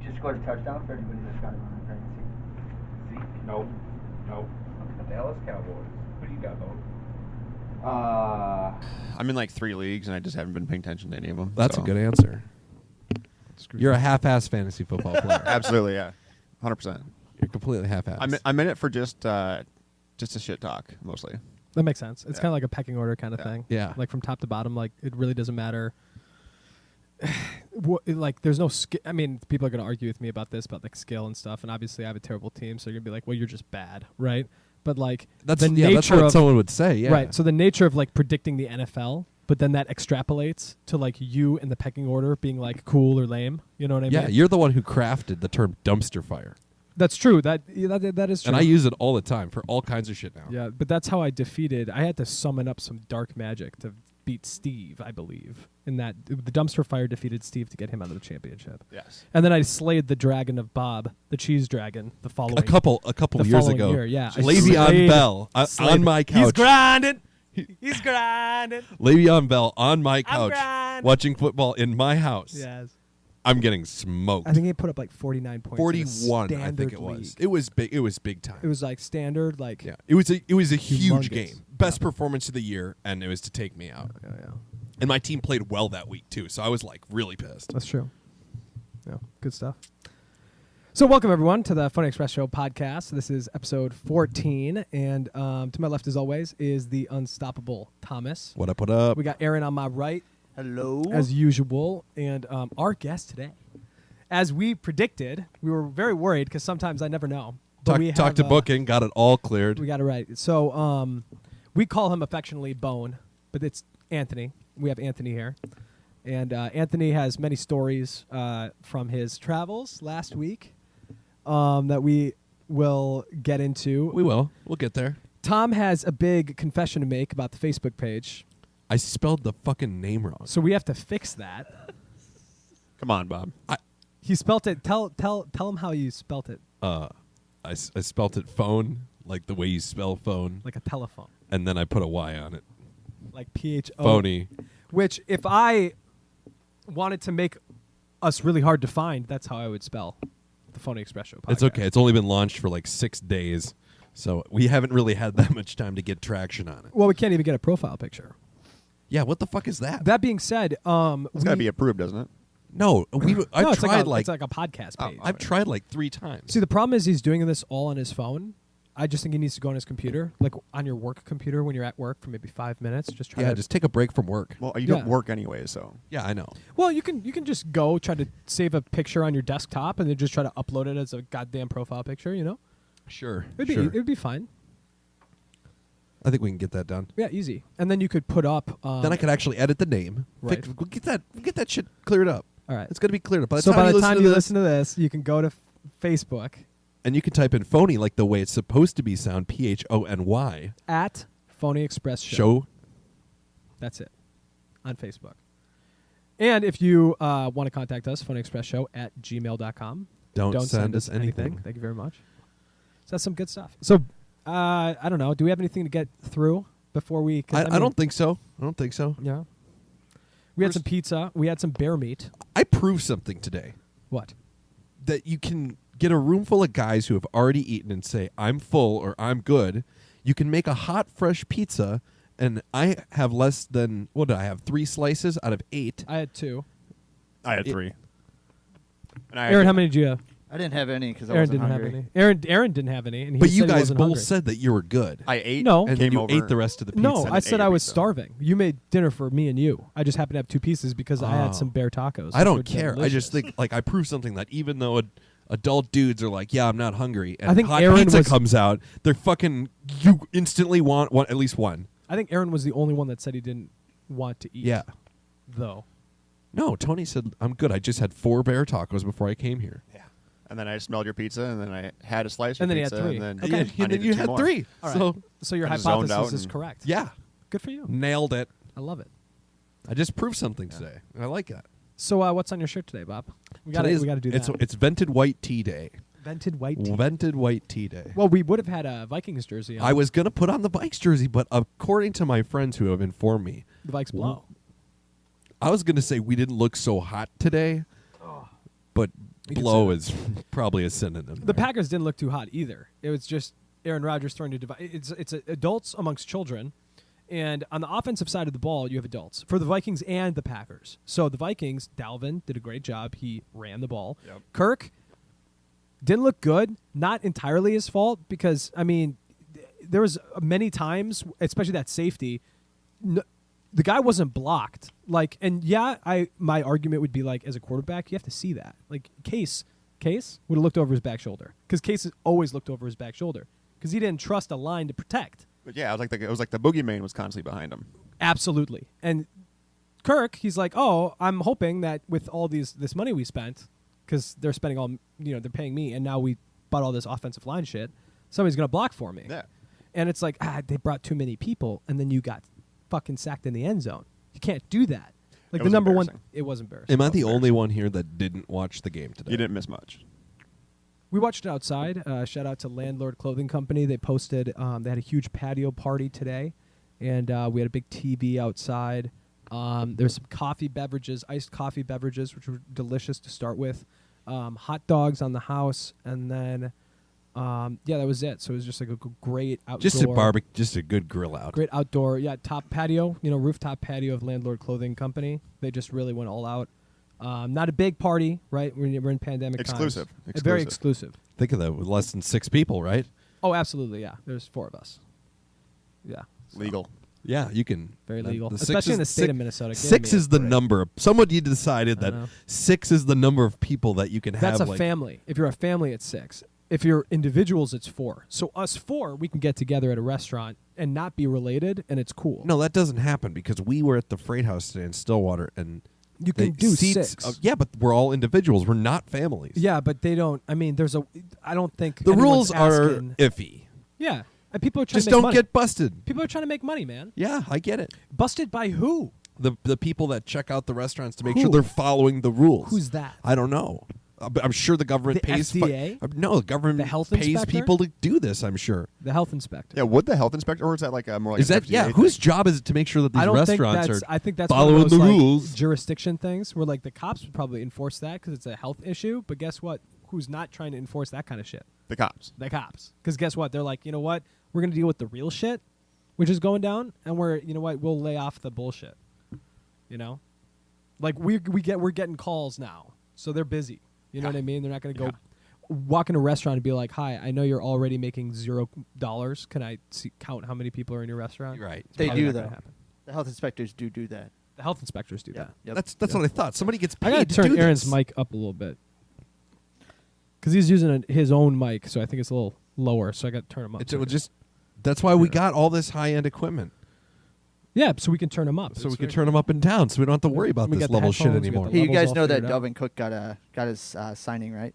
just scored a touchdown for anybody that's got him on the pregnancy. Zeke? Nope. The Dallas Cowboys. What do you got, Bo? I'm in like 3 leagues, and I just haven't been paying attention to any of them. That's a good answer. You're a half-ass fantasy football player. Absolutely, yeah. 100%. You're completely half-ass. I'm in it for just a shit talk, mostly. That makes sense. It's kind of like a pecking order kind of thing. Yeah. Like from top to bottom, like it really doesn't matter. Like there's no skill. I mean, people are going to argue with me about this, about like skill and stuff. And obviously I have a terrible team. So you're going to be like, well, you're just bad. Right. But like that's the nature that's what of, someone would say. Yeah. Right. So the nature of like predicting the NFL, but then that extrapolates to like you in the pecking order being like cool or lame. You know what I mean? Yeah. You're the one who crafted the term dumpster fire. That's true. That is true. And I use it all the time for all kinds of shit now. Yeah, but that's how I defeated. I had to summon up some dark magic to beat Steve, I believe. In that, the dumpster fire defeated Steve to get him out of the championship. Yes. And then I slayed the dragon of Bob, the cheese dragon, the following A couple years ago. Year, yeah. Le'Veon Bell on my couch. He's grinding. He's grinding. Le'Veon Bell on my I'm couch grinding. watching football in my house. Yes. I'm getting smoked. I think he put up like 49 points. 41, I think it was. League. It was big. It was big time. It was like standard, like yeah. It was a huge humongous. game. Best performance of the year, and it was to take me out. Yeah. And my team played well that week too, so I was like really pissed. That's true. Yeah, good stuff. So welcome everyone to the Funny Express Show podcast. This is episode 14, and to my left, as always, is the unstoppable Thomas. What up? We got Aaron on my right. Hello. As usual, and our guest today, as we predicted, we were very worried because sometimes I never know. Talk to booking, got it all cleared. We got it right. So we call him affectionately Boan, but it's Anthony. We have Anthony here, and Anthony has many stories from his travels last week that we will get into. We will. We'll get there. Tom has a big confession to make about the Facebook page. I spelled the fucking name wrong. So we have to fix that. Come on, Bob. He spelt it. Tell him how you spelt it. I spelt it phone, like the way you spell phone. Like a telephone. And then I put a Y on it. Like PHO. Phony. Which, if I wanted to make us really hard to find, that's how I would spell the Phony Express Show podcast. It's okay. It's only been launched for like 6 days, so we haven't really had that much time to get traction on it. Well, we can't even get a profile picture. Yeah, what the fuck is that? That being said, It's got to be approved, doesn't it? No, I've it's tried it's like a podcast page. I've tried like 3 times. See, the problem is he's doing this all on his phone. I just think he needs to go on his computer, like on your work computer when you're at work for maybe 5 minutes. Just try. Just take a break from work. Well, you don't work anyway, so. Yeah, I know. Well, you can just go try to save a picture on your desktop and then just try to upload it as a goddamn profile picture. You know? Sure. It'd be fine. I think we can get that done. Yeah, easy. And then you could put up. Then I could actually edit the name. Right. Get that shit cleared up. All right. It's going to be cleared up. So by the time you listen to this, you can go to Facebook. And you can type in phony like the way it's supposed to be sound, PHONY. At Phony Express Show. Show. That's it. On Facebook. And if you want to contact us, phonyexpressshow@gmail.com. Don't send us anything. Thank you very much. So that's some good stuff. So, I don't know. Do we have anything to get through before we... I don't think so. Yeah. We had some pizza. We had some bear meat. I proved something today. What? That you can get a room full of guys who have already eaten and say, I'm full or I'm good. You can make a hot, fresh pizza, and I have less than, what did I have, 3 slices out of 8? I had 2. I had 3. And Aaron, how many did you have? I didn't have any because I Aaron wasn't didn't hungry. have any. Aaron didn't have any. And he But said you he guys wasn't both hungry. said that you were good. I ate. No. And then came you over. ate the rest of the pizza. No, I and said ate I a was pizza. starving. You made dinner for me and you. I just happened to have 2 pieces because I had Oh. some bear tacos. I which don't were care. I delicious. just think, like, I proved something that even though adult dudes are like, yeah, I'm not hungry, and I think hot Aaron pizza was- comes out, they're fucking, you instantly want at least one. I think Aaron was the only one that said he didn't want to eat. Yeah. Though. No, Tony said, I'm good. I just had 4 bear tacos before I came here. Yeah. And then I smelled your pizza, and then I had a slice of And then he pizza. had 3. And then, Okay. Yeah, I and then needed you 2 had more. 3. All right. So your I just zoned hypothesis out is and- correct. Yeah. Good for you. Nailed it. I love it. I just proved something today. I like that. So what's on your shirt today, Bob? We got Today's- to do that. It's Vented White Tea Day. Vented white tee. Vented White Tea Day. Well, we would have had a Vikings jersey on. I was going to put on the Vikes jersey, but according to my friends who have informed me, The Vikes blow. I was going to say we didn't look so hot today, but You can Blow say is probably a synonym. that. The Packers didn't look too hot either. It was just Aaron Rodgers throwing to divide. It's adults amongst children. And on the offensive side of the ball, you have adults for the Vikings and the Packers. So the Vikings, Dalvin did a great job. He ran the ball. Yep. Kirk didn't look good. Not entirely his fault because, I mean, there was many times, especially that safety, the guy wasn't blocked. Like, and yeah, my argument would be like, as a quarterback, you have to see that. Like, Case would have looked over his back shoulder because Case has always looked over his back shoulder because he didn't trust a line to protect. But yeah, it was like the boogeyman was constantly behind him. Absolutely. And Kirk, he's like, oh, I'm hoping that with all this money we spent, because they're spending all, they're paying me, and now we bought all this offensive line shit, somebody's going to block for me. Yeah. And it's like, they brought too many people, and then you got fucking sacked in the end zone. You can't do that. Like It the was number one, embarrassing. it was embarrassing. Am I the only one here that didn't watch the game today? You didn't miss much. We watched it outside. Shout out to Landlord Clothing Company. They posted, they had a huge patio party today, and we had a big TV outside. There's some iced coffee beverages, which were delicious to start with. Hot dogs on the house, and then, that was it. So it was just like a great outdoor. Just a good grill out. Great outdoor, top patio, rooftop patio of Landlord Clothing Company. They just really went all out. Not a big party, right? We're in pandemic Exclusive. times. Very exclusive. Think of that with less than 6 people, right? Oh, absolutely, yeah. There's 4 of us. Yeah. So, Legal. Yeah, you can. very the legal. 6 Especially in the is- state of Minnesota. Give 6 me a is the break. number. Somebody decided I that know. 6 is the number of people that you can That's have. a family. If you're a family, it's 6. If you're individuals, it's 4. So us 4, we can get together at a restaurant and not be related, and it's cool. No, that doesn't happen because we were at the Freight House today in Stillwater, and you they can do seats- 6. yeah, but we're all individuals. We're not families. Yeah, but they don't. I mean, I don't think The anyone's rules are asking- iffy. Yeah, and people are trying Just to make don't money. get busted. People are trying to make money, man. Yeah, I get it. Busted by who? The people that check out the restaurants to make Who? sure they're following the rules. Who's that? I don't know. But I'm sure the government The pays. FDA? No, the government The health pays inspector? people to do this. I'm sure. The health inspector. Yeah, would the health inspector, or is that like a more like Is an that FDA yeah? thing? Whose job is it to make sure that these I don't think restaurants that's. are I think that's following one of those, the like, rules? jurisdiction things where like the cops would probably enforce that because it's a health issue. But guess what? Who's not trying to enforce that kind of shit? The cops. The cops. Because guess what? They're like, you know what? We're gonna deal with the real shit, which is going down, and we'll lay off the bullshit. Like we're getting calls now, so they're busy. You know what I mean? They're not gonna go walk in a restaurant and be like, "Hi, I know you're already making $0. Can I count how many people are in your restaurant?" Right. It's They probably do, not gonna though. happen. The health inspectors do that. The health inspectors do that. Yep. That's what I thought. Somebody gets paid I gotta to turn do Aaron's this. mic up a little bit because he's using his own mic, so I think it's a little lower. So I got to turn him up. It will just. That's why we got all this high end equipment, yeah, so we can turn him up. so we It's can very- turn them up and down, so we don't have to worry about We this got the level shit headphones, we got anymore. the Hey, you levels guys all know that figured out. Delvin Cook got his signing, right?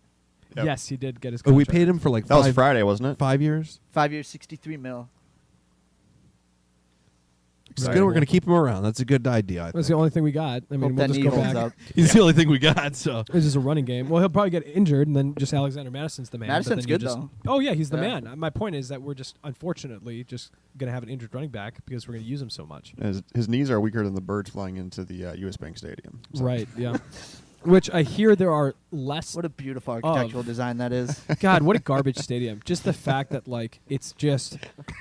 Yep. Yes, he did get his. Oh, we contract. paid him for like That was 5 Friday, wasn't it? 5 years. 5 years, $63 million. It's Very good. We're cool. going to keep him around. That's a good idea. I That's think. the only thing we got. I mean, Hope we'll that just knee go holds back. up. He's the only thing we got. So It's just a running game. Well, he'll probably get injured, and then just Alexander Madison's the man. but Madison's then you good, just- though. Oh yeah, he's the Yeah. man. My point is that we're just unfortunately just gonna have an injured running back because we're gonna use him so much. His knees are weaker than the birds flying into the U.S. Bank Stadium. So. Right. Yeah. Which I hear there are less. What a beautiful architectural design that is. God, what a garbage stadium. Just the fact that, like, it's just,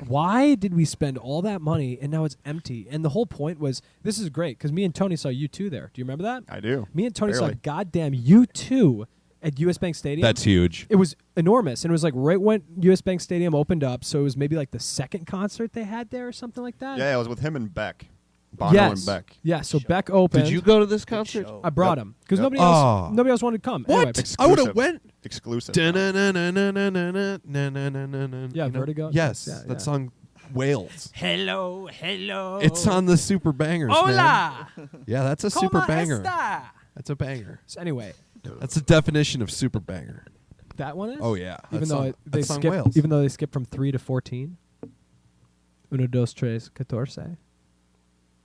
why did we spend all that money and now it's empty? And the whole point was, this is great, because me and Tony saw U2 there. Do you remember that? I do. Me and Tony saw Barely. goddamn U2 at US Bank Stadium. that's huge. It was enormous. And it was like right when US Bank Stadium opened up, so it was maybe like the second concert they had there or something like that. Yeah, it was with him and Beck. Bono yes. and Beck. Yeah, so Beck opened. Did you go to this concert? show. I brought Yep. him because Yep. nobody else wanted to come. What? Anyway, I would have Exclusive. went. Exclusive. yeah, Yeah, Vertigo. Yes, Yeah, that yeah. song Wales. Hello. It's on the super bangers, man. Hola. Yeah, that's a super ¿Cómo banger. está? That's a banger. So anyway, That's the definition of super banger. that one is. Oh yeah, Even that though song, they that song skip, Wales. even though they skip from 3 to 14. 1, 2, 3, 14.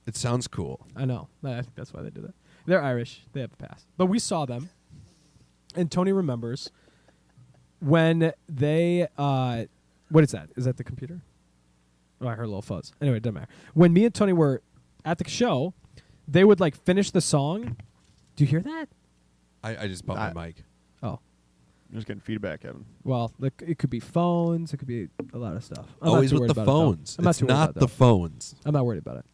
It sounds cool. I know. I think that's why they did that. They're Irish. They have a pass. But we saw them, and Tony remembers when they. What is that? Is that the computer? Oh, I heard a little fuzz. Anyway, it doesn't matter. When me and Tony were at the show, they would like finish the song. Do you hear that? I just bumped my mic. Oh, You're just getting feedback, Kevin. well, it could be phones. It could be a lot of stuff. I'm not Always too with worried the about it, though. phones. I'm not It's too worried not about the that. phones. I'm not worried about it.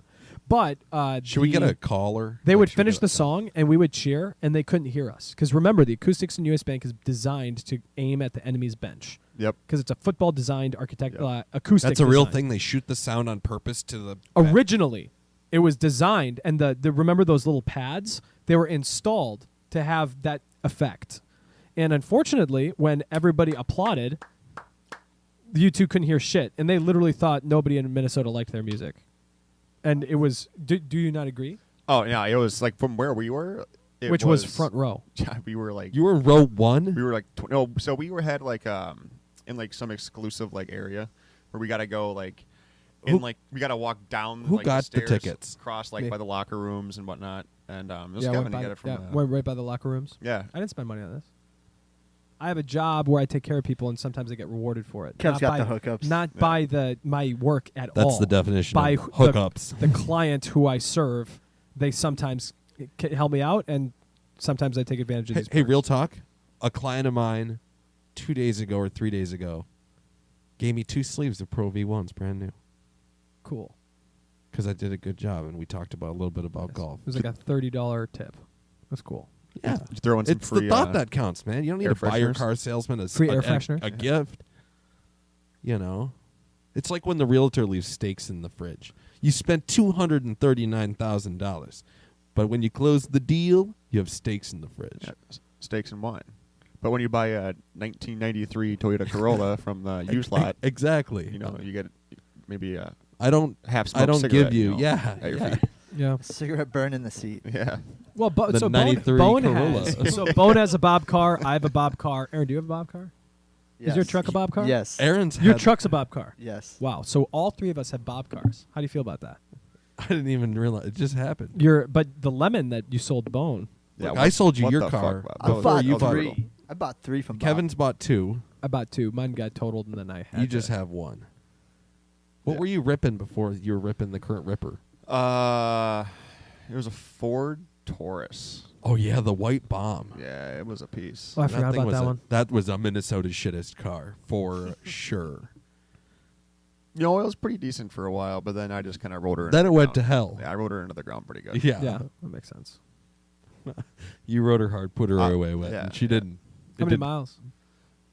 But Should we get a caller? They Like, would should we finish get the a- song and we would cheer, and they couldn't hear us because remember the acoustics in US Bank is designed to aim at the enemy's bench Yep. because it's a football designed architect Yep. acoustic. That's a real design. thing. They shoot the sound on purpose to the Originally, it was designed, and the remember those little pads? They were installed to have that effect. And unfortunately, when everybody applauded, you two couldn't hear shit, and they literally thought nobody in Minnesota liked their music. And it was. Do you not agree? Oh yeah, it was like from where we were, Which was front row. Yeah, we were like You were in row 1? we were like no, so we were had like in like some exclusive like area where we got to go like in Who- like we got to walk down who like, got the stairs, tickets? across like Me. by the locker rooms and whatnot, and it was went Kevin. by He got the- it from yeah, went right by the locker rooms. yeah. I didn't spend money on this. I have a job where I take care of people, and sometimes I get rewarded for it. Kev's Not got by- the hookups. Not Yeah. by my work at all. That's the definition By of hookups. The client who I serve, they sometimes help me out, and sometimes I take advantage of Hey, these. hey, perks. real talk. A client of mine 2 days ago or 3 days ago gave me 2 sleeves of Pro V1s, brand new, Cool. because I did a good job, and we talked about a little bit about golf. It was like a $30 tip. That's cool. Yeah. Just throw in some It's free, the thought that counts, man. You don't need air to buy your fresheners. car salesman a Free air a freshener? gift. You know, it's like when the realtor leaves steaks in the fridge. You spent $239,000, but when you close the deal, you have steaks in the fridge. yeah, steaks and wine. But when you buy a 1993 Toyota Corolla from the used lot, Exactly. you know you get maybe a I don't. half I smoked don't cigarette, give you. know, Yeah. at your yeah. feet. Yeah. Cigarette burn in the seat. Yeah. Well, The so 93 Boan Corolla. has so Boan has a Bob car. I have a Bob car. Aaron, do you have a Bob car? Yes. Is your truck a Bob car? Yes. Aaron's. Your had- truck's a Bob car. Yes. Wow. So all three of us have Bob cars. How do you feel about that? I didn't even realize it just happened. But the lemon that you sold Boan, Yeah. Look, what- I sold you what your the car fuck, Bob? I That was- bought that was brutal. 3. I bought 3 from Bob. Kevin's bought 2. I bought 2. Mine got totaled, and then I had You just to- have 1. What Yeah. were you ripping before you were ripping the current Ripper? It was a Ford Taurus. Oh yeah, the white bomb. Yeah, it was a piece. Oh, I forgot thing about was that a- one. That was a Minnesota shittest car for sure. You know, it was pretty decent for a while, but then I just kind of rode her. Then into it the went to ground. hell. Yeah, I rode her into the ground pretty good. Yeah. Yeah, that makes sense. You rode her hard, put her away wet, yeah, and she yeah. didn't. How it many didn't- miles?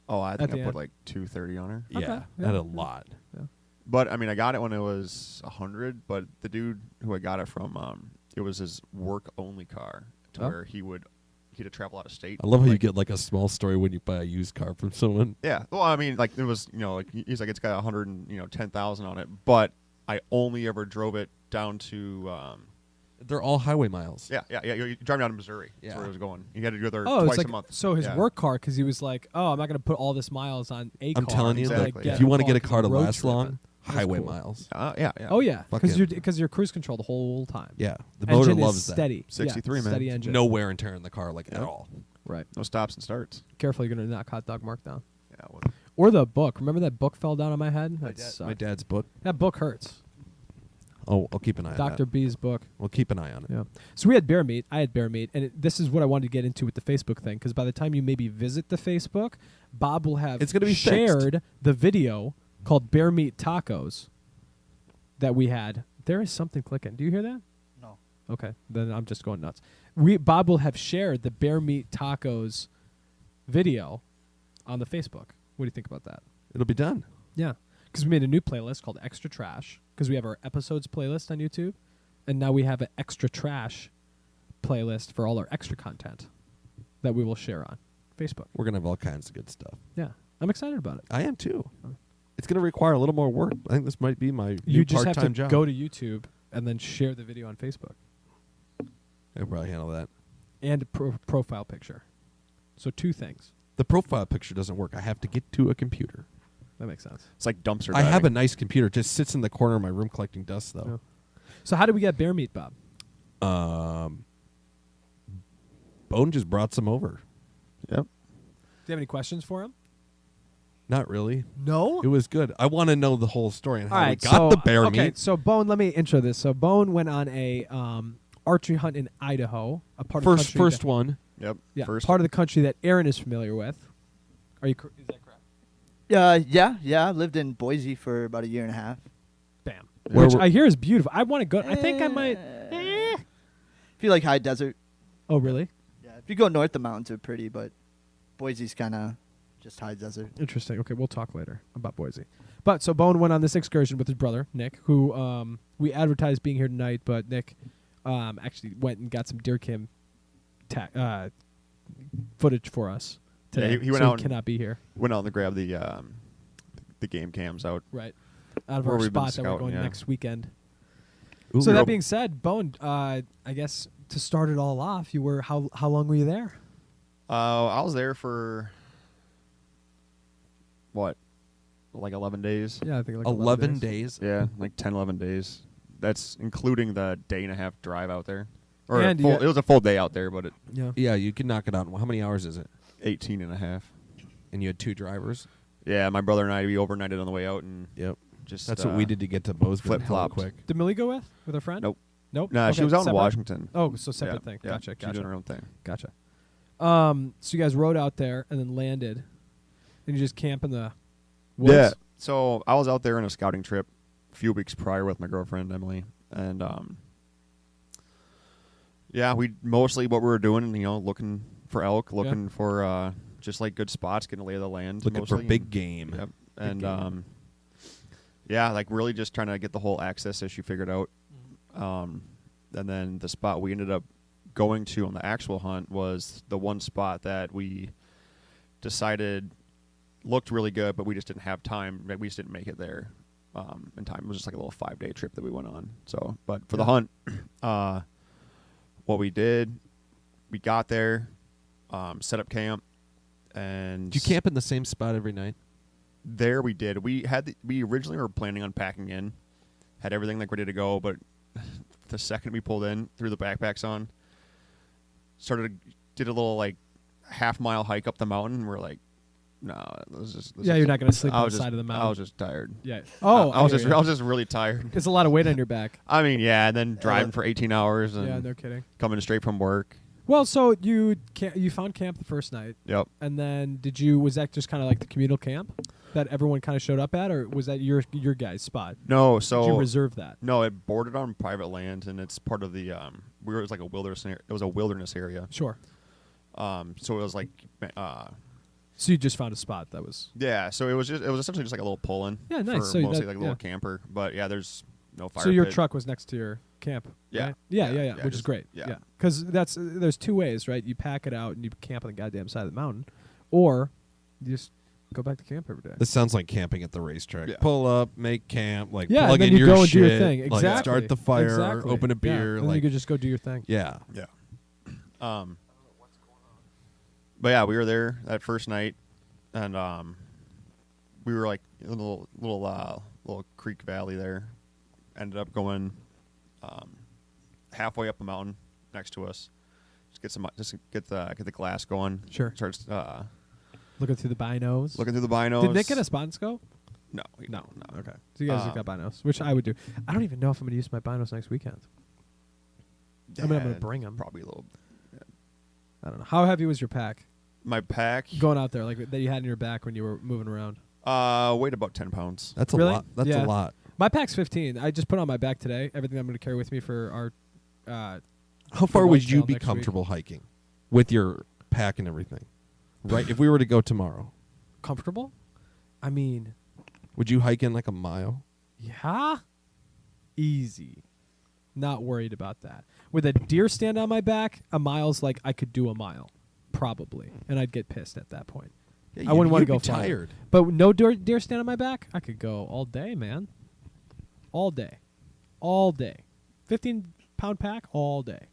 Oh, I think the I put end. like 230 on her. Yeah, Okay, at yeah. a lot. But I mean, I got it when it was 100. But the dude who I got it from, it was his work only car, to Oh. where he'd travel out of state. I love how you like- get like a small story when you buy a used car from someone. Yeah. Well, I mean, like it was, like he's like it's got 110,000 on it, but I only ever drove it down to. They're all highway miles. Yeah. You drive down to Missouri. That's Yeah. where it was going. You had to go there Oh, it's twice like a month. so his Yeah. work car because he was like, oh, I'm not going to put all this miles on a car. I'm telling you, Exactly, like, yeah. if you want to get a Call it car to road last tripping. long, That's highway cool. miles. Yeah. Oh yeah, because Fucking- you're cruise control the whole time. Yeah, the Engine motor is loves steady. 63, yeah, man. Steady that. engine. No wear and tear in the car, like at Yeah. all. Right. No stops and starts. Careful, you're going to knock Hot Dog Mark down. Yeah. Well, Or the book. Remember that book fell down on my head? That My sucked. dad's book. That book hurts. Oh, I'll keep an eye on Dr. that. B's book. We'll keep an eye on it. Yeah. So we had bear meat. I had bear meat, and this is what I wanted to get into with the Facebook thing. Because by the time you maybe visit the Facebook, Bob will have It's gonna be shared the video called "Bear Meat Tacos" that we had. There is something clicking. Do you hear that? No. Okay, then I'm just going nuts. Bob will have shared the Bear Meat Tacos video on the Facebook. What do you think about that? It'll be done. Yeah, because we made a new playlist called Extra Trash because we have our episodes playlist on YouTube, and now we have an Extra Trash playlist for all our extra content that we will share on Facebook. We're gonna have all kinds of good stuff. Yeah, I'm excited about it. I am too. It's gonna require a little more work. I think this might be my You new just have part-time to job. go to YouTube and then share the video on Facebook I'll probably handle that. and a profile picture. So 2 things. The profile picture doesn't work. I have to get to a computer. That makes sense. it's like dumpster. I have a diving. nice computer. It just sits in the corner of my room collecting dust, though. So how did we get bear meat, Bob? Boan just brought some over. Yep. Do you have any questions for him? Not really. No. It was good. I want to know the whole story and how All we right, got the bear okay, meat. so Boan, let me intro this. So Boan went on a archery hunt in Idaho, a part of the country First that- one. Yep. Yeah, First. part of the country that Aaron is familiar with. Is that correct? Yeah. I lived in Boise for about a year and a half. Bam. Where Which were- I hear is beautiful. I want to go. I think I might. If you like high desert, Oh, really? yeah. If you go north, the mountains are pretty, but Boise's kind of just high desert. Interesting. Okay, we'll talk later about Boise. But so Boan went on this excursion with his brother Nick, who we advertised being here tonight, but Nick actually went and got some deer cam footage for us Yeah, today. he went so out he and- cannot be here. Went out and grabbed the game cams out. Right. Out of Where our we've been spot that we're scouting, going yeah. next weekend. Ooh, So Yep. that being said, Boan, I guess to start it all off, you were how long were you there? I was there for what, like 11 days? Yeah, I think like 11 days. Yeah, like 10, 11 days. That's including the day and a half drive out there. Or And you got- it was a full day out there, but Yeah. Yeah, you can knock it out. How many hours is it? 18 and a half. And you had 2 drivers. Yeah, my brother and I, we overnighted on the way out and Yep. just That's what we did to get to Bozeman. flip-flopped. hella quick. Did Millie go with her friend? Nope. Nope. Nah, she Okay, was out in separate? Washington. Oh, so separate Yeah, thing. yeah, Gotcha. She's doing her own thing. Gotcha. So you guys rode out there and then landed, and you just camp in the woods. Yeah. So I was out there on a scouting trip a few weeks prior with my girlfriend Emily, and yeah, we mostly what we were doing, looking for elk, looking for just like good spots, getting a lay of the land, Looking for mostly, big and- game. Yep. Big And game. yeah, like really just trying to get the whole access issue figured out. And then the spot we ended up going to on the actual hunt was the one spot that we decided looked really good, but we just didn't have time. We just didn't make it there in time. It was just like a little 5-day trip that we went on. So, but for the hunt, what we did, we got there, set up camp, and Do you camp in the same spot every night? there we did. We originally were planning on packing in, had everything like ready to go, but the second we pulled in, threw the backpacks on, did a little like half-mile hike up the mountain, and we're like, no, this Yeah, is- you're not gonna sleep I on was the just- side of the mountain. I was just tired. Yeah. Oh, I was hear you. just really tired. It's a lot of weight on your back. I mean, yeah, and then driving for 18 hours and Yeah, no kidding. coming straight from work. Well, so you found camp the first night, Yep. and then was that just kind of like the communal camp that everyone kind of showed up at, or was that your guys' spot? No, Did you so reserve that? no, it bordered on private land, and it's part of the it was like a wilderness. It was a wilderness area. Sure. So it was like So you just found a spot that was. yeah. So it was essentially just like a little pull-in. Yeah, nice. For So mostly that- like a yeah. little camper, but yeah, there's no fire. So your pit. truck was next to your camp. Yeah. Right? Yeah, Yeah, which is just- great. yeah. Because there's 2 ways, right? You pack it out and you camp on the goddamn side of the mountain, or you just go back to camp every day. This sounds like camping at the racetrack. Yeah. Pull up, make camp, like Yeah, plug and then in you your go and do shit, your thing. like Exactly. start the fire, Exactly. open a Yeah. beer, And then like you could just go do your thing. yeah. Yeah. But yeah, we were there that first night, and we were like in a little creek valley there. Ended up going halfway up the mountain next to us. Just get the glass going. Sure. Starts Looking through the binos. looking through the binos. Did Nick get a spot and scope? No. No. Okay. So you guys just got binos, which I would do. I don't even know if I'm going to use my binos next weekend. I mean, I'm gonna bring 'em. Probably a little. I don't know. How heavy was your pack My pack going out there, like that you had in your back when you were moving around? weighed about 10 pounds. That's a Really? lot. That's Yeah. a lot. My pack's 15. I just put on my back today. Everything I'm going to carry with me for our. How far would you whitetail be next week. comfortable hiking with your pack and everything? Right? If we were to go tomorrow, Comfortable? I mean, would you hike in like a mile? yeah. Easy. Not worried about that. With a deer stand on my back, a mile's like I could do a mile, probably, and I'd get pissed at that point. Yeah, I wouldn't want you'd to go be far. tired. But with no deer stand on my back, I could go all day, man. All day. All day. 15-pound pack all day.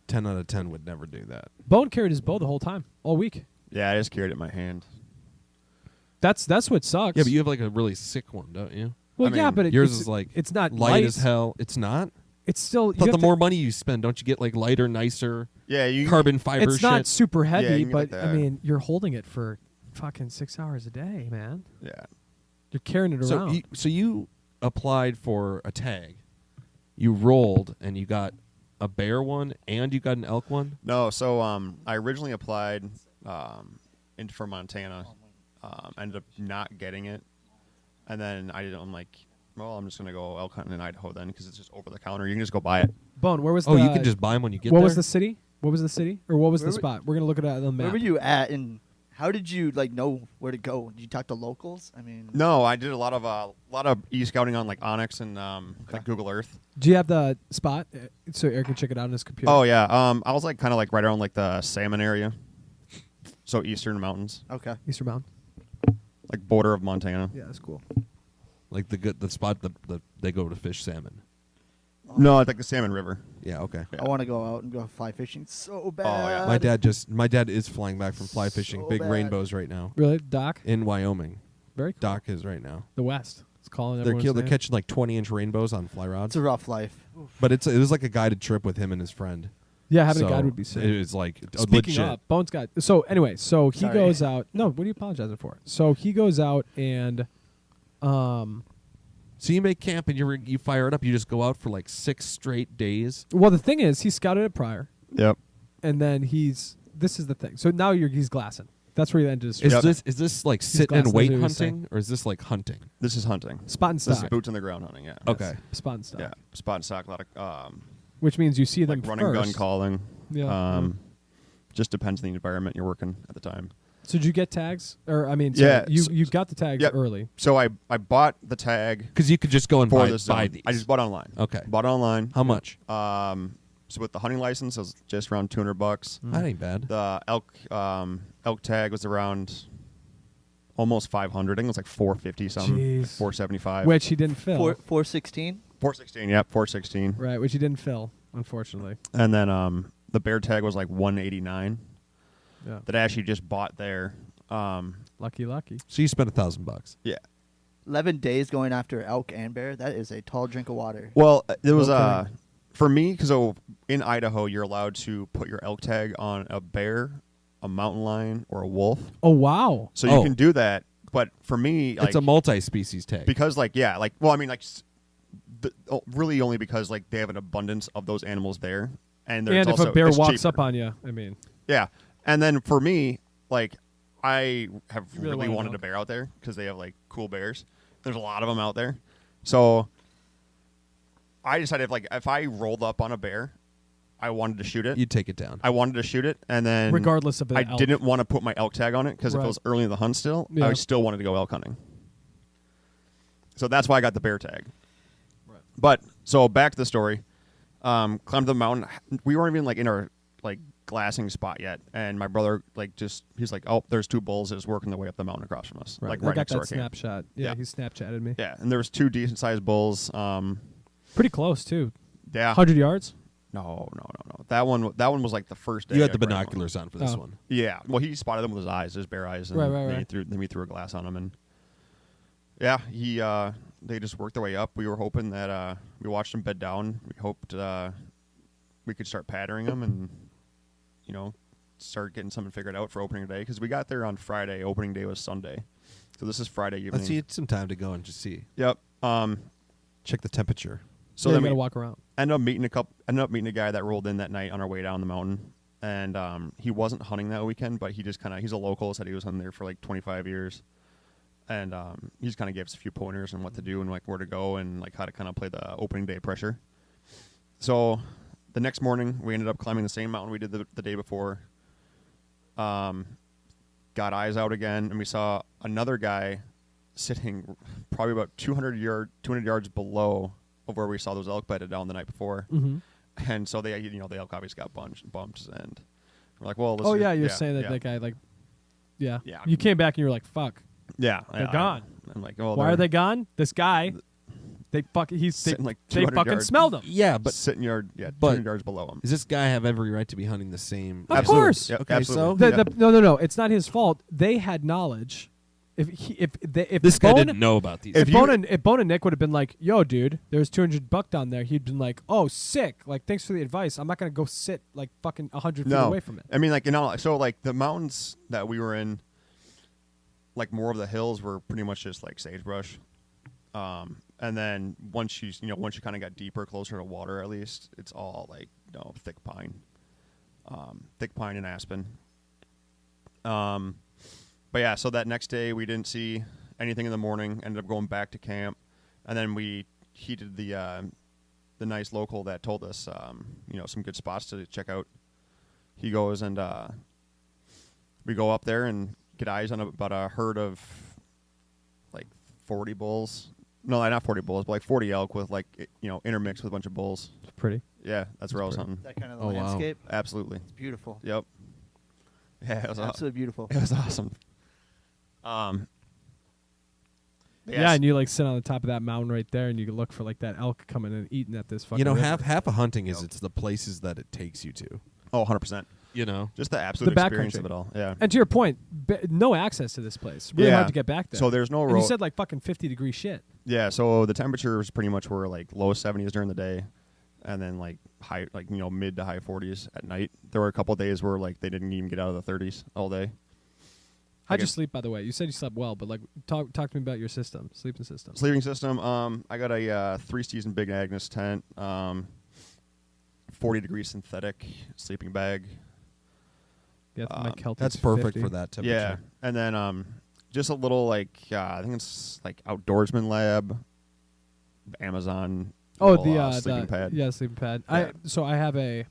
10 out of 10 would never do that. Bone carried his bow the whole time, all week. Yeah, I just carried it in my hand. That's what sucks. Yeah, but you have like a really sick one, don't you? well, I yeah, mean, but Yours it's, is like it's not light as hell. It's not. It's still. I thought the more money you spend, don't you get like lighter, nicer Yeah, you carbon fiber It's not shit? super Yeah, heavy, you can get but like I that. mean, you're holding it for fucking 6 hours a day, man. Yeah. You're carrying it So around. so you applied for a tag, you rolled, and you got a bear one and you got an elk one? No, so I originally applied for Montana, ended up not getting it, and then I'm like, well, I'm just gonna go elk hunting in Idaho then because it's just over the counter. You can just go buy it. Bone, where was Oh, the... you can just buy them when you get What there? was the city? What was the city? Or what was Where the were- spot? We're going to look at it on the map. Where were you at, and how did you know where to go? Did you talk to locals? I mean, No, I did a lot of e-scouting on like Onyx and like Google Earth. Do you have the spot so Eric can check it out on his computer? Oh yeah, I was like kind of like right around like the Salmon area, so eastern mountains, okay. Eastern Mountain. like border of Montana. Yeah, that's cool. Like the spot that they go to fish salmon. No, it's like the Salmon River. Yeah, okay. Yeah. I want to go out and go fly fishing so bad. yeah. My dad is flying back from fly fishing, So big bad. rainbows right now Really? Doc? in Wyoming. Very cool. Doc is right now. The West. It's calling They're everyone. they're catching like 20-inch rainbows on fly rods. It's a rough life. But it was like a guided trip with him and his friend. Yeah, having So a guide would be sick. It was like Speaking legit. of, Bones got... So, anyway, so he Sorry. goes out... No, what are you apologizing for? So, he goes out and... So you make camp and you fire it up. You just go out for like 6 straight days. Well, the thing is, he scouted it prior, Yep. and then this is the thing. So, now he's glassing. That's where he ended his Is trip. this like sit glassing, and wait that's what he was hunting, or is this like hunting? This is hunting. Spot and This is stock. boots on the ground hunting. Yeah. Okay. Spot and stock. Yeah. Spot and stock. A lot of Which means you see them like running first. gun calling. Yeah. Just depends on the environment you're working at the time. So did you get tags? Or I mean, sorry, Yeah, you got the tags Yep. early. So I bought the tag Because you could just go and for buy this buy zone. these. I just bought online. Okay. Bought it online. How much? So with the hunting license, it was just around $200. That ain't bad. The elk tag was around almost 500. I think it was like 450 something, like Jeez. 475. Which he didn't fill. 416. 416. Yep, 416. Right, which he didn't fill, unfortunately. And then the bear tag was like 189. Yeah. That I actually just bought there. Lucky. So you spent $1,000. Yeah. 11 days going after elk and bear. That is a tall drink of water. Well, there was Okay. for me because in Idaho you're allowed to put your elk tag on a bear, a mountain lion, or a wolf. Oh wow. So Oh. you can do that. But for me, like, It's a multi-species tag. because really only because like they have an abundance of those animals there, and And if also, a bear it's walks cheaper. up on you, I mean, Yeah, and then for me, like I have You really really wanna wanted milk? a bear out there because they have like cool bears. There's a lot of them out there, so I decided if I rolled up on a bear, I wanted to shoot it. You'd take it down. I wanted to shoot it, and then regardless of the I elk. didn't want to put my elk tag on it because if Right. it was early in the hunt still, Yeah. I still wanted to go elk hunting. So that's why I got the bear tag. Right. But so back to the story. Climbed the mountain. We weren't even like in our like glassing spot yet, and my brother he's like, oh, there's 2 bulls just working their way up the mountain across from us, Right. like I right got next to that our camp. snapshot. Yeah, Yeah. he Snapchatted me. Yeah, and there was 2 decent sized bulls. Pretty close too. Yeah. 100 yards. No. That one was like the first day. You had I the grabbed one. binoculars on for this Oh. one. Yeah. Well, he spotted them with his eyes, his bare eyes, and Right. then we threw a glass on him, and yeah, they just worked their way up. We were hoping that we watched them bed down. We hoped we could start patterning them and start getting something figured out for opening day because we got there on Friday. Opening day was Sunday, so this is Friday evening. Let's see some time to go and just see. Yep. Check the temperature. So yeah, then you gotta we walk around. ended up meeting a guy that rolled in that night on our way down the mountain, and he wasn't hunting that weekend, but he's a local. Said he was hunting there for like 25 years, and he just kind of gave us a few pointers on what to do and like where to go and like how to kind of play the opening day pressure. So the next morning we ended up climbing the same mountain we did the day before. Got eyes out again, and we saw another guy sitting probably about 200 yards below of where we saw those elk bedded down the night before. Mm-hmm. And so the elk obviously got bumped, and we're like, well, Oh yeah, you're saying that yeah. that guy like, yeah. Yeah. You came back and you were like, fuck. Yeah, They're gone. I'm like, well, Why are they gone? This guy, they sitting like they 200 fucking yards. smelled him. Yeah, but sitting 200 but- yards below him? does this guy have every right to be hunting the same? Of Absolutely. course. Yep, Okay, absolutely. so- No. It's not his fault. They had knowledge. If This guy Bone, didn't know about these. If If Bone and Nick would have been like, "Yo, dude, there's 200 buck down there," he'd been like, "Oh, sick! Like, thanks for the advice. I'm not gonna go sit like fucking 100 feet No, away from it." I mean, like so like the mountains that we were in, like more of the hills were pretty much just like sagebrush. And then once you kind of got deeper, closer to water, at least it's all like thick pine, and aspen. But yeah, so that next day we didn't see anything in the morning. Ended up going back to camp, and then we heeded the nice local that told us some good spots to check out. He goes and we go up there and get eyes on about a herd of like 40 bulls. No, not 40 bulls, but like 40 elk with intermixed with a bunch of bulls. It's pretty. Yeah, that's where I was hunting. That kind of the Oh, wow. landscape. Absolutely. It's beautiful. Yep. Yeah, it was Absolutely beautiful. It was awesome. Yeah, and you like sit on the top of that mountain right there, and you can look for like that elk coming and eating at this fucking. You know, river. half of hunting is it's the places that it takes you to. Oh, 100%. You know, Just the absolute The experience backcountry. of it all. Yeah. And to your point, no access to this place. Really Yeah. hard to get back there. So there's no And road. you said like fucking 50-degree shit. Yeah, so the temperatures pretty much were like low 70s during the day, and then like high, mid to high 40s at night. There were a couple of days where like they didn't even get out of the 30s all day. How'd you guess- sleep, by the way? You said you slept well, but like talk to me about your sleeping system. Sleeping system. I got a 3-season Big Agnes tent, 40-degree synthetic sleeping bag. Yeah, my Celtics that's perfect 50. for that temperature. Yeah, and then just a little I think it's like Outdoorsman Lab, Amazon. Oh, little, the sleeping pad. Yeah, sleeping pad. Yeah. I have a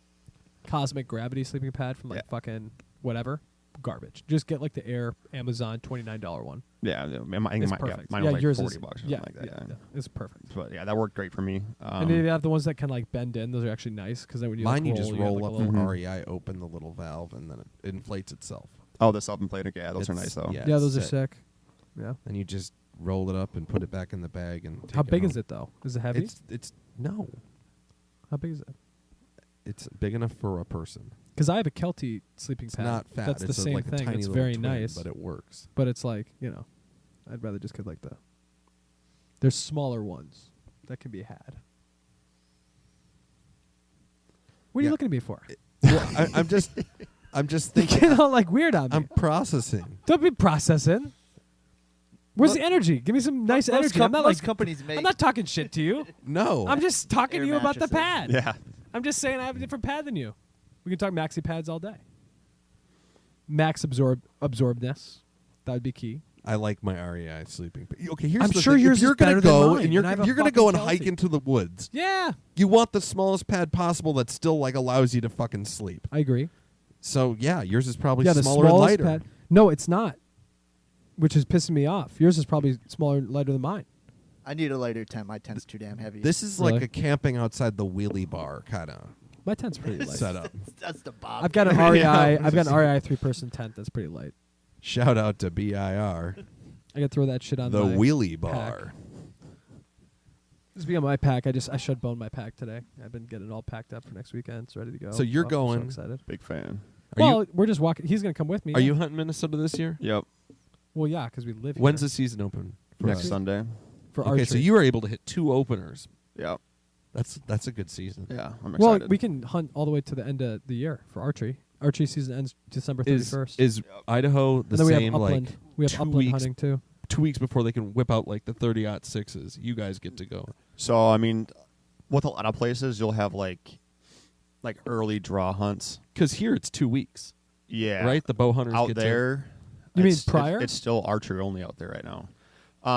Cosmic Gravity sleeping pad from like fucking whatever. Garbage. Just get like the Air Amazon $29 one. Yeah, I think It's mine perfect. was like yours $40 is, or something yeah, like that. yeah, it's perfect. But yeah, that worked great for me. And then you have the ones that can like bend in. Those are actually nice because then when you Mine, like, you just have, roll like, up a the little- Mhm. REI, open the little valve, and then it inflates itself. Oh, the self-inflated. Yeah, those are It's- nice though. yeah. Yeah, those are sick. sick. Yeah. And you just roll it up and put it back in the bag and. How take big home. is it though? Is it heavy? It's no. How big is it? It's big enough for a person. Because I have a Kelty sleeping It's pad. not fat. That's it's the same like a thing. tiny It's little very twin, nice, but it works. but it's like I'd rather just get like there's smaller ones that can be had. What are you Yeah. looking at me for? Well, I'm just You thinking. get all like weird on me. I'm processing. Don't be processing. Where's the energy? Give me some nice energy. I'm not like companies make. I'm not talking shit to you. No. I'm just talking to Air you about the mattresses. pad. Yeah. I'm just saying I have a different pad than you. We can talk maxi pads all day. Max absorbedness. That would be key. I like my REI sleeping. Okay, here's I'm the sure thing. yours If you're is better gonna than go mine, and you're and I have a you're gonna go and fucking hike Kelty. into the woods, Yeah, you want the smallest pad possible that still like allows you to fucking sleep. I agree. So yeah, yours is probably Yeah, the smaller and smallest lighter. pad. No, it's not. Which is pissing me off. Yours is probably smaller and lighter than mine. I need a lighter tent. My tent's too damn heavy. This is Really? like a camping outside the wheelie bar kind of My tent's pretty light. setup. That's the Bob. I've got an REI. Yeah, I've got an REI 3-person tent that's pretty light. Shout out to BIR, I could throw that shit on the my wheelie pack. bar. This be on my pack. I should bone my pack today. I've been getting it all packed up for next weekend. It's ready to go. So you're I'm going- So excited. Big fan. Well, we're just walking. He's gonna come with me. Are yeah. you hunting Minnesota this year? Yep. Well, yeah, because we live When's here. the season open? For Next us? Sunday. For Okay, archery. so you were able to hit 2 openers. Yep. That's a good season. Yeah, I'm Well, excited. we can hunt all the way to the end of the year for archery. Archery season ends December 31st. Is Idaho the and then we same have upland. like We have 2 upland weeks hunting too. 2 weeks before they can whip out like the 30-06s? You guys get to go. So I mean, with a lot of places, you'll have like early draw hunts. Because here it's 2 weeks, Yeah. right? The bow hunters Out get there. You mean it's- prior? It's still archery only out there right now.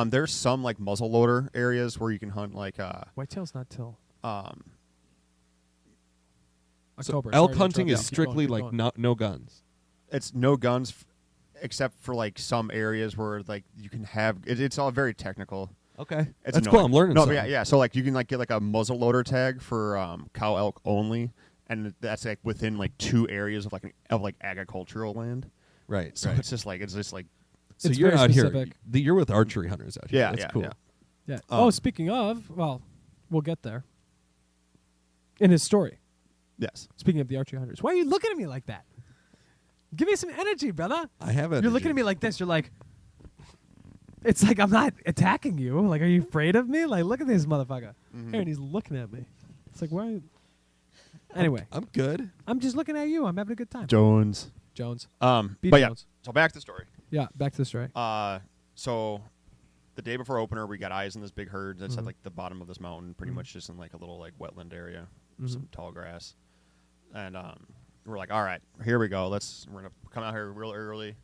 There's some like muzzleloader areas where you can hunt like Whitetail's not till um So October. elk Sorry to hunting interrupt is you. Keep strictly going, like keep going. no guns. it's no guns except for like some areas where like you can have it's all very technical. Okay, It's that's cool. annoying. I'm learning. No, but something. yeah. So like you can like get like a muzzleloader tag for cow elk only, and that's like within like 2 areas of agricultural land. Right. So right. it's just like So It's you're very out specific. here. You're with archery hunters out here. Yeah, That's yeah, cool. yeah. Yeah. Um, Speaking of, well, we'll get there. In his story, yes. speaking of the archery hunters, why are you looking at me like that? Give me some energy, brother. I have it. You're looking at me like this. You're like, it's like I'm not attacking you. Like, are you afraid of me? Like, look at this motherfucker. Mhm. Aaron, he's looking at me. It's like, why? Anyway, I'm good. I'm just looking at you. I'm having a good time. Jones. Jones. But yeah. Jones. So back to the story. Yeah, back to the story. So the day before opener, we got eyes on this big herd that's Mhm. at like the bottom of this mountain, pretty Mhm. much just in like a little like wetland area, Mhm. some tall grass. and we're like, all right, here we go. We're gonna come out here real early,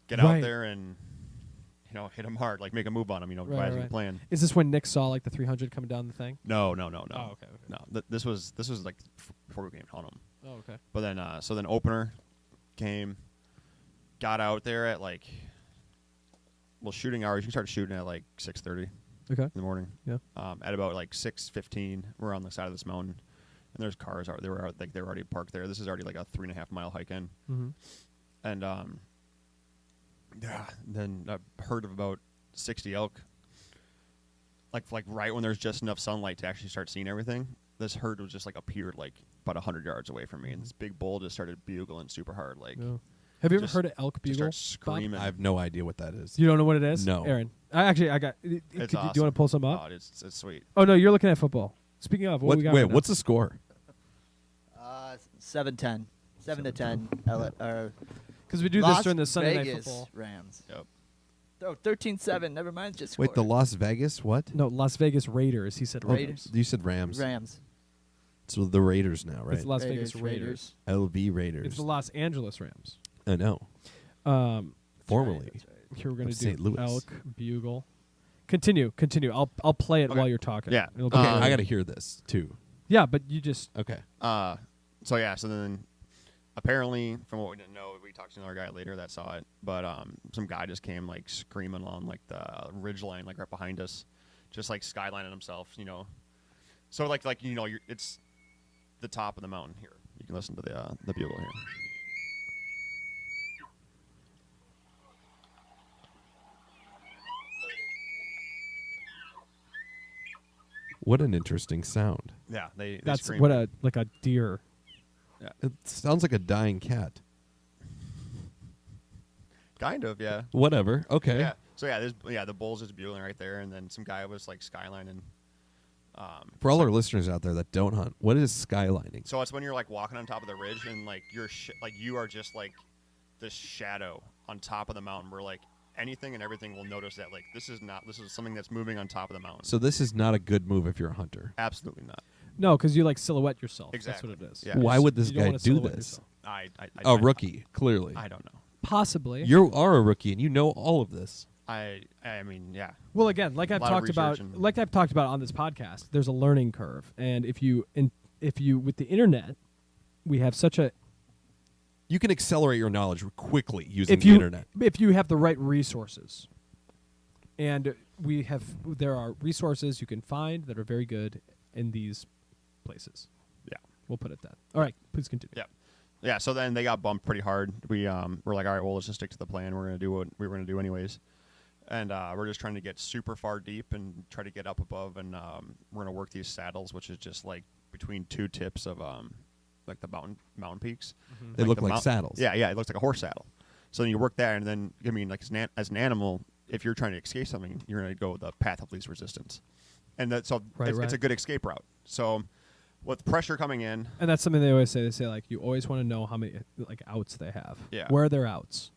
get Right. out there, and hit them hard, like make a move on them. Advising the right. plan. Is this when Nick saw like the 300 coming down the thing? No. Oh, okay. No, this was like before we came on them. Oh, okay. But then, so then opener came, got out there at like, shooting hours. You started shooting at like 6:30 Okay. in the morning. Yeah. At about like 6:15, we're on the side of this mountain, and there's cars out. They were already parked there. This is already like a 3.5 mile hike in, Mm-hmm. and then a herd of about 60 elk. Like right when there's just enough sunlight to actually start seeing everything, this herd was just like appeared like about 100 yards away from me, and this big bull just started bugling super hard. Like, Yeah. Have you ever just- heard of elk just bugle? start Bob? screaming. I have no idea what that is. You don't know what it is? No. Aaron. I got. It's Do you awesome. want to pull some up? Oh, it's sweet. Oh no, you're looking at football. Speaking of, what we got? Wait, right now? what's the score? 7-10. 7-10. Because we do Las this during the Sunday Vegas night football. Rams. Yep. Oh, 13-7. Never mind. Just Wait, the scored. Las Vegas what? No, Las Vegas Raiders. He said Oh, Raiders. You said Rams. Rams. So the Raiders now, right? It's Las Vegas Raiders. LV Raiders. It's the Los Angeles Rams. I know. Formerly. That's right. Here we're gonna Of do St. Louis. elk bugle. Continue. I'll play it Okay. while you're talking. Yeah. It'll Okay, be- Um, I got to hear this too. yeah, but you just Okay. So then apparently, from what we didn't know, we talked to another guy later that saw it, but some guy just came like screaming on like the ridge line, like right behind us, just like skylining himself, So it's the top of the mountain here. You can listen to the bugle here. What an interesting sound. Yeah, they that's scream. what a deer. It sounds like a dying cat. Kind of, yeah. Whatever. Okay. Yeah. So the bull's just bugling right there, and then some guy was like skylining. For all our listeners out there that don't hunt, what is skylining? So it's when you're like walking on top of the ridge, and like you are just like this shadow on top of the mountain, where like anything and everything will notice that like this is something that's moving on top of the mountain. So this is not a good move if you're a hunter. Absolutely not. No, because you like silhouette yourself. Exactly. That's what it is. Yeah. Why would this You don't guy wanna do silhouette this? yourself. A rookie, clearly. I don't know. Possibly. You are a rookie and you know all of this. I mean, yeah. Well, again, like I've lot of talked about, research and- on this podcast, there's a learning curve, and if you with the internet, we have such a You can accelerate your knowledge quickly using if the you internet. if you have the right resources, and there are resources you can find that are very good in these places. Yeah. We'll put it that. All right, please continue. Yeah. Yeah, so then they got bumped pretty hard. We were like, all right, well, let's just stick to the plan. We're going to do what we were going to do anyways. And we're just trying to get super far deep and try to get up above. And we're going to work these saddles, which is just like between two tips of like the mountain peaks. They look the like saddles. Yeah, it looks like a horse saddle. So then you work that, and then, I mean, like as an animal, if you're trying to escape something, you're going to go the path of least resistance. And it's Right. a good escape route. So with pressure coming in, And that's something they always say. They say like you always want to know how many like outs they have. Yeah. Where are their outs?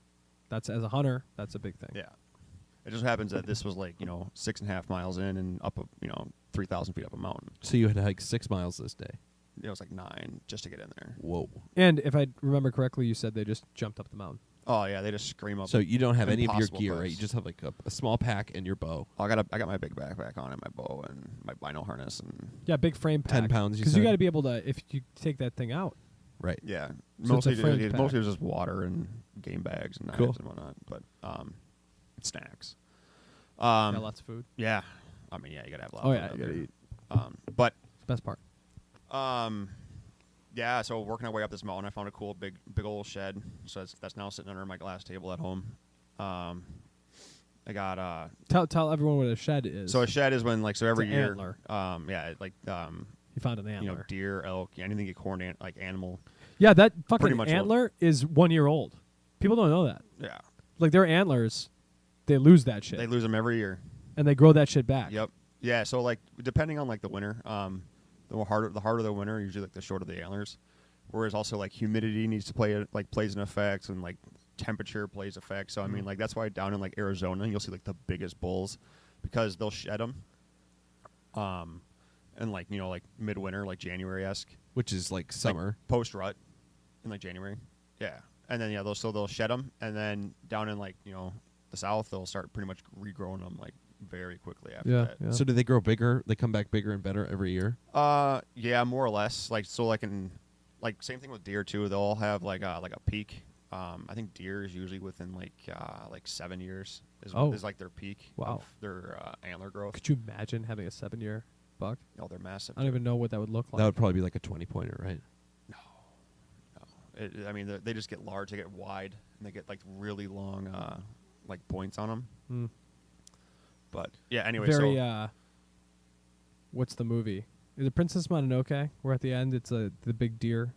That's as a hunter, that's a big thing. yeah. It just happens that this was like 6.5 miles in and up 3,000 feet up a mountain. So you had to hike 6 miles this day. It was like 9 just to get in there. Whoa. And if I remember correctly, you said they just jumped up the mountain. Oh yeah, they just scream up. So you don't have any of your Impossible gear, right? place. You just have like a small pack and your bow. I got my big backpack on and my bow and my bino harness and Yeah, big frame pack. 10 pounds, you Because you said? got to be able to, if you take that thing out. Right. yeah. So Mostly it's a friend mostly it pack. was just water and game bags and knives Cool. and whatnot, but snacks. Got lots of food. Yeah. I mean, yeah, you gotta have a lot. Oh of yeah, food you out gotta there. eat. But Best part. yeah, so working our way up this mountain, I found a cool big old shed. So that's now sitting under my glass table at home. I got Tell everyone what a shed is. so a shed is when like so every an year, antler. yeah, like You found an antler. deer, elk, anything you corn like animal. Yeah, that Pretty fucking much antler is 1 year old. People don't know that. Yeah, Like their antlers, they lose that shit, they lose them every year. and they grow that shit back. Yep. Yeah. So like depending on like the winter, the harder the winter, usually like the shorter the antlers. Whereas also like humidity needs to plays an effect, and like temperature plays effect. So I mean like that's why down in like Arizona you'll see like the biggest bulls because they'll shed them. And like like midwinter, like January-esque, which is like summer. Post rut in like January. Yeah, and then they'll shed them, and then down in like the south they'll start pretty much regrowing them like very quickly after that. Yeah. So do they grow bigger? They come back bigger and better every year. Yeah, more or less. Like so, like in like same thing with deer too. They'll all have like a peak. I think deer is usually within like 7 years is like their peak. Wow. Of their antler growth. Could you imagine having a 7-year buck? Oh, they're massive. I don't even know what that would look like. That would probably be like a 20-pointer, right? I mean, they just get large. They get wide, and they get like really long, like points on them. Mm. But yeah, anyway. Very. So What's the movie? Is it Princess Mononoke? Where at the end it's the big deer.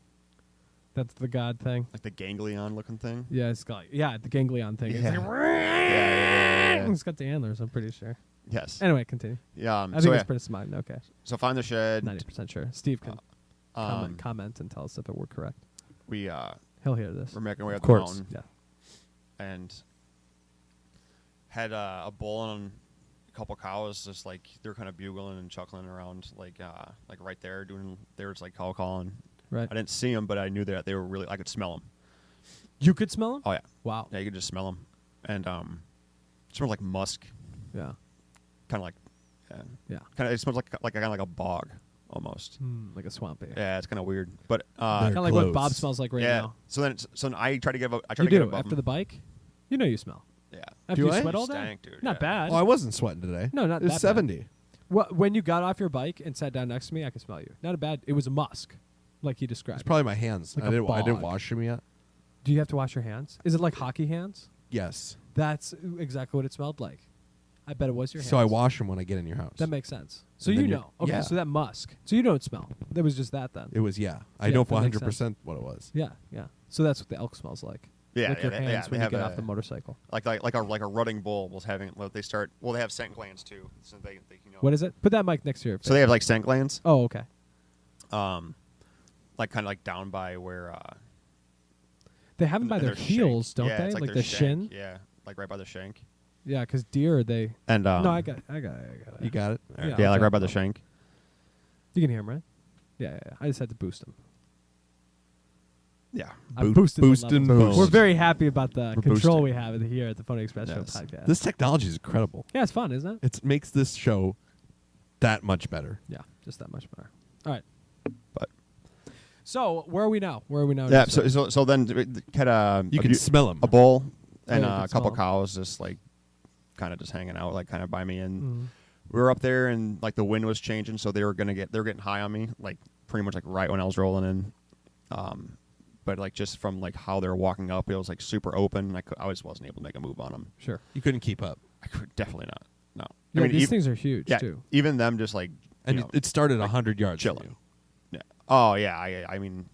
That's the god thing. like the ganglion looking thing. Yeah, it's got the ganglion thing. Yeah. It's like, Yeah. it's got the antlers. I'm pretty sure. Yes. Anyway, continue. Yeah. I think it's Princess Mononoke. So find the shed. 90% sure. Steve can comment and tell us if it were correct. We He'll hear this. we're making our way Of up the course. mountain. Yeah. And had a bull and a couple cows just like they're kind of bugling and chuckling around like right there doing they were just like calling. Right. I didn't see them, but I knew that they were really. I could smell them. You could smell them? Oh yeah, Wow. yeah, you could just smell them, and it smells like musk, Yeah. kind of like, Yeah. kind of. It smells like a bog almost. Like a swampy. Yeah, it's kind of weird, but Kind of like what clothes. Bob smells like right yeah. now. So then I try to give up. I try You to get do above after them. the bike. You know you smell. Yeah. After Do you I? sweat all day. Stank, dude, Not yeah. bad. Oh, I wasn't sweating today. No, not it was that bad. 70. Well, when you got off your bike and sat down next to me, I could smell you. Not a bad. It was a musk, like he described. It's probably my hands. Like I a didn't bog. wash them yet. Do you have to wash your hands? Is it like hockey hands? Yes. That's exactly what it smelled like. I bet it was your hands. So I wash them when I get in your house. That makes sense. So And you then you- know. Okay, yeah. so that musk. So you don't smell. There was just that then. It was I Yeah, know that makes 100% what it was. Yeah, yeah. So that's what the elk smells like. Yeah, Like yeah, your they- hands yeah, when they you have get a- off the motorcycle. like a rutting bull was having. Well, they start. Well, they have scent glands too. So they What is it? Put that mic next to your face. So they have like scent glands. Oh, okay. Like kind of like down by where. They have them by in their shank. heels, don't Yeah, they? it's Like their the shank. shin. Yeah, like right by the shank. Yeah, because deer, they. And No, I got it. You got it? Yeah. yeah, like okay. right by the shank. You can hear him, right? Yeah. I just had to boost him. Yeah. I boosted the boosting levels. boost. We're very happy about the We're control boosting. we have here at the Phony Express Yes. Show podcast. This technology is incredible. Yeah, it's fun, isn't it? It makes this show that much better. Yeah, just that much better. All right. But So where are we now? yeah, so then had You can smell them. a bull and Yeah, you can a couple smell 'em. cows just like kind of just hanging out like kind of by me, and Mhm. we were up there and like the wind was changing, so they were getting high on me like pretty much like right when I was rolling in. But like just from like how they were walking up, it was like super open. I just wasn't able to make a move on them. Sure. You couldn't keep up. I could definitely not. No. Yeah, I mean, these things are huge yeah, too. even them just like And you know, it started like 100 yards from chilling. you. Yeah. Oh yeah. I mean,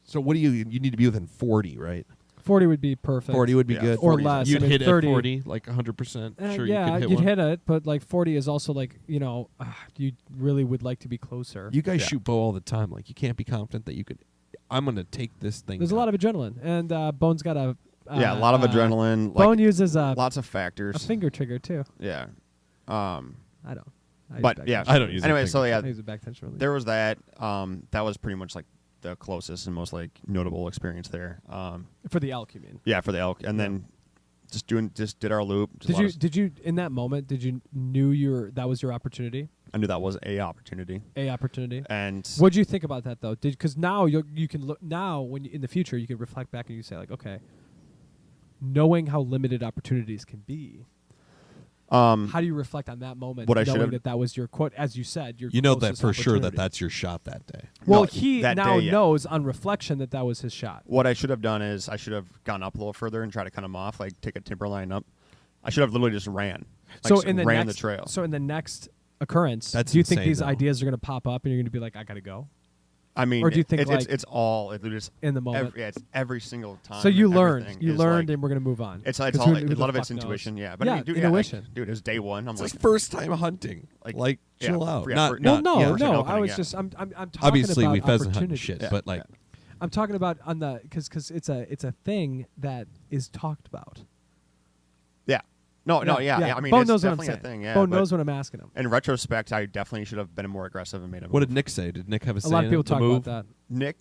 So what do you need to be within 40, right? 40 would be perfect. 40 would be Yeah, good. Or 40 's less. You'd I mean, hit 30 at 40, like 100%. Sure, yeah, you could hit you'd one. hit it, but like 40 is also like, you really would like to be closer. You guys Yeah. shoot bow all the time. Like, you can't be confident that you could. I'm going to take this thing. There's a lot of adrenaline, and Bone's got a. yeah, a lot of adrenaline. Bone Like, uses a lots of factors. finger trigger too. Yeah. I don't. I use But back yeah, tension. I don't use Anyway, a so finger. yeah, I use a back tension release. there was that. That was pretty much like the closest and most like notable experience there. For the elk, you mean? Yeah, for the elk, and then just did our loop. Just a lot of- Did you in that moment? Did you knew that was your opportunity? I knew that was a opportunity, and What do you think about that though? Because now you can look now when in the future you can reflect back and you say like, okay, knowing how limited opportunities can be. How do you reflect on that moment? What I knowing should've- that was your quote, as you said, your You know that closest for sure that opportunity. that's your shot that day. Well, No, he that now day, yeah. knows on reflection that that was his shot. what I should have done is I should have gone up a little further and try to cut him off, like take a timber line up. I should have literally just ran. Like, So just in the ran next, the trail. So in the next occurrence, That's do you think insane, these though. ideas are going to pop up and you're going to be like, I got to go I mean, or do you think, it's like, it's all it's in the moment? it's every single time. So you and learned, everything you is, learned, like, and we're going to move on. It's 'Cause all who a the lot of fuck it's knows? intuition, yeah. But Yeah, I mean, dude, intuition. dude, it was day one. I'm It's like, his first time hunting. Like, yeah, chill out. yeah, Not, for- Well, not, no, yeah. for no. opening, I was yeah. just, I'm talking Obviously, about we pheasant hunt and opportunities. shit, Yeah, but like, yeah. I'm talking about on the because it's a thing that is talked about. yeah, No, yeah. I mean, Bone it's knows what I'm definitely saying. a thing. Yeah, Bone but knows what I'm asking him. in retrospect, I definitely should have been more aggressive and made him. What did Nick say? Did Nick have a say A lot of in people the talk move? about that.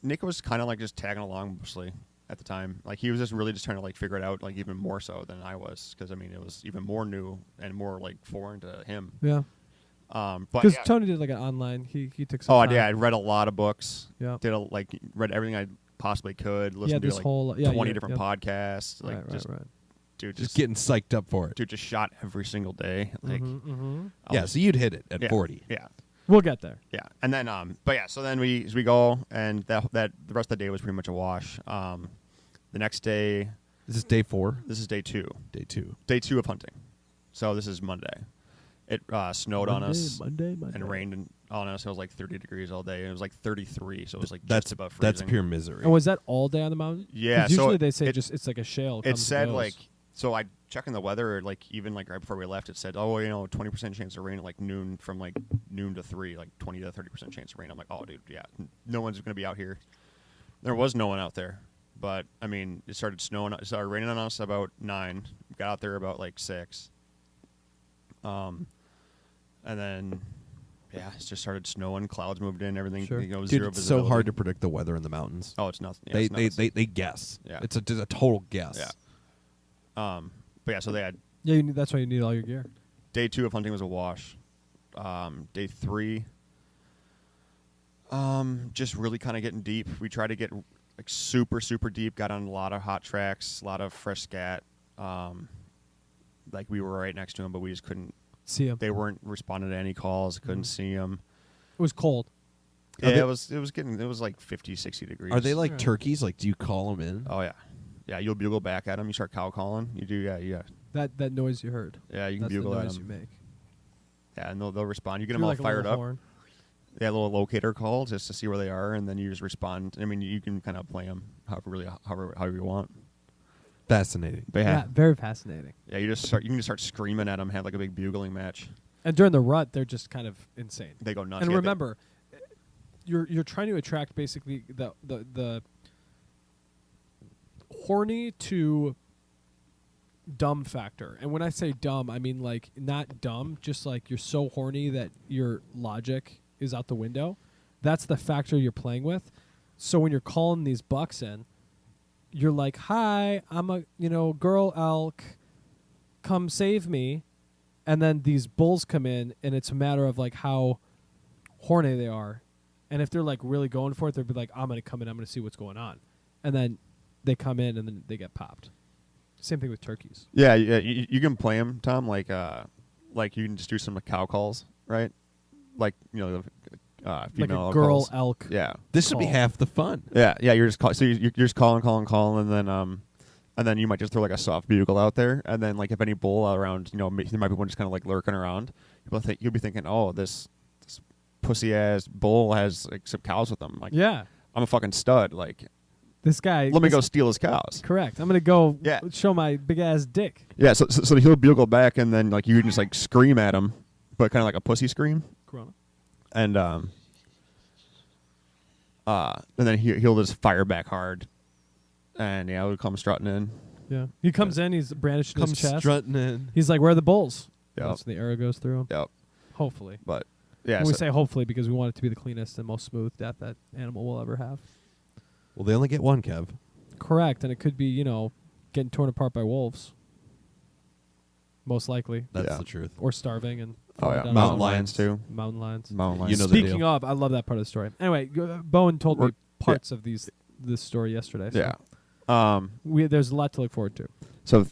Nick was kind of like just tagging along mostly at the time. Like he was just really just trying to like figure it out like even more so than I was because I mean it was even more new and more like foreign to him. Yeah. But Because yeah. Tony did like an online. He took some Oh, time. yeah, I read a lot of books. Yeah. Read everything I possibly could. Yeah, Listened to this like whole 20 different podcasts. Like right, just right. dude, Just getting psyched up for it. dude just shot every single day. Like I Yeah, was- so you'd hit it at yeah, 40. Yeah. We'll get there. Yeah, and then but yeah, so then we go, and that the rest of the day was pretty much a wash. The next day, This is day 4? this is day 2. Day 2. Day 2 of hunting. So this is Monday. It snowed on us Monday. and rained on us. It was like 30 degrees all day. It was like 33, so it was like That's just above freezing. That's pure misery. And was that all day on the mountain? 'Cause Yeah, so usually they say it- just it's like a shale. It comes and said goes. like so. I checking the weather like even like right before we left. It said 20% chance of rain at like noon from like noon to 3, like 20 to 30% chance of rain. I'm like, oh dude, yeah, no one's gonna be out here. There was no one out there, but I mean it started snowing. It started raining on us about 9. We got out there about like 6. And then yeah, it just started snowing. Clouds moved in. Everything. Sure. Dude, Zero it's so visibility. hard to predict the weather in the mountains. Oh, it's nothing. Yeah, they, it's nuts. they guess. Yeah. It's just a total guess. Yeah. But yeah, so they had Yeah, that's why you need all your gear. day 2 of hunting was a wash. Day 3, just really kind of getting deep. We tried to get like super, super deep. Got on a lot of hot tracks, a lot of fresh scat. Like we were right next to them, but we just couldn't. See him. They weren't responding to any calls. Couldn't Mhm. see them. It was cold. Yeah, they- it was like 50, 60 degrees. Are they like Right. turkeys? Like, do you call them in? Oh yeah, yeah. You'll bugle back at them. You start cow calling. You do. Yeah. That noise you heard. Yeah, you can That's the bugle at noise you them. make. Yeah, and they'll respond. You get Do them all like a fired little up. horn. Yeah, a little locator call just to see where they are, and then you just respond. I mean, you can kind of play them however you want. Fascinating. But Yeah, very fascinating. yeah, you can just start screaming at them, have like a big bugling match. And during the rut, they're just kind of insane. They go nuts. And Yeah, remember, you're trying to attract basically the horny to dumb factor. And when I say dumb, I mean like not dumb, just like you're so horny that your logic is out the window. That's the factor you're playing with. So when you're calling these bucks in, you're like, "Hi, I'm a girl elk. Come save me." And then these bulls come in, and it's a matter of like how horny they are. And if they're like really going for it, they'll be like, "I'm gonna come in. I'm gonna see what's going on," and then they come in, and then they get popped. Same thing with turkeys. yeah, you can play them, Tom. Like you can just do some cow calls, right? Like female Like a elk girl calls. elk. Yeah, This would be Call. half the fun. yeah. You're just so you're just calling, and then you might just throw like a soft bugle out there, and then like if any bull around, there might be one just kind of like lurking around. You'll be thinking, oh, this pussy ass bull has like some cows with him. Like, Yeah, I'm a fucking stud. Like, this guy. let me go steal his cows. Correct. I'm gonna go Yeah. show my big ass dick. Yeah, so he'll bugle back, and then like you can just like scream at him, but kind of like a pussy scream, Corona. and then he'll just fire back hard, and yeah, he'll come strutting in. Yeah. He comes in. He's brandishing Come his chest. strutting in. He's like, "Where are the bulls?" Yep. That's when the arrow goes through him. Yep. Hopefully. But yeah, And we so- say hopefully because we want it to be the cleanest and most smooth death that animal will ever have. Well, they only get one, Kev. Correct. And it could be, getting torn apart by wolves. Most likely. That's Yeah. the truth. Or starving and oh falling yeah, down mountain the lions too. mountain lions. Mountain lions. You know the Speaking deal. of, I love that part of the story. Anyway, Bowen told me We're- parts of this story yesterday. So yeah. there's a lot to look forward to. So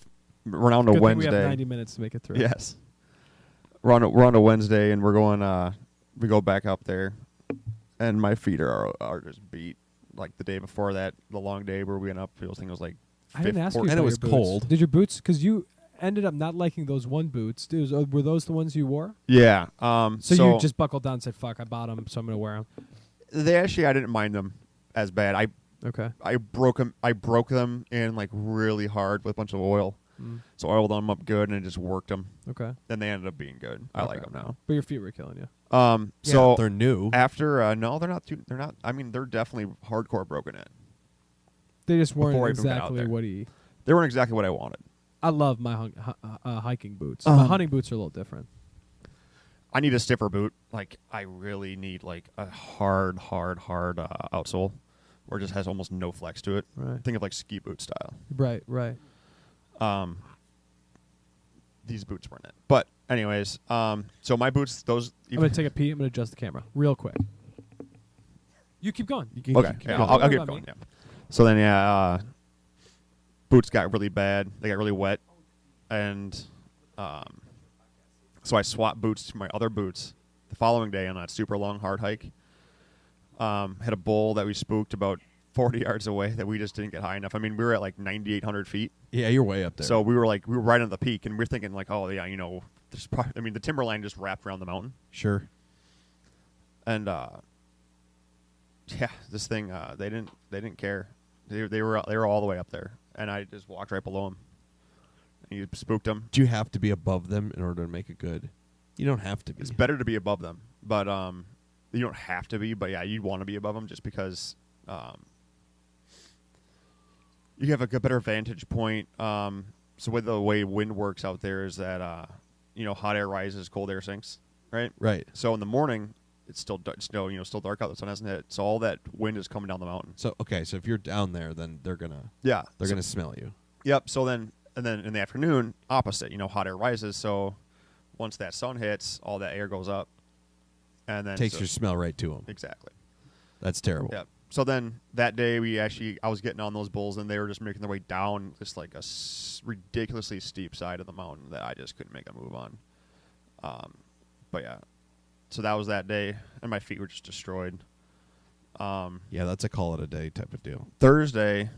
we're on a Good thing Wednesday. we have 90 minutes to make it through. Yes. We're on a Wednesday, and we're going. We go back up there, and my feet are just beat. Like the day before that, the long day where we went up, I think it was like. I didn't ask you and it about was your boots. cold. Did your boots, because you ended up not liking those one boots. Were those the ones you wore? Yeah. So you just buckled down and said, fuck, I bought them, so I'm going to wear them. I didn't mind them as bad. Okay. I broke them in like really hard with a bunch of oil. Mm. So I oiled them up good, and it just worked them. Okay. Then they ended up being good. I like Okay. them now. But your feet were killing you. So they're new. after no, they're not. They're not. I mean, they're definitely hardcore broken in. They just weren't Before I even got out exactly there. what he... They weren't exactly what I wanted. I love my hiking boots. My hunting boots are a little different. I need a stiffer boot. Like, I really need like a hard outsole, where it just has almost no flex to it. Right. Think of like ski boot style. Right. These boots weren't it. But anyways, so my boots, those. I'm gonna take a pee. I'm gonna adjust the camera real quick. You keep going. You keep Okay, keep yeah, going. I'll Don't keep worry going. about me. Yeah. So then, boots got really bad. They got really wet, and so I swapped boots to my other boots the following day on that super long hard hike. Had a bull that we spooked about 40 yards away that we just didn't get high enough. I mean, we were at like 9,800 feet. Yeah, you're way up there. So we were right on the peak, and we are thinking like, oh yeah, there's probably, I mean, the timberline just wrapped around the mountain, sure. and yeah, this thing they didn't care. They were all the way up there, and I just walked right below them. And you spooked them. Do you have to be above them in order to make it good? You don't have to be. It's better to be above them, but you don't have to be. But yeah, you'd want to be above them just because you have a better vantage point. So with the way wind works out there is that hot air rises, cold air sinks, right? Right. So in the morning, it's still still dark out. The sun hasn't hit, so all that wind is coming down the mountain. So okay, so if you're down there, then they're gonna So gonna smell you. Yep. So then in the afternoon, opposite. Hot air rises. So once that sun hits, all that air goes up, and then Takes your smell right to them. exactly. That's terrible. Yep. So then that day I was getting on those bulls, and they were just making their way down this like a ridiculously steep side of the mountain that I just couldn't make a move on. But yeah, so that was that day, and my feet were just destroyed. Yeah, that's a call it a day type of deal. Thursday,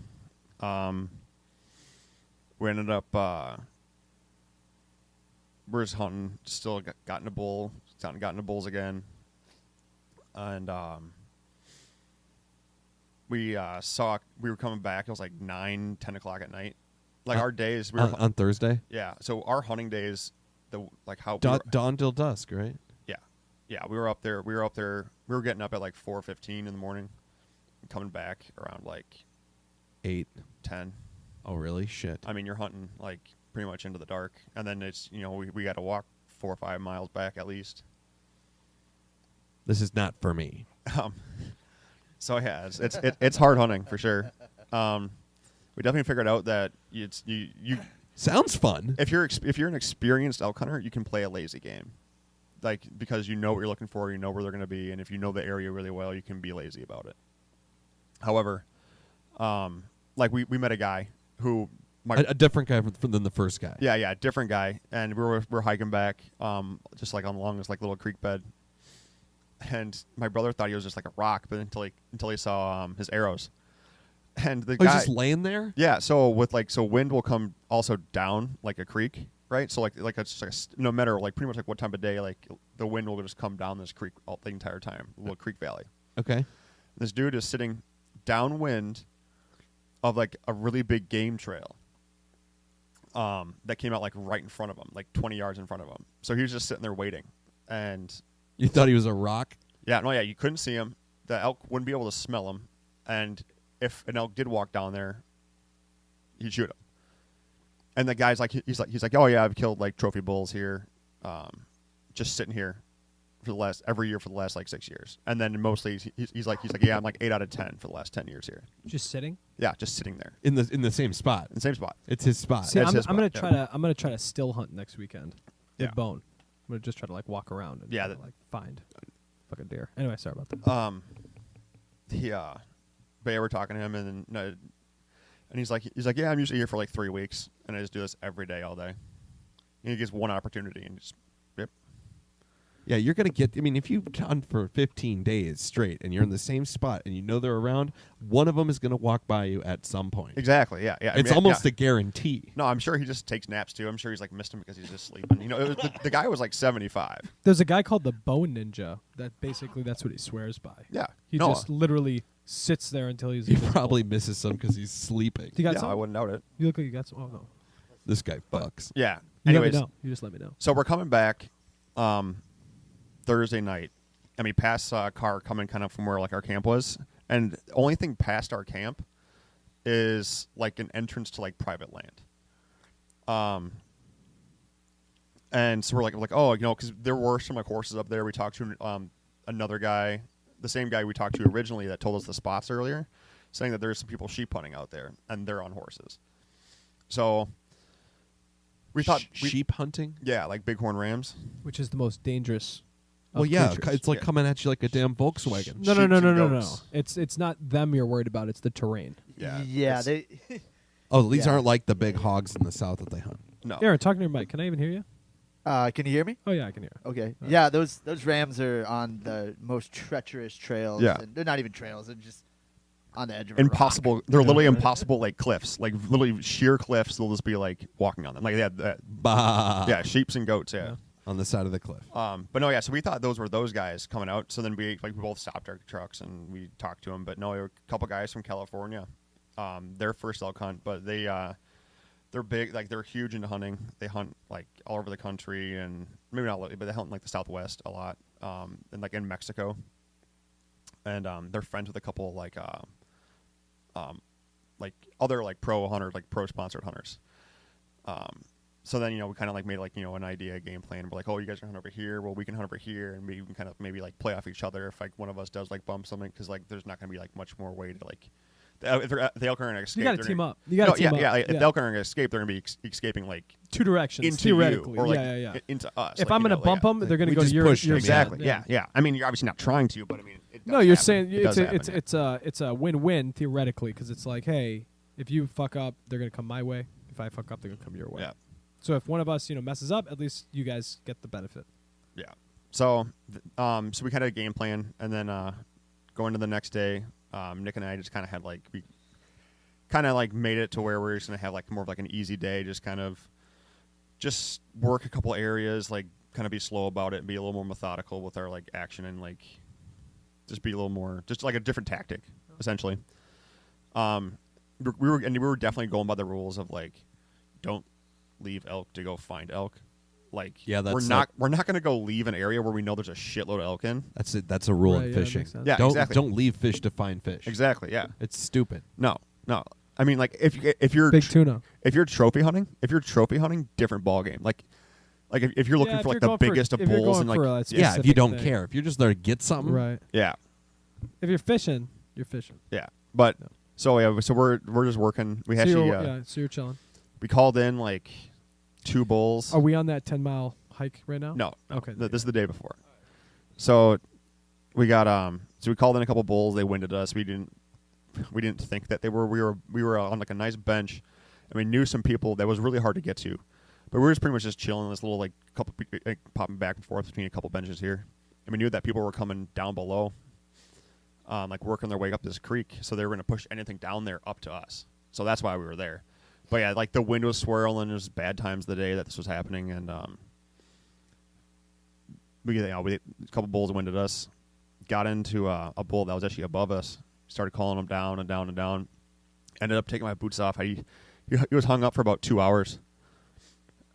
we ended up we're just hunting, still got into bulls again, and we were coming back. It was like 9-10 o'clock at night. Like our days, we were On Thursday, yeah. So our hunting days, dawn till dusk, right? yeah, we were up there. We were getting up at like 4:15 in the morning, and coming back around like 8. 10. Oh, really? Shit. I mean, you're hunting like pretty much into the dark, and then it's we got to walk 4 or 5 miles back at least. This is not for me. So yeah, it's hard hunting for sure. We definitely figured out that you Sounds fun. if you're an experienced elk hunter, you can play a lazy game, like because you know what you're looking for, you know where they're going to be, and if you know the area really well, you can be lazy about it. However, like we met a guy who A different guy than the first guy. yeah, different guy, and we're hiking back, just like along this like little creek bed. And my brother thought he was just like a rock, but until he saw his arrows, and the Oh, guy he's just laying there. yeah. So wind will come also down like a creek, right? So like it's like no matter like pretty much like what time of day, like the wind will just come down this creek all the entire time, little creek valley. Okay. This dude is sitting downwind of like a really big game trail. That came out like right in front of him, like 20 yards in front of him. So he was just sitting there waiting, and. You thought he was a rock? Yeah, you couldn't see him. The elk wouldn't be able to smell him, and if an elk did walk down there, he'd shoot him. And the guy's like, he's like, oh yeah, I've killed like trophy bulls here, just sitting here for every year for the last like 6 years, and then mostly he's like, yeah, I'm like 8 out of 10 for the last 10 years here. Just sitting. Yeah, just sitting there In the same spot. in the same spot. It's his spot. See, That's I'm his gonna spot, try to try to still hunt next weekend. Yeah. With Boan. I'm gonna just try to like walk around and Yeah, try to, like find fucking deer. Anyway, sorry about that. But yeah, we're talking to him, and he's like, yeah, I'm usually here for like 3 weeks, and I just do this every day, all day. And he gets one opportunity, and just, yep. Yeah, you're going to get... I mean, if you hunt for 15 days straight and you're in the same spot and you know they're around, one of them is going to walk by you at some point. Exactly, yeah. It's almost a guarantee. No, I'm sure he just takes naps, too. I'm sure he's, like, missed him because he's just sleeping. The guy was, like, 75. There's a guy called the Bone Ninja that basically that's what he swears by. Yeah. He No, just literally sits there until he's He invisible. probably misses some because he's sleeping. You got yeah, some? I wouldn't doubt it. You look like you got some. Oh no. This guy fucks. Yeah. You Anyways, let me know. You just let me know. so we're coming back Thursday night, and we pass a car coming kind of from where, like, our camp was, and the only thing past our camp is, like, an entrance to, like, private land. And so we're like, oh, because there were some like horses up there. We talked to another guy, the same guy we talked to originally that told us the spots earlier, saying that there's some people sheep hunting out there and they're on horses. So we thought sheep hunting. yeah, like bighorn rams. Which is the most dangerous. of Well, yeah, creatures. it's like Yeah. coming at you like a damn Volkswagen. No, no, sheeps no, and no, no, no. goats. It's not them you're worried about. It's the terrain. Yeah, Yeah, it's- they. Oh, these Yeah. aren't like the big hogs in the south that they hunt. no. Aaron, talking to your mic. Can I even hear you? Can you hear me? Oh yeah, I can hear. Okay. Right. Yeah, those rams are on the most treacherous trails. Yeah. And they're not even trails. They're just on the edge of a Impossible. rock. They're literally Yeah. impossible, like cliffs, like literally sheer cliffs. They'll just be like walking on them, like Bah. yeah, sheeps and goats. Yeah. On the side of the cliff. But no, yeah. So we thought those were those guys coming out. So then we both stopped our trucks and we talked to them. But no, there were a couple guys from California. Their first elk hunt, but they're big, like they're huge into hunting. They hunt like all over the country and maybe not, but they hunt in, like the Southwest a lot, and like in Mexico. And they're friends with a couple like other like pro hunters, like pro sponsored hunters. So then we kind of like made like an idea, a game plan. We're like, oh, you guys are hunting over here. Well, we can hunt over here, and we can kind of maybe like play off each other if like one of us does like bump something, because like there's not gonna be like much more way to like. If the elk aren't gonna escape, You got to they're team gonna- up. You got to team yeah, up. yeah. If the elk aren't gonna escape, they're gonna be escaping like Two directions. into theoretically. you or like yeah. into us. If like, I'm you gonna know, bump yeah. them, they're gonna We go to just your push them, Exactly. Yeah. Yeah. I mean, you're obviously not trying to, but I mean, it does No, you're happen. saying It does happen, it's a win-win theoretically, because it's like, hey, if you fuck up, they're gonna come my way. If I fuck up, they're gonna come your way. Yeah. So if one of us messes up, at least you guys get the benefit. Yeah. So, so we kind of had a game plan, and then going to the next day, Nick and I just kind of had like we kind of like made it to where we're just gonna have like more of like an easy day, just kind of just work a couple areas, like kind of be slow about it, and be a little more methodical with our like action, and like just be a little more, just like a different tactic, essentially. We were definitely going by the rules of like, don't leave elk to go find elk. Like, Yeah, that's we're not going to go leave an area where we know there's a shitload of elk in. That's it. That's a rule Right, in yeah, that fishing. makes sense. Yeah, don't exactly. don't leave fish to find fish. Exactly. Yeah. It's stupid. No. I mean, like if you're Big tuna. if you're trophy hunting, different ball game. Like if you're looking Yeah, if for like you're the going for- biggest of if you're bulls going and like for a Yeah, if specific you don't thing. care, if you're just there to get something, Right. yeah. If you're fishing, you're fishing. Yeah. But No. so we're just working. We actually So you're chilling. we called in like 2 bulls. Are we on that 10-mile hike right now? No. Okay. This is the day before. So we got so we called in a couple bulls. They winded us. We didn't think that they were. We were on like a nice bench, and we knew some people that was really hard to get to, but we were just pretty much just chilling in this little like couple like, popping back and forth between a couple benches here, and we knew that people were coming down below, like working their way up this creek, so they were going to push anything down there up to us. So that's why we were there. But yeah, like the wind was swirling. It was bad times of the day that this was happening, and we a couple bulls winded us. Got into a bull that was actually above us. Started calling him down and down and down. Ended up taking my boots off. He was hung up for about 2 hours.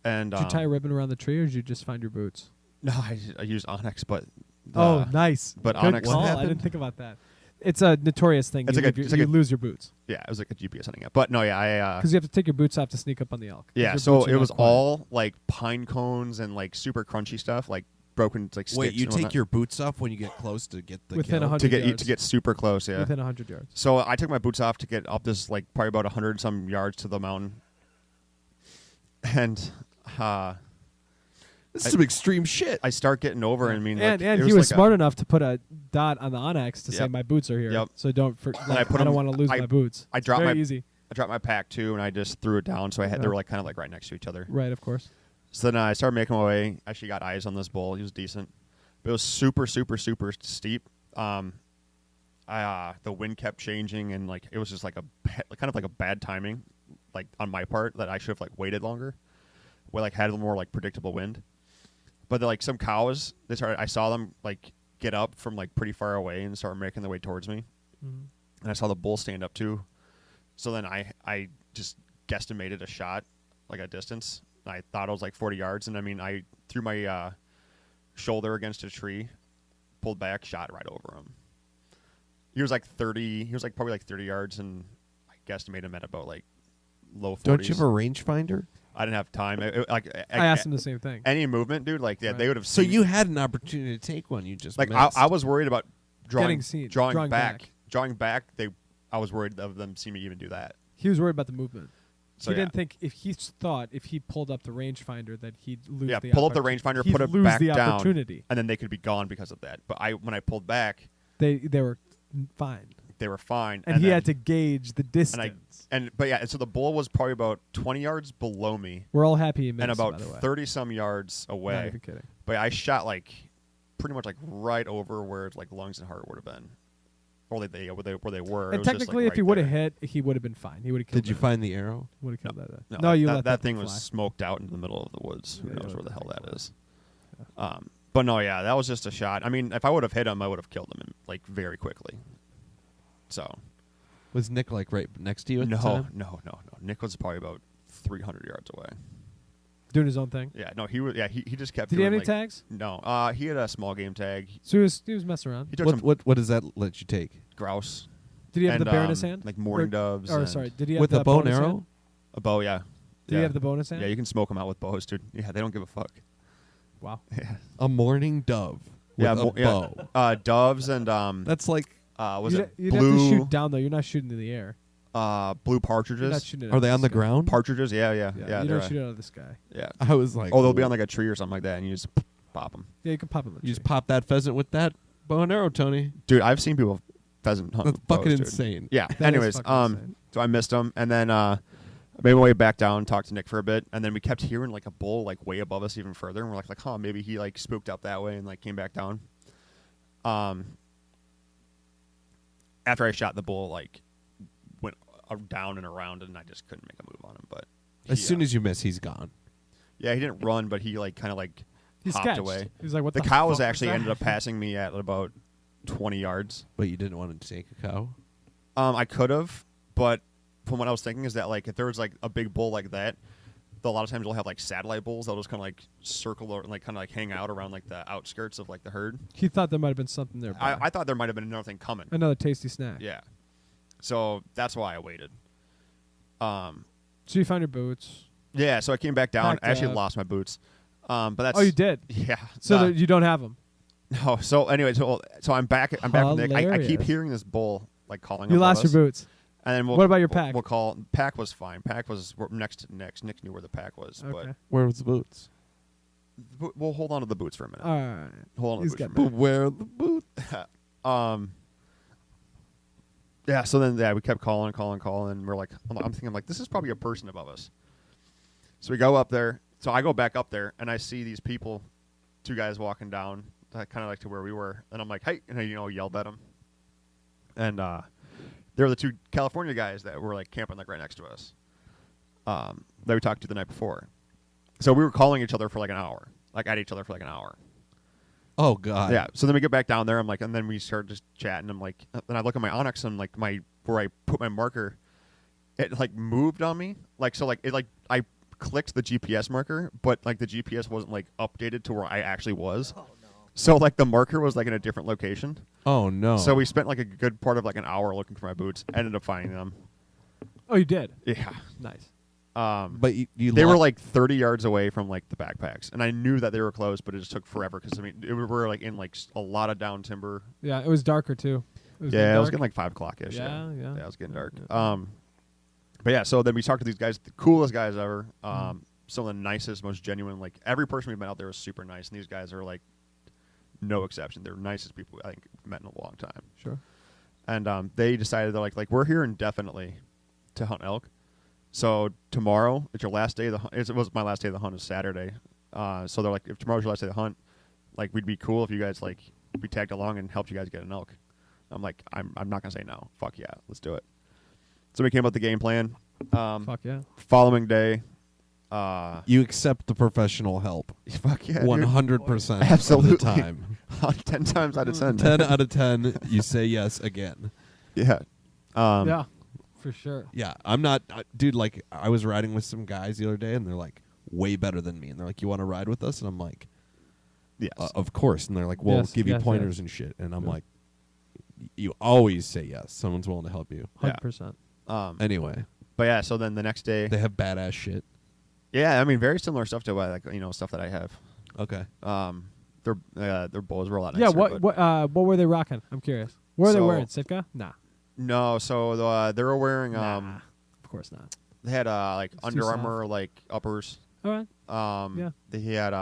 And Did you tie a ribbon around the tree, or did you just find your boots? no, I used Onyx, but Nice. but Good Onyx. call. What I happened? didn't think about that. It's a notorious thing. It's You, like a- leave your- it's like you a- lose your boots Yeah, it was like a GPS hunting app. But no, yeah, I because you have to take your boots off to sneak up on the elk. 'Cause yeah. your So boots are it not was quiet. all like pine cones and like super crunchy stuff, like broken like sticks. Wait, you and take whatnot, your boots off when you get close to get the Within kill? 100 to yards. get super close. Yeah. Within 100 yards. So I took my boots off to get up this like probably about 100 some yards to the mountain, and This is some extreme shit. I start getting over. And I mean, And like, it he was like smart enough to put a dot on the Onyx to say Yep. my boots are here. Yep. So don't. I put I don't 'em- want to lose I- my boots. I It's dropped very my- easy. I dropped my pack too, and I just threw it down. So they Yeah. were like kind of like right next to each other. Right, of course. So then I started making my way. Actually got eyes on this bull. He was decent, but it was super steep. The wind kept changing, and like it was just like kind of like a bad timing, like on my part, that I should have like waited longer, where like had a more like predictable wind. But like some cows, I saw them like get up from like pretty far away and start making their way towards me, Mhm. and I saw the bull stand up too. So then I just guesstimated a shot, like a distance. I thought it was like 40 yards, and I mean I threw my shoulder against a tree, pulled back, shot right over him. He was like 30. He was like probably like 30 yards, and I guessed made him at about like low 40s. Don't you have a rangefinder? I didn't have time. I asked him the same thing. Any movement, dude. Like, yeah, Right. they would have. So seen you had an opportunity to take one. You just like missed. I was worried about drawing drawing back. Drawing back. I was worried of them seeing me even do that. He was worried about the movement. So he yeah. didn't think if he pulled up the rangefinder that he'd lose. Yeah, the pull up the opportunity. rangefinder, He'd put it lose back the down, opportunity. and then they could be gone because of that. But when I pulled back, They were fine, they were fine. and he then, had to gauge the distance. But yeah, so the bull was probably about 20 yards below me We're all happy he missed, and about by the way. 30 some yards Not away. even kidding. But I shot like pretty much like right over where like lungs and heart would have been, or where they were. It And was just, technically, like, if he right would have there. hit, he would have been fine. He would have killed. Did you find the arrow? Would have killed that. No, you that, let that thing thing was fly. smoked out into the middle of the woods. Who Yeah, knows you where the let hell that that thing is? But no, yeah, that was just a shot. I mean, if I would have hit him, I would have killed him like very quickly. So Was Nick like right next to you at no, the time? no. Nick was probably about 300 yards away. doing his own thing. Yeah, no, he was. Yeah, he just kept. Did he have doing, any like, tags? No, he had a small game tag. So he was messing around. He took some What does that let you take? grouse. Did he have and, the bear in his hand? Like mourning Or- doves. Or and sorry, did he have With the a bow and bonus arrow? hand? a bow. Yeah. Did he have the bonus hand? Yeah, you can smoke them out with bows, dude. Yeah, they don't give a fuck. Wow. Yeah. A mourning dove with a bow. Doves and That's like. was you'd, it you'd have to blue? shoot down though. You're not shooting in the air. Blue You're not partridges. shooting. Are they on the ground? ground? Partridges. Yeah. Yeah, you they're, don't shoot out of the sky. Yeah. I was like, Oh, they'll be on like a tree or something like that, and you just pop them. Yeah, you can pop them. You just pop that pheasant with that bow and arrow, Tony. Dude, I've seen people pheasant hunt. That's with bows, fucking dude. insane. Yeah. That is Anyways, fucking insane. so I missed them, and then I made my way back down, talked to Nick for a bit, and then we kept hearing like a bull like way above us even further, and we're like, huh, maybe he like spooked up that way and like came back down. After I shot the bull, like went down and around, and I just couldn't make a move on him. But As soon as you miss, he's gone. yeah, he didn't run, but he like kind of like He hopped sketched. away. He's like, what The the cow fuck was was actually that? ended up passing me at about 20 yards. But you didn't want to take a cow? I could have, but from what I was thinking is that like if there was like a big bull like that, a lot of times you'll have like satellite bulls that'll just kind of like circle or like kind of like hang out around like the outskirts of like the herd. He thought there might have been something there. I thought there might have been another thing coming. Another tasty snack. Yeah, so that's why I waited. So you found your boots. Yeah, so I came back down. Packed I actually up. lost my boots. But that's Oh, you did. Yeah. So that you don't have them. no. So anyway, so I'm back. I'm back with Nick. I keep Hilarious. hearing this bull like calling. You above lost us. your boots. And then What about your pack? We'll call pack was fine. Pack was next to Nick's. Nick knew where the pack was, Okay. Where was the boots? but we'll hold on to the boots for a minute. All right. Hold on He's to the boots got for a But minute. where are the boots? Yeah. So then we kept calling. And we're like, I'm thinking like this is probably a person above us. So we go up there. So I go back up there and I see these people, two guys walking down, kind of like to where we were, and I'm like, hey, and I, yelled at them, and they're the two California guys that were like camping like right next to us, that we talked to the night before. So we were calling each other for like an hour, like at each other for like an hour. Oh, God. Yeah. So then we get back down there. I'm like, and then we start just chatting. I'm like, then I look at my Onyx and like where I put my marker, it like moved on me. Like, so like it like I clicked the GPS marker, but like the GPS wasn't like updated to where I actually was. Oh, no. So like the marker was like in a different location. Oh, no. So we spent like a good part of like an hour looking for my boots. Ended up finding them. Oh, you did. Yeah. Nice. But you They were like 30 yards away from like the backpacks, and I knew that they were close, but it just took forever because I mean we were like in like a lot of down timber. Yeah, it was darker too. It was Yeah, it was dark. getting like 5 o'clock ish. Yeah, yeah. it was getting dark. Yeah. But yeah, so then we talked to these guys, the coolest guys ever. Some of the nicest, most genuine. Like every person we met out there was super nice, and these guys are like no exception. They're the nicest people I think we've met in a long time. Sure. And they decided they're like we're here indefinitely to hunt elk. So tomorrow, it's your last day of the hunt. It was my last day of the hunt is Saturday. So they're like, if tomorrow's your last day of the hunt, like we'd be cool if you guys like we tagged along and helped you guys get an elk. I'm like, I'm not gonna say no. Fuck yeah, let's do it. So we came up with the game plan. Fuck yeah. Following day, You accept the professional help. fuck yeah, 100% Absolutely. of the time. 10 times out of 10. 10 out of 10, you say yes again. Yeah. Yeah, for sure. Yeah, I'm not, dude. Like, I was riding with some guys the other day, and they're like way better than me, and they're like, "You want to ride with us?" And I'm like, Yes. Of course." And they're like, "We'll Yes, give you yes, pointers yes. and shit." And I'm Yeah. like, "You always say yes. Someone's willing to help you." Yeah. 100%. Anyway, But yeah, so then the next day, they have badass shit. Yeah, I mean, very similar stuff to like stuff that I have. Okay. Their bows were a lot Yeah. nicer. What were they rocking? I'm curious. What are they So- wearing? Sitka? Nah. No, so they were wearing Nah. Of course not. they had like It's Under too Armour like uppers. All right. Yeah. He had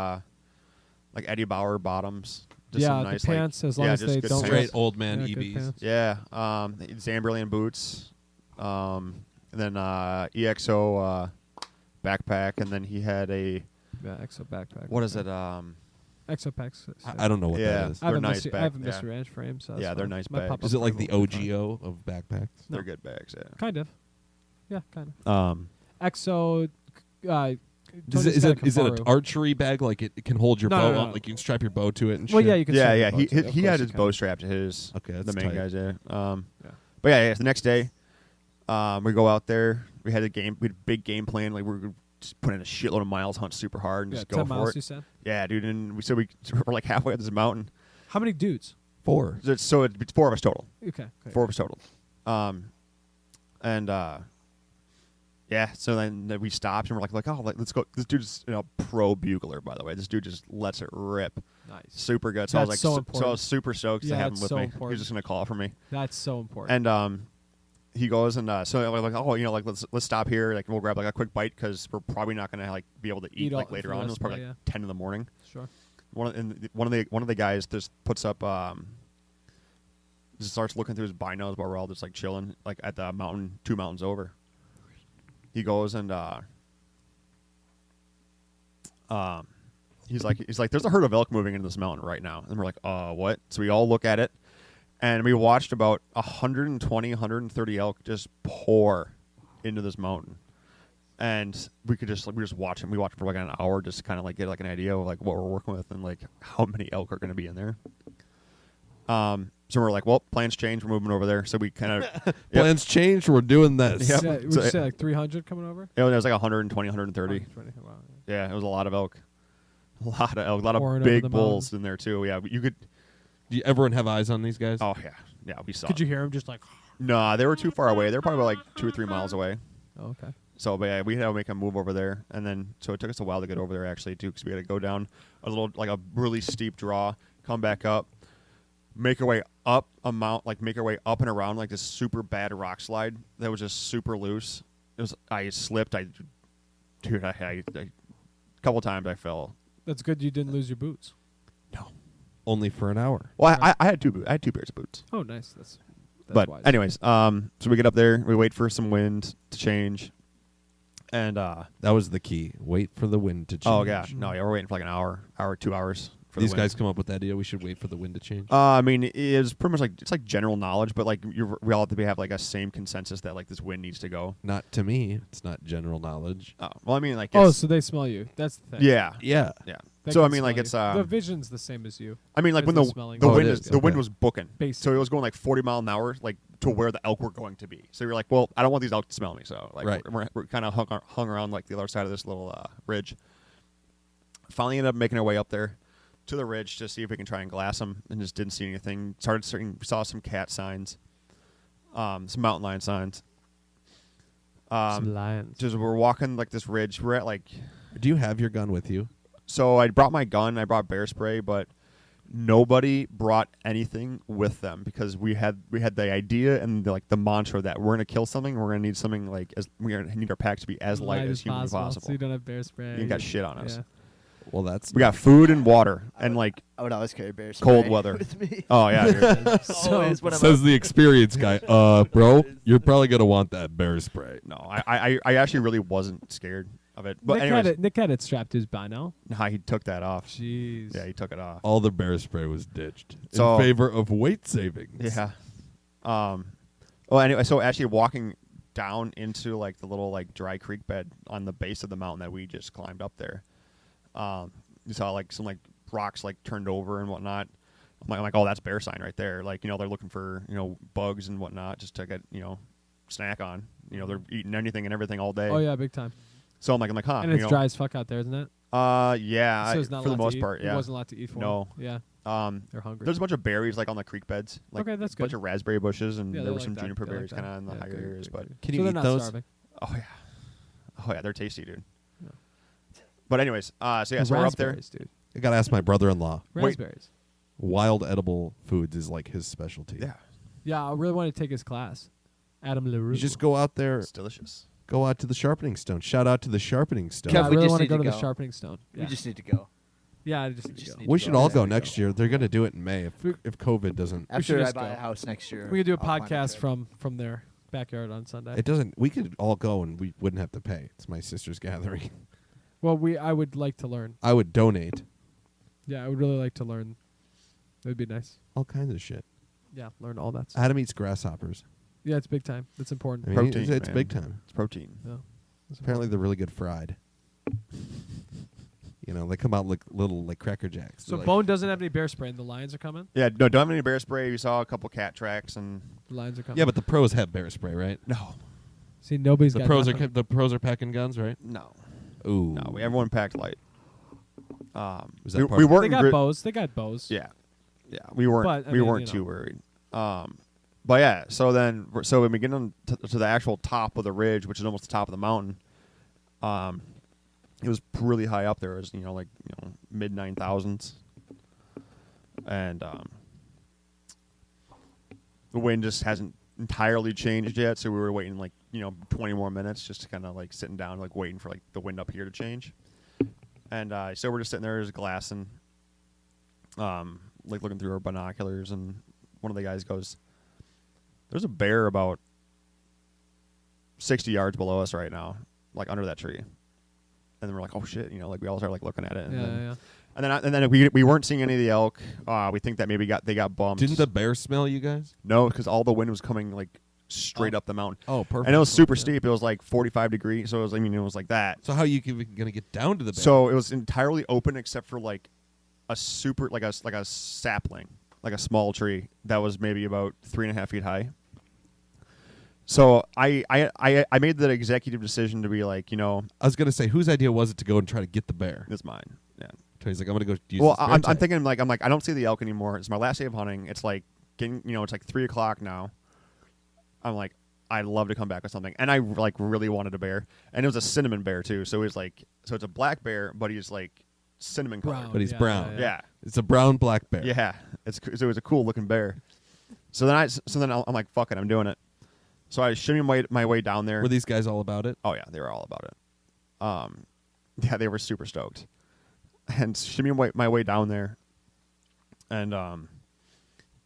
like Eddie Bauer bottoms. Just Yeah, some the nice, pants, like, as long yeah, as just they good don't pants. Straight old man Yeah, good EVs. pants. Yeah, Zamberlian boots, and then EXO backpack, and then he had a Yeah. Exo backpack. what is it? Exo packs. I don't know what Yeah. that is. I have They're a nice Mystery, back- I have a yeah. Mystery Ranch frame, so that's Yeah, they're fine. nice My bags. pop-up Is it like frame the will be fine. OGO of backpacks? No. They're good bags. Yeah. Kind of. Yeah, kind of. Exo. Is Tony's it got is it an Kamaru. archly bag? Like it can hold your No, bow no, up? no. Like you can strap your bow to it and Well, shit? yeah, you can. Yeah, strap yeah. your He bow to it. Of he course had you his can. bow strapped to his. Okay, that's the main tight. guys. Yeah. Yeah. But yeah, the next day, we go out there. We had we had a big game plan. Like we were just putting in a shitload of miles, hunt super hard, and Yeah, just go 10 for miles, it. you said? Yeah, dude. And we're like halfway up this mountain. How many dudes? 4. So it's 4 of us total. Okay. 4 of us total. And yeah, so then we stopped and we're like, let's go. This dude's pro bugler, by the way. This dude just lets it rip. Nice. Super good. So I was That's like, so so I important. was super stoked to Yeah, have him it's with so me. He important. was just gonna call for me. That's so important. And he goes and so we're like, like let's stop here. Like we'll grab like a quick bite because we're probably not gonna like be able to eat Eat all- like later for the on. It rest was of probably the like day, 10 in the morning. Sure. One of the guys just puts up just starts looking through his binos while we're all just like chilling like at the mountain 2 mountains over. He goes and he's like there's a herd of elk moving into this mountain right now, and we're like what? So we all look at it, and we watched about 130 elk just pour into this mountain. And we just watch them. We watched for like an hour, just kind of like get like an idea of like what we're working with and like how many elk are going to be in there. So we're like, well, plans change. We're moving over there. So we kind of Plans changed. We're doing this. Yep. Yeah, would So you say like 300 coming over? There was like 120, 130. 120, wow. Yeah, it was a lot of elk. A lot of elk. A lot Pouring of over big the bulls in there too. Yeah, you could. Do everyone have eyes on these guys? Oh yeah, we saw. Could you hear him just like? No, they were too far away. They're probably like 2 or 3 miles away. Oh, okay. So, but yeah, we had to make a move over there, and then so it took us a while to get over there actually too, because we had to go down a little like a really steep draw, come back up, make our way up a mount, like make our way up and around like this super bad rock slide that was just super loose. I slipped. A couple times I fell. That's good. You didn't lose your boots. No. Only for an hour. Well, I had 2 pairs of boots. Oh, nice. That's But wise. anyways, so we get up there, we wait for some wind to change, and That was the key. Wait for the wind to change. oh gosh, no, yeah, we're waiting for like an hour, 2 hours for These the wind. guys come up with the idea we should wait for the wind to change. I mean, it is pretty much like it's like general knowledge, but like we all have to have like a same consensus that like this wind needs to go. Not to me. It's not general knowledge. Oh, well, I mean, like Oh, it's, so they smell you. That's the thing. yeah, Yeah. yeah. They So I can mean, like smell it's you. the vision's the same as you. I mean, like when It's the smelling. the Oh, wind it is is. the wind Okay. was booking, Basically. so it was going like 40 mile an hour, like to where the elk were going to be. So you're like, well, I don't want these elk to smell me, so like Right. we're kind of hung around like the other side of this little ridge. Finally, ended up making our way up there to the ridge to see if we can try and glass them, and just didn't see anything. Saw some cat signs, some mountain lion signs. Some lions. Just we're walking like this ridge. We're at like, Do you have your gun with you? so I brought my gun. I brought bear spray, but nobody brought anything with them because we had the idea and the mantra that we're gonna kill something. We're gonna need something like we're gonna need our packs to be as light as humanly possible. So you don't have bear spray. You got shit on us. Yeah. Well, that's We got food and water and like I would always carry bear Cold spray weather. with me. oh yeah, dude. Always when I'm says out. the experienced guy. Bro, you're probably gonna want that bear spray. no, I actually really wasn't scared of it. But anyways, Nick had it strapped to his bino. nah, he took that off. Jeez. Yeah, he took it off. All the bear spray was ditched So- in favor of weight savings. Yeah. Well, anyway, so actually walking down into like the little like dry creek bed on the base of the mountain that we just climbed up there, you saw like some like rocks like turned over and whatnot. I'm like, oh, that's bear sign right there. Like, they're looking for bugs and whatnot just to get snack on. They're eating anything and everything all day. Oh yeah, big time. So I'm like, huh? And it's dry as fuck out there, isn't it? Yeah, So it's not for the a lot to most eat. part, It yeah. wasn't a lot to eat for No. them. Yeah, they're hungry. There's a bunch of berries like on the creek beds. Like Okay, that's a bunch good. of raspberry bushes, and Yeah, there they were like some that. juniper They like berries that. kind of in the Yeah, higher good, areas. good, But good. Can So you they're eat not those? starving. oh yeah, they're tasty, dude. But anyways, so yeah, so we're up there. Raspberries, dude. I gotta ask my brother-in-law. Raspberries. Wild edible foods is like his specialty. Yeah, Yeah, I really want to take his class. Adam LaRue. You just go out there, it's delicious. go out to the sharpening stone. Shout out to the sharpening stone. Yeah, Kev, I we really just want to need go to to the go. sharpening stone. Yeah, We just need to go. yeah, I just we need to just go. need We to should go. all Yeah, go we next go. year. They're gonna do it in May if COVID doesn't. After I just buy go. a house next year. We could do a I'll plan podcast trip. from their backyard on Sunday. It doesn't. We could all go and we wouldn't have to pay. It's my sister's gathering. Well, I would like to learn. I would donate Yeah, I would really like to learn. It would be nice. all kinds of shit. Yeah, learn all that stuff. Adam eats grasshoppers. Yeah, it's big time. It's important. I mean, Protein, it's man. big time. It's protein. Yeah, it's Apparently, they're really good fried. You know, they come out like little like Cracker Jacks. So They're like- Bone doesn't have any bear spray, and the lions are coming. Yeah, no, don't have any bear spray. We saw a couple cat tracks and The lions are coming. Yeah, but the pros have bear spray, right? no, see, nobody's The got pros nothing. are packing guns, right? no, Ooh, no. Everyone packed light. Was that we, part we of- weren't. They got gri- bows. They got bows. Yeah, yeah. We weren't. But, I we mean, weren't you know. too worried. But yeah. So then, so when we get on to the actual top of the ridge, which is almost the top of the mountain, it was really high up there. It was like mid 9,000s, and the wind just hasn't entirely changed yet. So we were waiting 20 more minutes just to kind of sitting down waiting for the wind up here to change. And so we're just sitting there, just glassing, looking through our binoculars, and one of the guys goes, "There's a bear about 60 yards below us right now, under that tree." And then we're like, "Oh shit!" We all start looking at it. And Yeah, then, yeah. and then we weren't seeing any of the elk. We think that maybe they got bumped. Didn't the bear smell you guys? No, because all the wind was coming straight up the mountain. Oh, perfect. And it was super Yeah. steep. It was 45 degrees. So it was, it was like that. So how you gonna get down to the bear? So it was entirely open except for a super like a sapling, like a small tree that was maybe about 3.5 feet high. So I made the executive decision to be I was gonna say, whose idea was it to go and try to get the bear? it's mine. Yeah. Tony's like, I'm gonna go use Well, this bear I'm tag. thinking I'm like I don't see the elk anymore. It's my last day of hunting. It's getting it's 3 o'clock now. I'm like, I'd love to come back with something, and I really wanted a bear, and it was a cinnamon bear too. So it was so it's a black bear, but he's cinnamon Brown. colored. But he's Yeah, brown. Yeah, It's a brown black bear. yeah. It was a cool looking bear. So then I'm like, fuck it, I'm doing it. So I shimmy my way down there. Were these guys all about it? Oh yeah, they were all about it. Yeah, they were super stoked, and shimmy my way down there, and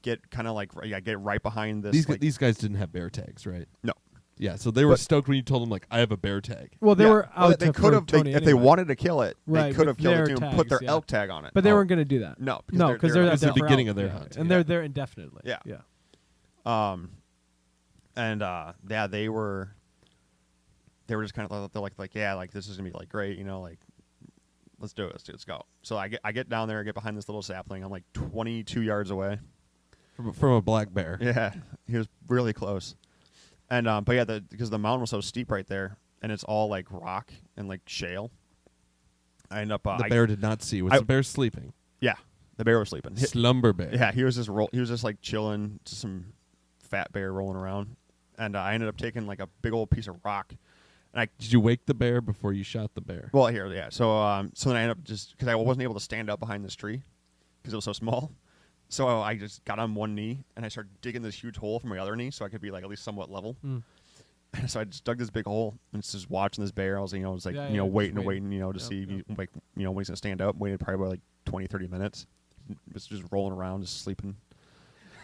get kind of get right behind this. These guys didn't have bear tags, right? No. Yeah, so they were But- stoked when you told them I have a bear tag. Well, they Yeah. were Well, out. they to could have, Tony if they anyway. wanted to kill it, Right, they could with have killed their it too and put tags, their yeah. elk tag on it. But they Oh. weren't going to do that. No, No, because they're It's the there for beginning elk, of their yeah. hunt. and Yeah. they're there indefinitely. Yeah. yeah. And yeah, they were just kind of like yeah, this is gonna be great, let's do it, let's go. So I get down there, I get behind this little sapling. I'm 22 yards away. From a black bear. Yeah, he was really close. And but yeah, because the mountain was so steep right there, and it's all rock and shale. I end up The bear did not see. Was I- the bear sleeping? yeah, the bear was sleeping. Slumber bear. Yeah, he was just chilling, just some fat bear rolling around, and I ended up taking a big old piece of rock, and Did you wake the bear before you shot the bear? well here yeah, so then I ended up just because I wasn't able to stand up behind this tree because it was so small, so I just got on one knee and I started digging this huge hole from my other knee so I could be at least somewhat level. Mm. So I just dug this big hole and just watching this bear. I was Yeah, just just waiting, waiting. to see if he, when he's gonna stand up. Waited probably about 20-30 minutes. Was just rolling around, just sleeping.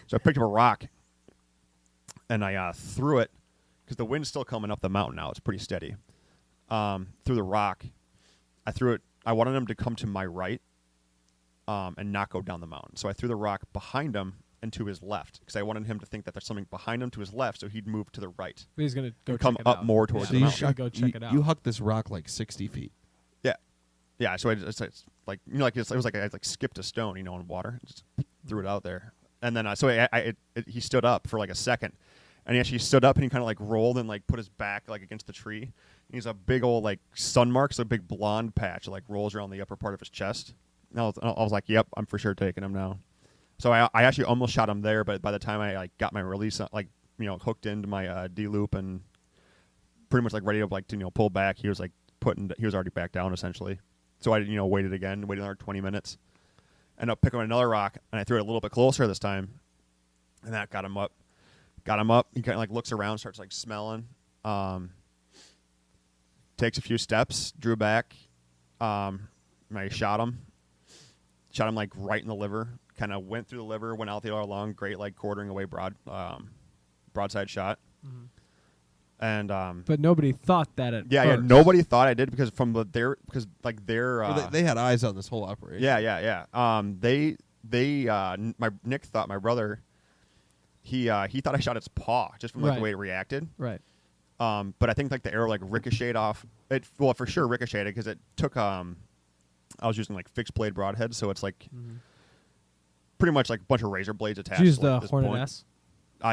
So I picked up a rock and I threw it because the wind's still coming up the mountain now. It's pretty steady. Threw the rock. I threw it. I wanted him to come to my right and not go down the mountain. So I threw the rock behind him and to his left because I wanted him to think that there's something behind him to his left, so he'd move to the right. He's going to go And come check it up out. more towards So the you mountain. should go check it out. You hucked this rock 60 feet. Yeah, so it's it was I skipped a stone, in water, just threw it out there, and then he stood up for a second, and he actually stood up and he kind of rolled and put his back against the tree. And he's a big old sun mark, so a big blonde patch rolls around the upper part of his chest. And I was like, yep, I'm for sure taking him now. So I actually almost shot him there, but by the time I got my release hooked into my D loop and pretty much ready to pull back, he was he was already back down essentially. So I waited another 20 minutes. Ended up picking up another rock, and I threw it a little bit closer this time, and that got him up. He kind of like looks around, starts like smelling. Takes a few steps, drew back. I shot him. Shot him like right in the liver. Kind of went through the liver, went out the other lung. Great, like quartering away broadside shot. Mhm. And But nobody thought that at yeah, first. nobody thought I did because Well, they had eyes on this whole operation. Yeah. My Nick thought my brother. He thought I shot its paw just from like Right. the way it reacted. Right. But I think like the arrow like ricocheted off it. Well, for sure ricocheted because it took. I was using like fixed blade broadhead, so it's like pretty much like a bunch of razor blades attached. Did you use to, like, the this Hornet point. S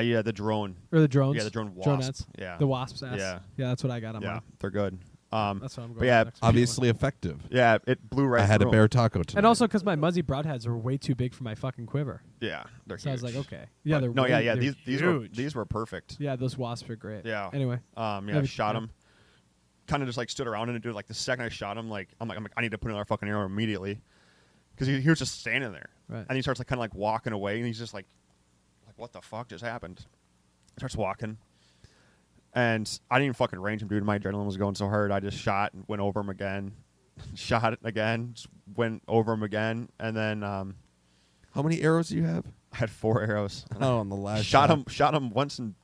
Yeah, the drone. or the drones? Yeah, the drone wasp. Dronettes. Yeah, The Wasps S. Yeah. Yeah, that's what I got on yeah, mine. they're good. That's what I'm going. but yeah, with next Obviously effective. yeah, it blew right. I had a through 'em. bear taco tonight. And also because my Muzzy broadheads are way too big for my fucking quiver. Yeah, they're So I huge. was like, okay. Yeah, But- they're no, way- yeah. they're huge. These were perfect. Yeah, those wasps are great. Yeah. Anyway. Yeah, shot yeah. him. Kind of just like stood around and dude, like the second I shot him, I'm like, I need to put another fucking arrow immediately, because he was just standing there, Right. and he starts like kind of like walking away, and he's just like what the fuck just happened? Starts walking, and I didn't even fucking range him, dude. My adrenaline was going so hard. I just shot and went over him again, shot it again, just went over him again, and then How many arrows do you have? I had 4 arrows. Oh, on the last shot him once and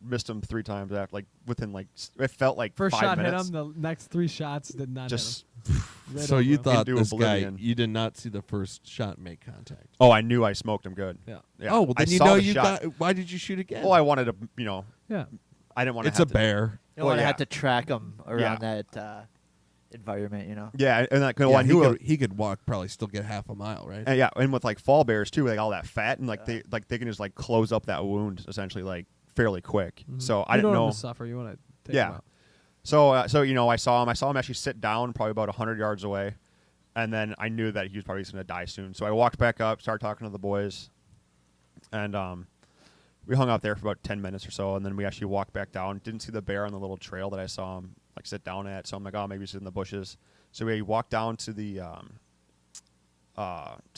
missed him 3 times after, like within like it felt like First 5 shot minutes. hit him. The next 3 shots did not Just hit him. Right So over you him. thought Into this oblivion. guy? You did not see the first shot make contact. oh, I knew I smoked him good. Yeah. Yeah. Oh, well I then you saw know the you shot. got. Why did you shoot again? Well, I wanted to, Yeah. I didn't want to. It's a bear. You Well, want to yeah. have to track them around Yeah. that environment, you know. Yeah, and like, well, Yeah, I knew he could walk, probably still get half a mile, right? and yeah, and with like fall bears too, like all that fat, and like they can just like close up that wound essentially like fairly quick. Mhm. So I you didn't don't know. want to suffer. You want to take Yeah. him out. So I saw him actually sit down probably about 100 yards away, and then I knew that he was probably going to die soon. So I walked back up, started talking to the boys, and we hung out there for about 10 minutes or so, and then we actually walked back down. Didn't see the bear on the little trail that I saw him like sit down at. So I'm like, oh, maybe he's in the bushes. So we walked down to the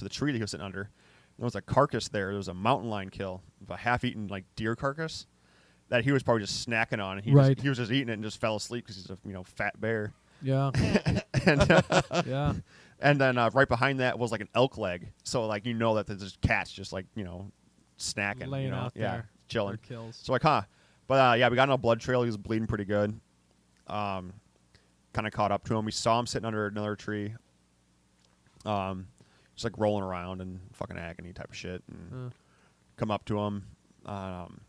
tree that he was sitting under. There was a carcass there. There was a mountain lion kill of a half-eaten like deer carcass that he was probably just snacking on. And Right. he was just eating it and just fell asleep because he's a fat bear. Yeah. and Yeah. and then right behind that was like an elk leg. So like that there's just cats just like snacking, Laying out yeah, there. chilling. For kills. So like, but yeah, we got on a blood trail. He was bleeding pretty good. Kind of caught up to him. We saw him sitting under another tree. Just like rolling around and fucking agony type of shit. And come up to him, and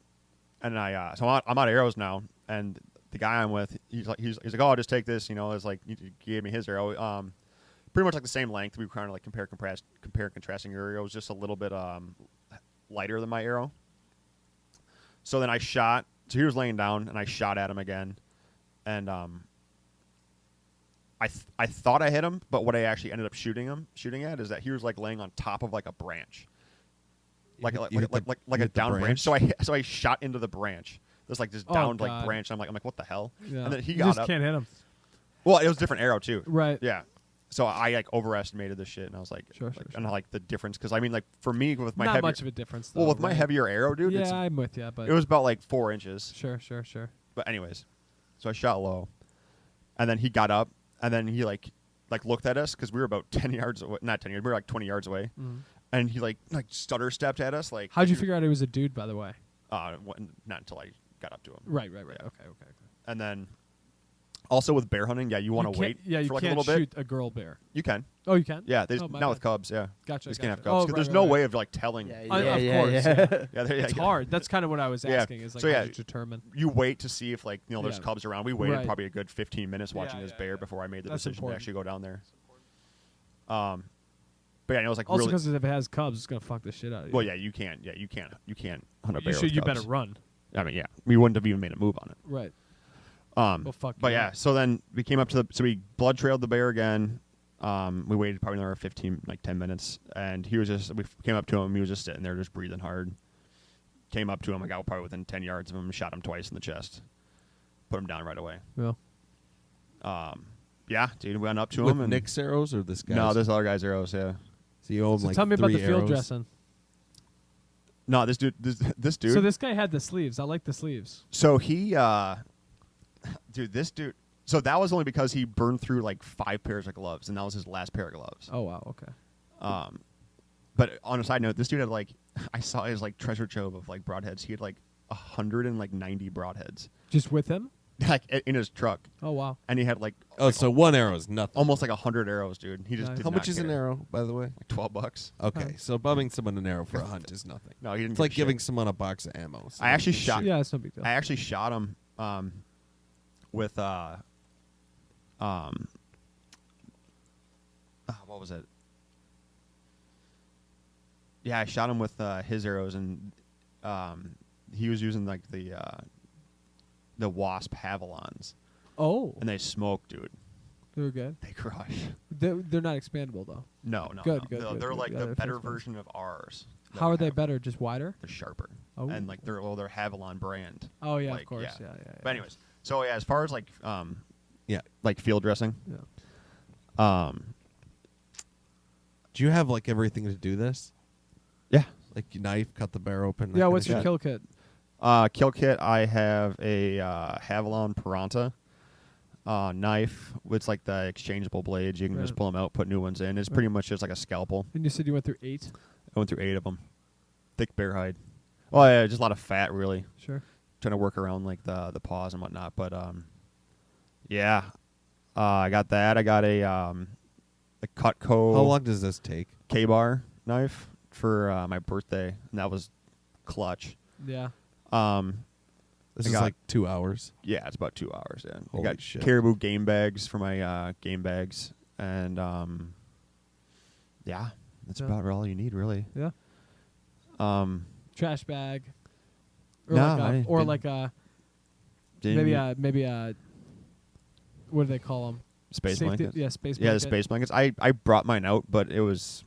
so I'm out of arrows now. And the guy I'm with, he's like, oh, I'll just take this. It's like he gave me his arrow. Pretty much like the same length. We were kind of like compare and contrasting arrows, just a little bit lighter than my arrow. So then I shot. So he was laying down, and I shot at him again, and I thought I hit him, but what I actually ended up shooting at is that he was like laying on top of like a branch, like a down branch. So I shot into the branch. This like this Oh, downed like God. branch. I'm like, what the hell? Yeah. And then he You got just up. can't hit him. Well, it was a different arrow too. Right. Yeah. So I like overestimated this shit, and I was like, Sure. and I like the difference because I mean like for me with my Not heavier, much of a difference, though. well with my right? heavier arrow, dude, Yeah, I'm with you, but it was about like 4 inches. Sure. But anyways, so I shot low, and then he got up, and then he like looked at us because we were about 10 yards away, not 10 yards, we were like 20 yards away, and he like stutter stepped at us like. How'd you figure out he was a dude, by the way? Not until I got up to him. Right. Yeah. Okay. And then also with bear hunting, yeah, you want to wait Yeah, you for like a can't little bit. shoot a girl bear. You can. Oh, you can? Yeah, Oh, my not with bad. cubs. Yeah, Gotcha. you just can't have gotcha. cubs Oh, because right, there's right, no right. way of like telling. Yeah, Of yeah, course. yeah. Yeah, It's hard. That's kind of what I was Yeah. asking. Is like, So, how yeah, do you determine? You wait to see if like there's Yeah. cubs around. We waited Right. probably a good 15 minutes watching Yeah, this yeah, bear yeah. before I made the That's decision important. to actually go down there. But yeah, it was like Also, really. because if it has cubs, it's gonna fuck the shit out of you. Well, yeah, you can't. Yeah, you can't hunt a bear. with You cubs. better run. I mean, yeah, we wouldn't have even made a move on it. Right. Well, fuck but you yeah, up. so then we came up to so we blood trailed the bear again. We waited probably another 10 minutes, and we came up to him. He was just sitting there, just breathing hard. Came up to him, I got probably within 10 yards of him, shot him twice in the chest, put him down right away. Yeah. Yeah, dude, we went up to With him and Nick's arrows or this guy's? no, this other guy's arrows. Yeah, So you owe him So like tell me about 3 the field arrows? dressing. no, this dude. So this guy had the sleeves. I like the sleeves. So he, this dude. So that was only because he burned through like 5 pairs of gloves, and that was his last pair of gloves. Oh wow. Okay. But on a side note, this dude had like, I saw his like treasure trove of like broadheads. He had like 190 broadheads, Just with him? like in his truck, Oh wow. and he had like Oh, so 1 arrow is nothing. almost like 100 arrows, dude. He just Nice. did How not much is an care. arrow, by the way? Like $12. Okay, so bumming someone an arrow for a hunt is nothing. No, he didn't. It's give like a giving shit. someone a box of ammo. So I actually shot. Yeah, it's no big deal. I actually shot him with what was it? Yeah, I shot him with his arrows, and he was using like the Wasp Havilons, Oh, and they smoke, dude. they were good. They crush. They're not expandable though. No. Good, no. good, They're, good, they're good. like Yeah, the they're better fixed ones. version of ours. that How we are they have. better? Just wider? They're sharper, Oh. and like they're Havilon brand. Oh yeah, like, of course. yeah. Yeah. But anyways, so yeah, as far as like Yeah. like field dressing, Yeah. Do you have like everything to do this? yeah. Like your knife, cut the bear open? that Yeah. kinda What's your shit? kill kit? Kill kit. I have a Havilon Piranta knife. It's like the exchangeable blades. You can just Right. pull them out, put new ones in. It's pretty much just like a scalpel. And you said you went through 8. I went through 8 of them. Thick bear hide. Oh yeah, just a lot of fat. Really Sure. trying to work around like the paws and whatnot. But yeah, I got that. I got a Cutco. How long does this take? K-bar knife for my birthday, and that was clutch. Yeah. This I is got- like 2 hours. Yeah, it's about 2 hours. Yeah, I Holy got shit. caribou game bags for my game bags, and yeah, that's Yeah. about all you need, really. Yeah. Trash bag. Or No, like I a, or didn't- like a Didn't maybe a what do they call them? space blankets. Yeah, space Yeah, the blanket. space blankets. I brought mine out, but it was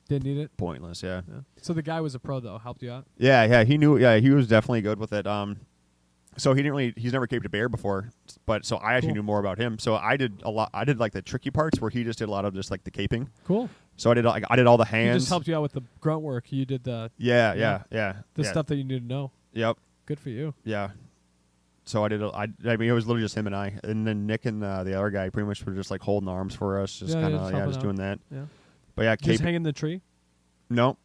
Didn't need it. pointless. Yeah. Yeah. So the guy was a pro though, helped you out. Yeah, he knew. Yeah, he was definitely good with it. So he didn't really. He's never caped a bear before, but so I actually Cool. knew more about him. So I did a lot. I did like the tricky parts where he just did a lot of just like the caping. Cool. So I did all the He hands. just helped you out with the grunt work. You did the Yeah. the stuff that you need to know. Yep. Good for you. Yeah. So I did. I mean, it was literally just him and I, and then Nick and the other guy pretty much were just like holding arms for us, just Yeah, kind just of helping just out. doing that. Yeah. But yeah, Just cape. hang in the tree. No. What'd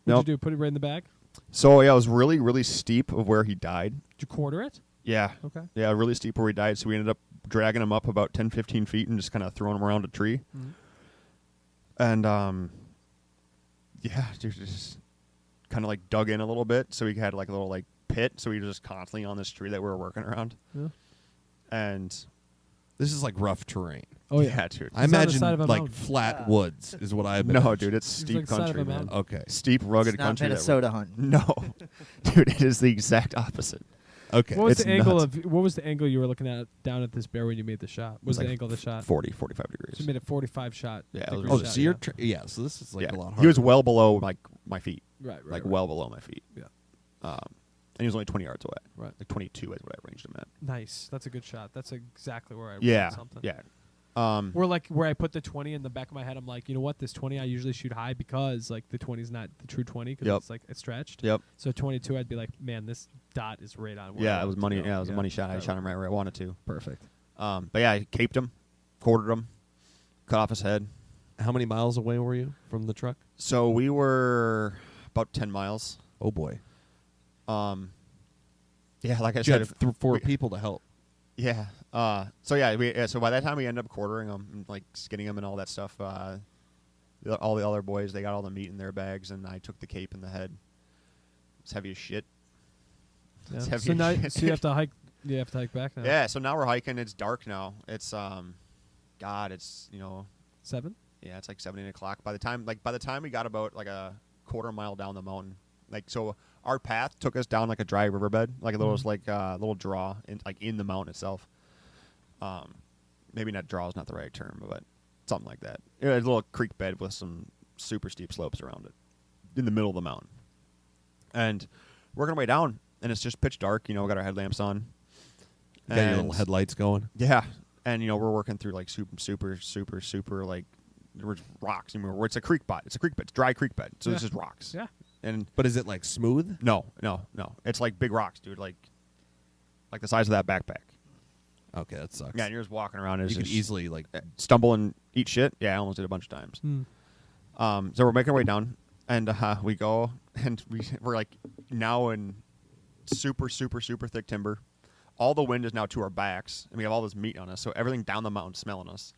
Nope. you do? Put it right in the bag. So yeah, it was really really steep of where he died. Did you quarter it? Yeah. Okay. Yeah, really steep where he died. So we ended up dragging him up about 10, 15 feet and just kind of throwing him around a tree. Mhm. And yeah, just kind of like dug in a little bit, so he had like a little like pit, so he was just constantly on this tree that we were working around. Yeah. And This is like rough terrain. Oh yeah. dude. I It's on the imagine side of a like mountain. flat woods is what I imagine. No, dude, it's It's steep like the side of country, a man. mountain. Okay. Steep, rugged It's not country. that Minnesota hunting. No, dude, it is the exact opposite. Okay. What was It's the angle nuts. of? What was the angle you were looking at down at this bear when you made the shot? What was Like the angle of the shot? 40, 45 So degrees. you made a 45 shot. Yeah, it was degree Oh, really shot, so you're yeah. yeah. So this is like yeah, a lot harder. he was well below like my feet, right, like right. well below my feet. Yeah. And he was only 20 yards away. Right. Like 22 is what I ranged him at. Nice. That's a good shot. That's exactly where I Yeah, want something. yeah. Where like where I put the 20 in the back of my head, I'm like, you know what? This 20 I usually shoot high because like the 20 is not the true 20 because Yep. it's like it's stretched. Yep. So 22, I'd be like, man, this dot is right on. Where I Yeah, it want was to money. go. Yeah, it was a money shot. I Right. shot him right where I wanted to. Perfect. But yeah, I caped him, quartered him, cut off his head. How many miles away were you from the truck? So we were about 10 miles. Oh boy. Yeah, like I You said, had 4 people to help. yeah. So yeah, so by that time we ended up quartering them, and, like skinning them and all that stuff. All the other boys, they got all the meat in their bags, and I took the cape and the head. It's heavy as shit. It's Yeah. heavy So as now, shit. so you have to hike. You have to hike back now. Yeah, so now we're hiking. It's dark now. It's it's Seven. yeah, it's like 7, 8 o'clock. By the time we got about like a quarter mile down the mountain, like so our path took us down like a dry riverbed, like a little little draw in the mountain itself. Maybe not draw is not the right term, but something like that. It was a little creek bed with some super steep slopes around it, in the middle of the mountain. And we're working our way down, and it's just pitch dark. We got our headlamps on. You got your little And- headlights going. Yeah, and we're working through like super like there's rocks. It's a creek bed. It's dry creek bed. So Yeah. it's just rocks. Yeah. And But is it like smooth? no, it's like big rocks, dude. Like the size of that backpack. Okay, that sucks. Yeah, and you're just walking around. And you could just easily like. stumble and eat shit. Yeah, I almost did a bunch of times. So we're making our way down, and we go, and we're like now in super thick timber. All the wind is now to our backs, and we have all this meat on us. So everything down the mountain smelling us.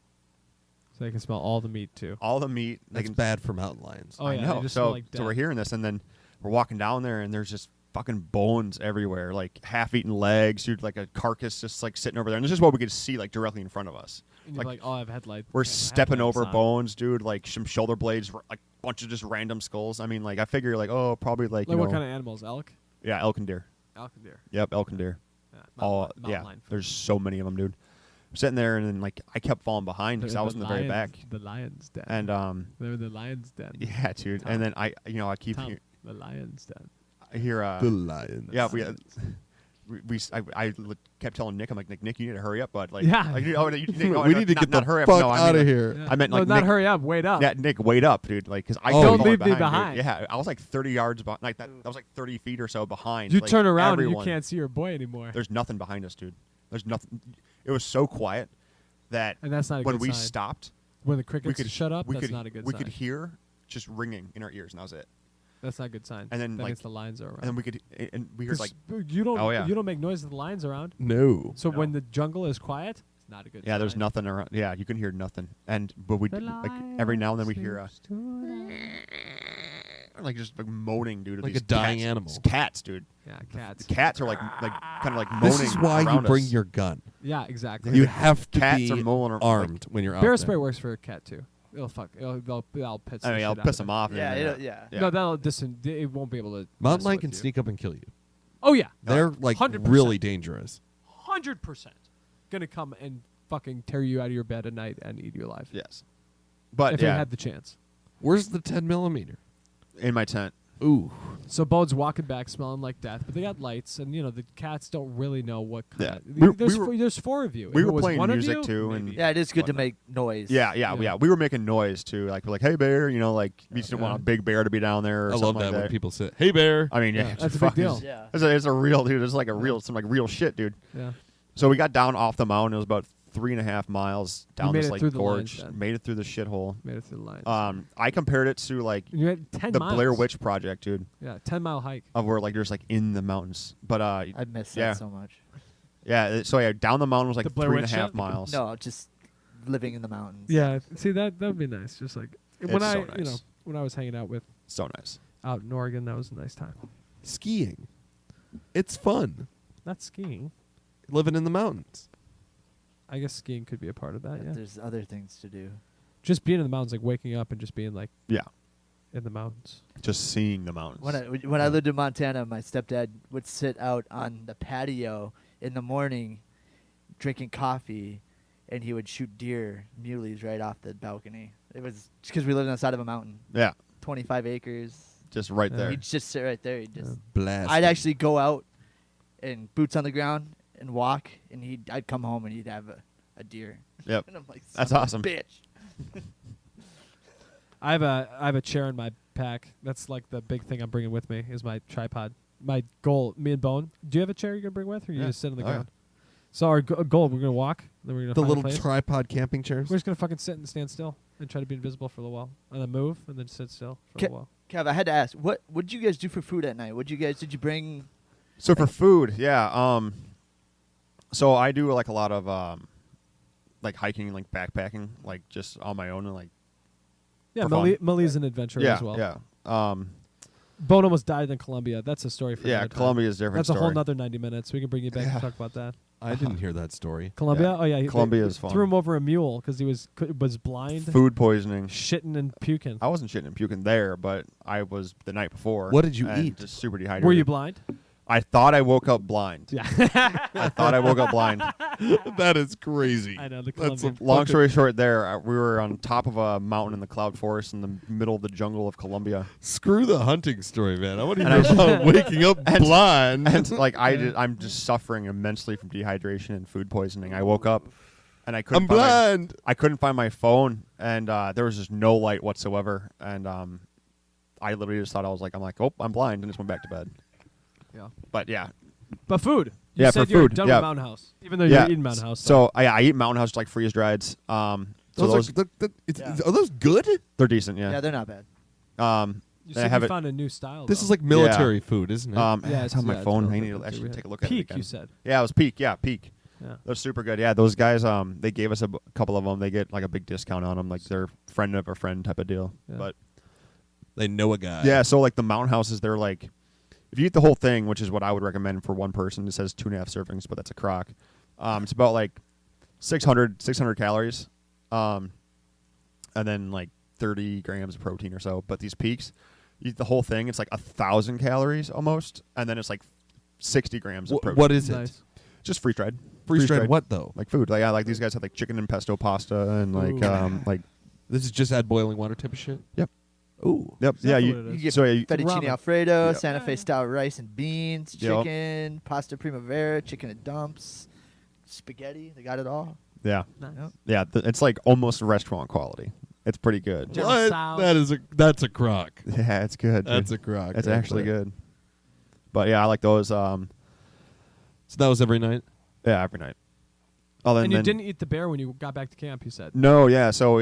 So they can smell all the meat too. All the meat. They That's can, bad for mountain lions. Oh I yeah, they know. just So smell like so we're death. hearing this, and then we're walking down there, and there's just fucking bones everywhere, like half-eaten legs, dude, like a carcass just like sitting over there. And this is what we could see like directly in front of us. And you're like, oh, I have headlights. We're I have stepping headlamps over on. bones, dude, like some shoulder blades, like a bunch of just random skulls. I mean, like I figure, like probably like Like what kind of animals? Elk? yeah, elk and deer. Elk and deer. Yep, elk and deer. Yeah, All mountain yeah, lion food. there's so many of them, dude. I'm sitting there, and then like I kept falling behind because I was in the very back, The lion's den. and they were the lion's den. yeah, dude. Tom. And then I keep Tom, the lion's den. I hear The lions. yeah, I kept telling Nick, I'm like, Nick, you need to hurry up, bud. Like, Yeah. like, Nick, We need to get the not hurry up. fuck No, I mean, outta like, here. Yeah. I meant no, like not Nick, hurry up, wait up. Yeah, Nick, wait up, dude. Like, because I Oh, kept Don't falling leave me dude. behind. Yeah, I was like 30 yards behind. Like that was like 30 feet or so behind. You like, turn around everyone. and you can't see your boy anymore. There's nothing behind us, dude. There's nothing. It was so quiet that And that's not a when good we sign. stopped, When the we crickets could shut up, We that's could, not a good we sign. could hear just ringing in our ears, and that was it. That's not a good sign. And then, that like- means the lions are around. And then we heard 'Cause like, you don't Oh, yeah. you don't make noise with the lions around. No. So No. when the jungle is quiet, it's not a good sign. yeah, there's nothing around. Yeah, you can hear nothing. But we The like every now and then we lion hear a sleeps tonight. like just like moaning, dude. of Like these a dying cats. animal. It's cats, dude. Yeah, cats. The cats are like kind of like moaning. This is why you around bring us. your gun. Yeah, exactly. You have to Cats be are mowing ar- armed when you're out Bear there. spray works for a cat too. It'll fuck. They'll piss. I mean, I'll piss them off. Yeah, and, yeah. Yeah. No, that'll it won't be able to. Mountain mess lion with can you. sneak up and kill you. Oh yeah, They're like 100%. really dangerous. 100% gonna come and fucking tear you out of your bed at night and eat you alive. Yes, but if yeah, they had the chance. Where's the 10 millimeter? in my tent. Ooh. So Bone's walking back, smelling like death, but they got lights, and the cats don't really know what kind. Yeah. Of, We were- there's four of you. we If it were was playing one of music you, too, and- maybe. Yeah, it is good to Whatnot. make noise. Yeah. We were making noise too. Like we're like, hey bear, like we just didn't Yeah. want a big bear to be down there. Or I love something that like when people say, "Hey bear." I mean, yeah, Yeah, it's that's a big fucking- deal. Yeah. It's a real dude. It's like a real, some like real shit, dude. Yeah. So we got down off the mountain. It was about 3.5 miles down made this it like through the gorge. lines then. Made it through the shithole. Made it through the lines. I compared it to like And you had 10 the miles. Blair Witch Project, dude, Yeah, 10-mile hike. of where like you're just like in the mountains. But I miss that Yeah. so much. so yeah, down the mountain was like The Blair Witch 3.5 shit? miles. No, just living in the mountains. Yeah, see that would be nice. Just like when It's I, so nice. when I was hanging out with So nice. out in Oregon, that was a nice time. Skiing. It's fun. Not skiing. Living in the mountains. I guess skiing could be a part of that. But Yeah. There's other things to do. Just being in the mountains, like waking up and just being like Yeah, in the mountains. just seeing the mountains. When I lived in Montana, my stepdad would sit out on the patio in the morning, drinking coffee, and he would shoot deer, muleys, right off the balcony. It was just because we lived on the side of a mountain, Yeah, 25 acres. just right Yeah. there. He'd just sit right there. He'd just. Blast. I'd actually go out and boots on the ground and walk, and I'd come home and he'd have a deer. Yep. And I'm like, That's "Son of a awesome." bitch. I have a chair in my pack. That's like the big thing I'm bringing with me is my tripod. My goal, me and Bone. Do you have a chair you're gonna bring with, or you Yeah. just sit on the Oh, yeah. ground? So our goal, we're gonna walk. Then we're gonna the find little a place. tripod camping chairs. We're just gonna fucking sit and stand still and try to be invisible for a little while, and then move, and then sit still for a little while. Kev, I had to ask, what did you guys do for food at night? Did you bring? So for food, yeah. So I do like a lot of like hiking and like backpacking, like just on my own and like Yeah, for fun. Millie's an adventurer yeah, as well. yeah. Bone almost died in Colombia. That's a story for Yeah, another time. Colombia is a different That's story. a whole nother 90 minutes. We can bring you back Yeah. and talk about that. I didn't hear that story. Colombia? Yeah. Oh yeah, Colombia they is fun. Threw him over a mule because he was blind, Food poisoning. shitting and puking. I wasn't shitting and puking there, but I was the night before. What did you and eat? Just super dehydrated. Were you blind? I thought I woke up blind. Yeah, I thought I woke up blind. That is crazy. I know the That's Colombian. Long story short, we were on top of a mountain in the cloud forest in the middle of the jungle of Colombia. Screw the hunting story, man. I want to And hear I- about waking up blind. And like I'm just suffering immensely from dehydration and food poisoning. I woke up and I couldn't. I'm blind. I couldn't find my phone, and there was just no light whatsoever. And I literally just thought I'm like, oh, I'm blind, and just went back to bed. Yeah. But yeah, But food. You Yeah, said for you're food, done yeah. with Mountain House, even though yeah. you're eating Mountain House. So I eat Mountain House like freeze drieds. So those Yeah. Are those good? they're decent. Yeah, Yeah. they're not bad. you then I said have you it. found a new style. This though. is like military food, isn't it? Yeah, it's on my it's phone. I relative need to to actually we take have. a look at it Peak. again. You said. Yeah, it was Peak. Yeah, Peak. Yeah. They're super good. Yeah, those guys. They gave us a couple of them. They get like a big discount on them, like they're friend of a friend type of deal. Yeah. But They know a guy. yeah, so like the Mountain Houses, they're like, if you eat the whole thing, which is what I would recommend for one person, it says 2.5 servings, but that's a crock. It's about like 600 calories, and then like 30 grams of protein or so. But these Peaks, you eat the whole thing, it's like 1,000 calories almost, and then it's like 60 grams of protein. What is it? Nice. Just freeze dried. Freeze dried what though? Like food. Like, yeah, like these guys have like chicken and pesto pasta and like Ooh. like This is just add boiling water type of shit. Yep. Ooh. yep. Exactly Yeah, what it you is. You get so yeah, you, fettuccine Ramen. Alfredo, Yep. Santa Fe style rice and beans, Yep. chicken, pasta primavera, chicken and dumps, spaghetti. They got it all. yeah. Nice. Yep. Yeah, it's like almost restaurant quality. It's pretty good. General What? Tso's. That's a crock. Yeah, it's good. That's dude. a crock. It's right actually there. good. But yeah, I like those. So that was every night. Yeah, every night. Other And you than didn't eat the bear when you got back to camp. You said. No, yeah. So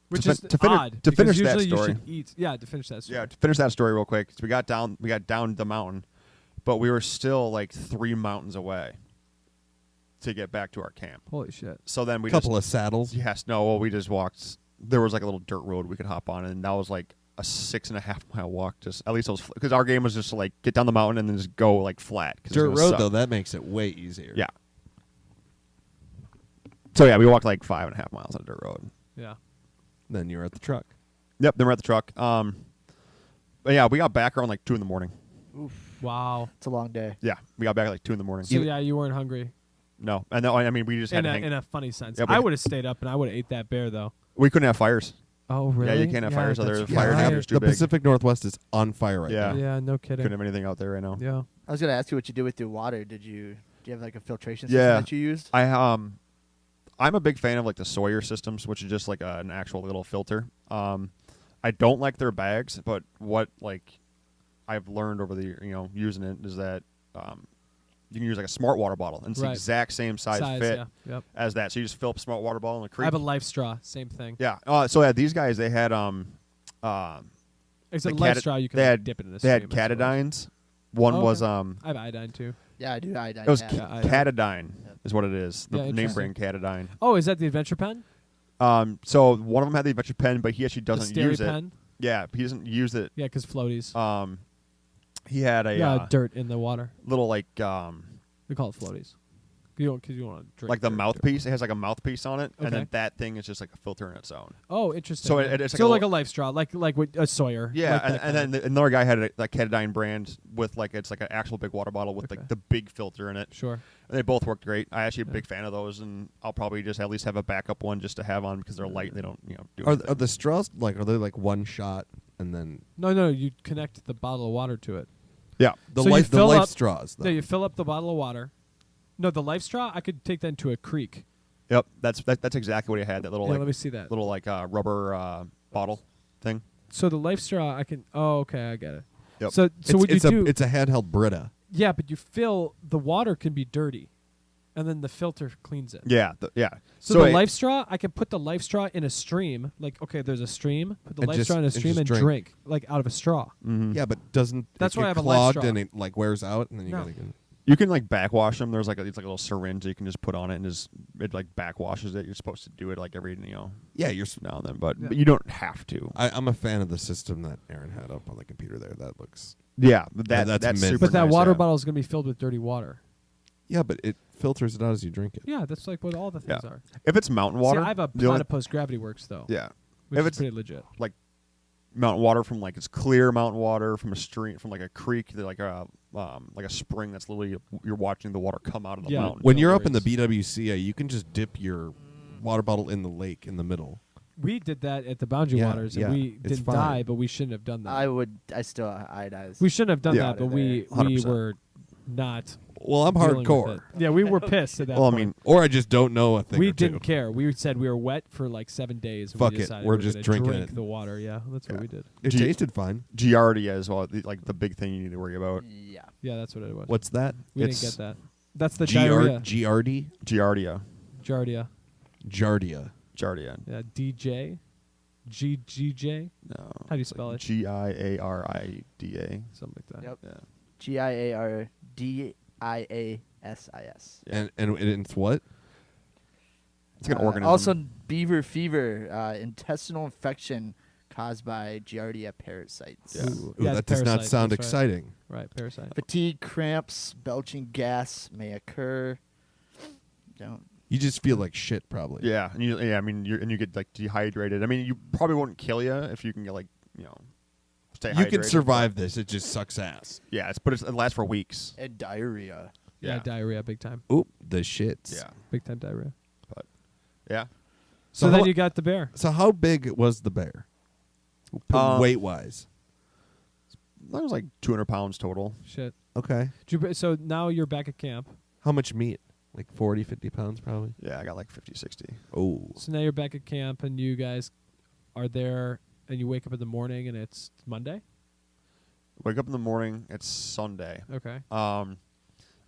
Which to is fin- to finish- odd. to because finish that usually story. you should eat. Yeah, to finish that story. yeah, to finish that story real quick. So we got down the mountain, but we were still like 3 mountains away to get back to our camp. Holy shit. So then we Couple just of saddles. yes, no. Well, we just walked. There was like a little dirt road we could hop on, and that was like a 6.5 mile walk. Just at least it was because our game was just to like get down the mountain and then just go like flat. 'Cause it's Dirt gonna road suck. though, that makes it way easier. Yeah. So yeah, we walked like 5.5 miles on a dirt road. Yeah. Then you're at the truck. Yep, then we're at the truck. But yeah, we got back around like 2 in the morning. Wow. It's a long day. Yeah, we got back at like 2 in the morning. So yeah, you weren't hungry No, and no, I mean we just had to hang. in a funny sense. Yeah, but- I would have stayed up and I would have ate that bear though. We couldn't have fires. Oh really? Yeah, you can't have fires out there. that's The fire right. hazard's too the big. Pacific Northwest is on fire right Yeah. now. Yeah, no kidding. Couldn't have anything out there right now. Yeah. I was gonna ask you what you do with your water. Do you have like a filtration system Yeah. that you used? I'm a big fan of like the Sawyer systems, which is just like an actual little filter. I don't like their bags, but what like I've learned over the using it is that you can use like a smart water bottle, and it's the Right. exact same size fit Yeah. Yep. as that. So you just fill up a smart water bottle in a creek. I have a life straw. Same thing. yeah. So yeah, these guys they had It's a the life cati- straw. You can they like, had dip it in a they had stream, I suppose. catadines. One Oh, was okay. I have iodine too. Yeah, I do. I it was Yeah, I- catadine is what it is. The Yeah, name interesting. brand catadine. Oh, is that the adventure pen? So one of them had the adventure pen, but he actually doesn't the use it. pen? Yeah, he doesn't use it. Yeah, because floaties. He had a yeah, dirt in the water. little like We call it floaties. You don't want to drink. like the dirt. mouthpiece. It has like a mouthpiece on it, and Okay. then that thing is just like a filter in its own. Oh, interesting. So it's like so a like li- a life straw, like with a Sawyer. Yeah, like that and kind then another guy had a catadine brand with like it's like an actual big water bottle with Okay. like the big filter in it. Sure. And they both worked great. I actually a Yeah. big fan of those, and I'll probably just at least have a backup one just to have on because they're light. And they don't do Are anything. the straws are they like one shot and then No, you connect the bottle of water to it. yeah. the So you life fill up- straws though? No, you fill up the bottle of water. No, the life straw. I could take that into a creek. Yep. That's exactly what he had. That little Yeah, like let me see that. little like rubber bottle thing. So the life straw, I can. Oh, okay, I get it. Yep. So what you do? It's a handheld Brita. Yeah, but you fill the water can be dirty, and then the filter cleans it. Yeah. Yeah. So the it- life straw, I can put the life straw in a stream. Like, okay, there's a stream. Put the And life just- straw in a and stream just and drink. drink like out of a straw. Mhm. Yeah, but doesn't That's it why I get have a life clogged straw. and it like wears out and then you No. gotta get You can like backwash them. There's like it's like a little syringe that you can just put on it and just it like backwashes it. You're supposed to do it like every Yeah, you're now and then, but Yeah. you don't have to. I'm a fan of the system that Aaron had up on the computer there. That looks Yeah, but that's that's mint. super But that nice, water yeah. bottle is going to be filled with dirty water. yeah, but it filters it out as you drink it. Yeah, that's like what all the things Yeah. are. If it's mountain water, See, I have a the only- Platypus Gravity Works though. yeah, which if is it's pretty legit. mountain water from like it's clear mountain water from a stream from like a creek, like a spring that's literally you're watching the water come out of the Yeah. mountain. When No you're up in the worries. BWCA, you can just dip your water bottle in the lake in the middle. We did that at the Boundary Yeah, Waters, and yeah, we it's didn't fine. die, but we shouldn't have done that. I still iodize. we shouldn't have done Yeah. that, but we 100%. were not Well, I'm dealing with hardcore. it. Yeah, we were pissed at that Well, I point. mean, Or I just don't know a thing we or two. didn't care. We said we were wet for like 7 days. And Fuck we it. decided We're we just gonna drinking drink it. the water. Yeah, that's what Yeah. we did. It G- tasted fine. Giardia is like the big thing you need to worry about. Yeah. Yeah, that's what it was. What's that? We didn't It's get that. That's the diarrhea. GRD? Giardia. Giardia. Giardia. Giardia. Yeah, DJ. GGJ. No. How do you spell it? GIARIDA. Something like that. Yep. Yeah. GIARDIASIS. Yeah. And it's what? It's like an organism. Also, beaver fever, intestinal infection caused by Giardia parasites. Yeah. Ooh, Ooh, yeah, that it's does not parasite, sound that's right. exciting. Right, parasite. Fatigue, cramps, belching gas may occur. Don't. You just feel like shit, probably. Yeah, and you get like dehydrated. I mean, you probably won't kill you if you can get stay You can hydrated, survive this. It just sucks ass. but- Yeah, it lasts for weeks. And diarrhea. Yeah, diarrhea, big time. Oop, the shits. Yeah, Big time diarrhea. yeah. So, how- then you got the bear. So how big was the bear? Weight wise. That was like 200 pounds total. Shit. Okay. So now you're back at camp. How much meat? Like 40, 50 pounds probably? Yeah, I got like 50, 60. Oh. So now you're back at camp, and you guys are there, and you wake up in the morning, and it's Monday. Wake up in the morning. It's Sunday. Okay. And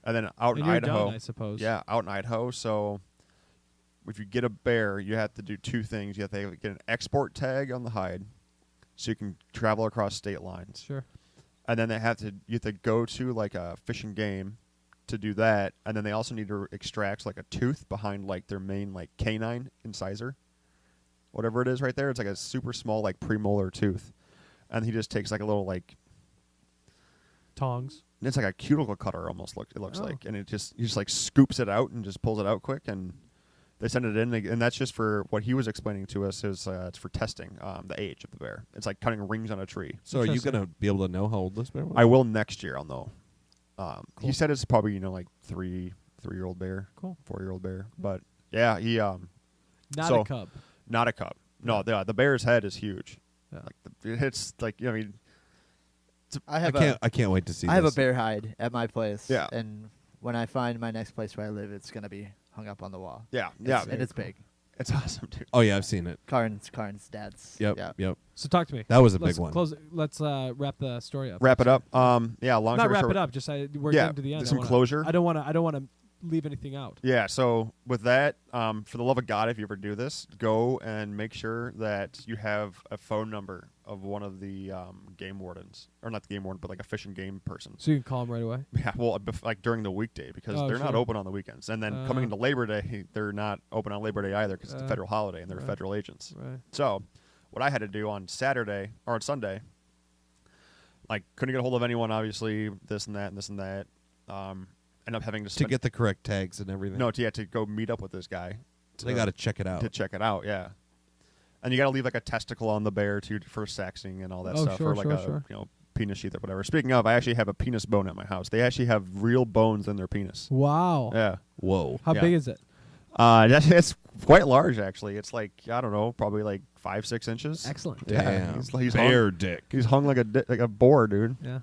then out And in you're Idaho. done, I suppose. Yeah, out in Idaho. So if you get a bear, you have to do two things. You have to get an export tag on the hide, so you can travel across state lines. Sure. And then you have to go to like a fish and game to do that. And then they also need to extract like a tooth behind like their main like canine incisor, whatever it is right there. It's like a super small like premolar tooth, and he just takes like a little like Tongs. it's like a cuticle cutter almost looks Oh. like, and he just like scoops it out and just pulls it out quick, and they send it in, and that's just for what he was explaining to us is it's for testing the age of the bear. It's like cutting rings on a tree. So are you Interesting. going to be able to know how old this bear was? I will next year. I'll know. He Cool. said it's probably like 3-year-old bear, Cool. 4-year-old bear, but yeah, he Not So- a cub. not a cub. No, the bear's head is huge. Yeah. Like it hits like I mean, I can't wait to see I have a this. bear hide at my place. Yeah. And when I find my next place where I live, it's gonna be hung up on the wall. yeah, And it's big. it's awesome, dude. Oh yeah, I've seen it. Karn's dad's. Yep. Yeah. Yep. So talk to me. That was a Let's big one. Close. Let's wrap the story up. Wrap it up. Yeah, long Not story wrap short. it up. Just we're Yeah, getting to the end. some I wanna- closure. I don't want to leave anything out. Yeah, so with that, for the love of God, if you ever do this, go and make sure that you have a phone number of one of the game wardens, or not the game warden, but like a fish and game person. So you can call him right away. Yeah, well, like during the weekday, because Oh, they're not sure. open on the weekends, and then coming into Labor Day, they're not open on Labor Day either because it's a federal holiday and they're right. federal agents. Right. So, what I had to do on Saturday or on Sunday, like couldn't get a hold of anyone, obviously, this and that and this and that. End up having to To get the correct tags and everything. to go meet up with this guy. So they got to check it out. to check it out, yeah. And you got to leave like a testicle on the bear too for sexing and all that Oh, stuff, sure, or like sure, a penis sheath or whatever. Speaking of, I actually have a penis bone at my house. They actually have real bones in their penis. Wow. Yeah, Whoa. How Yeah. big is it? it's quite large actually. It's like I don't know, probably like 5-6 inches. Excellent. Yeah, Damn. he's bear hung, dick. he's hung like a boar, dude. Yeah.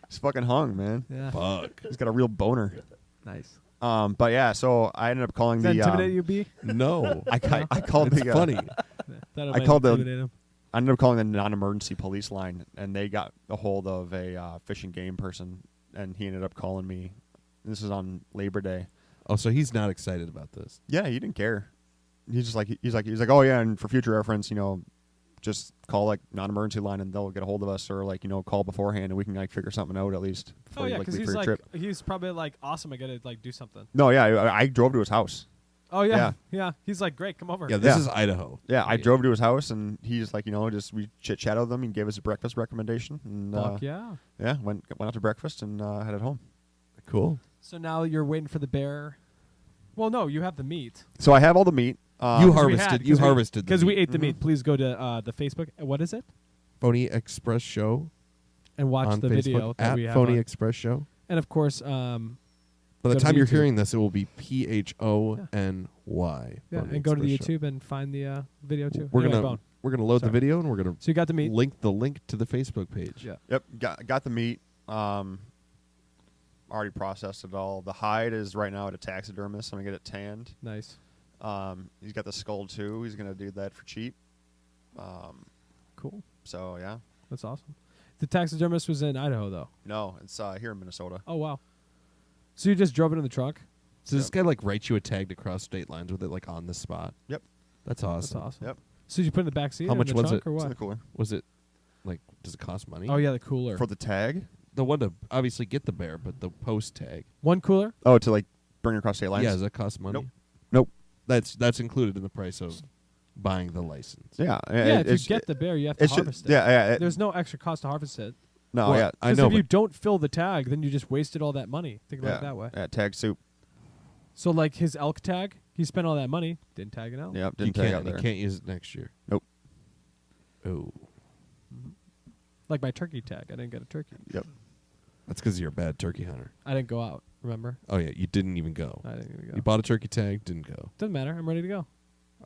He's fucking hung, man. Yeah. Fuck. He's got a real boner. Nice. But yeah, so I ended up calling Does that the. intimidate you, B? No. I called It's the. funny. That I called the- intimidate him. I ended up calling the non-emergency police line, and they got a hold of a fish and game person, and he ended up calling me. This is on Labor Day. Oh, so he's not excited about this. Yeah, he didn't care. He's like, oh yeah, and for future reference, just call like non-emergency line, and they'll get a hold of us, or like call beforehand, and we can like figure something out at least before Oh you yeah, like because leave he's for your like trip. he's probably like awesome. I gotta like do something. No, yeah, I drove to his house. Oh yeah, yeah. He's like great. Come over. Yeah, this Yeah. is Idaho. Yeah, I drove to his house, and he's like, just we chit-chatted with him. He gave us a breakfast recommendation, and Fuck yeah. yeah, went out to breakfast and headed home. Cool. So now you're waiting for the bear. Well, no, you have the meat. So I have all the meat. You harvested because the we meat. ate the meat. Please go to the Facebook. What is it? Phony Express Show And watch on the Facebook video that at we have. Phony on. Express Show. And of course, By the Go to time you're YouTube. hearing this, it will be PHONY. yeah, Phony and go to the Express Show. YouTube and find the video too. We're Anyway, gonna Bone. load Sorry. the video, and we're gonna So you got the meat. link to the Facebook page. Yeah. Yep, got the meat. already processed it all. The hide is right now at a taxidermist. I'm gonna get it tanned. Nice. He's got the skull too. He's gonna do that for cheap. Cool. So yeah. That's awesome. The taxidermist was in Idaho, though. No, it's here in Minnesota. Oh, wow. So you just drove it in the trunk? So this guy like writes you a tag to cross state lines with it like on the spot. Yep. That's awesome. That's awesome. Yep. So did you put it in the back seat? How or much in the was trunk it? Or It's what? in the cooler. Was it like? Does it cost money? Oh, yeah, the cooler. For the tag? The one to obviously get the bear, but the post tag. One cooler? Oh, to like bring it across state lines? Yeah, does that cost money? Nope. Nope. That's included in the price of buying the license. Yeah. Yeah, if you get the bear, you have to harvest it. Yeah. There's no extra cost to harvest it. No, Well, yeah. I Because know. if you But don't fill the tag, then you just wasted all that money. Think about yeah. it that way. Yeah, tag soup. So, like his elk tag, he spent all that money, didn't tag it out. Yep, you didn't tag out can't. You there. can't use it next year. Nope. Oh, Like my turkey tag. I didn't get a turkey. Yep. that's because you're a bad turkey hunter. I didn't go out, remember? Oh yeah, you didn't even go. I didn't even go. You bought a turkey tag, didn't go. Doesn't matter. I'm ready to go.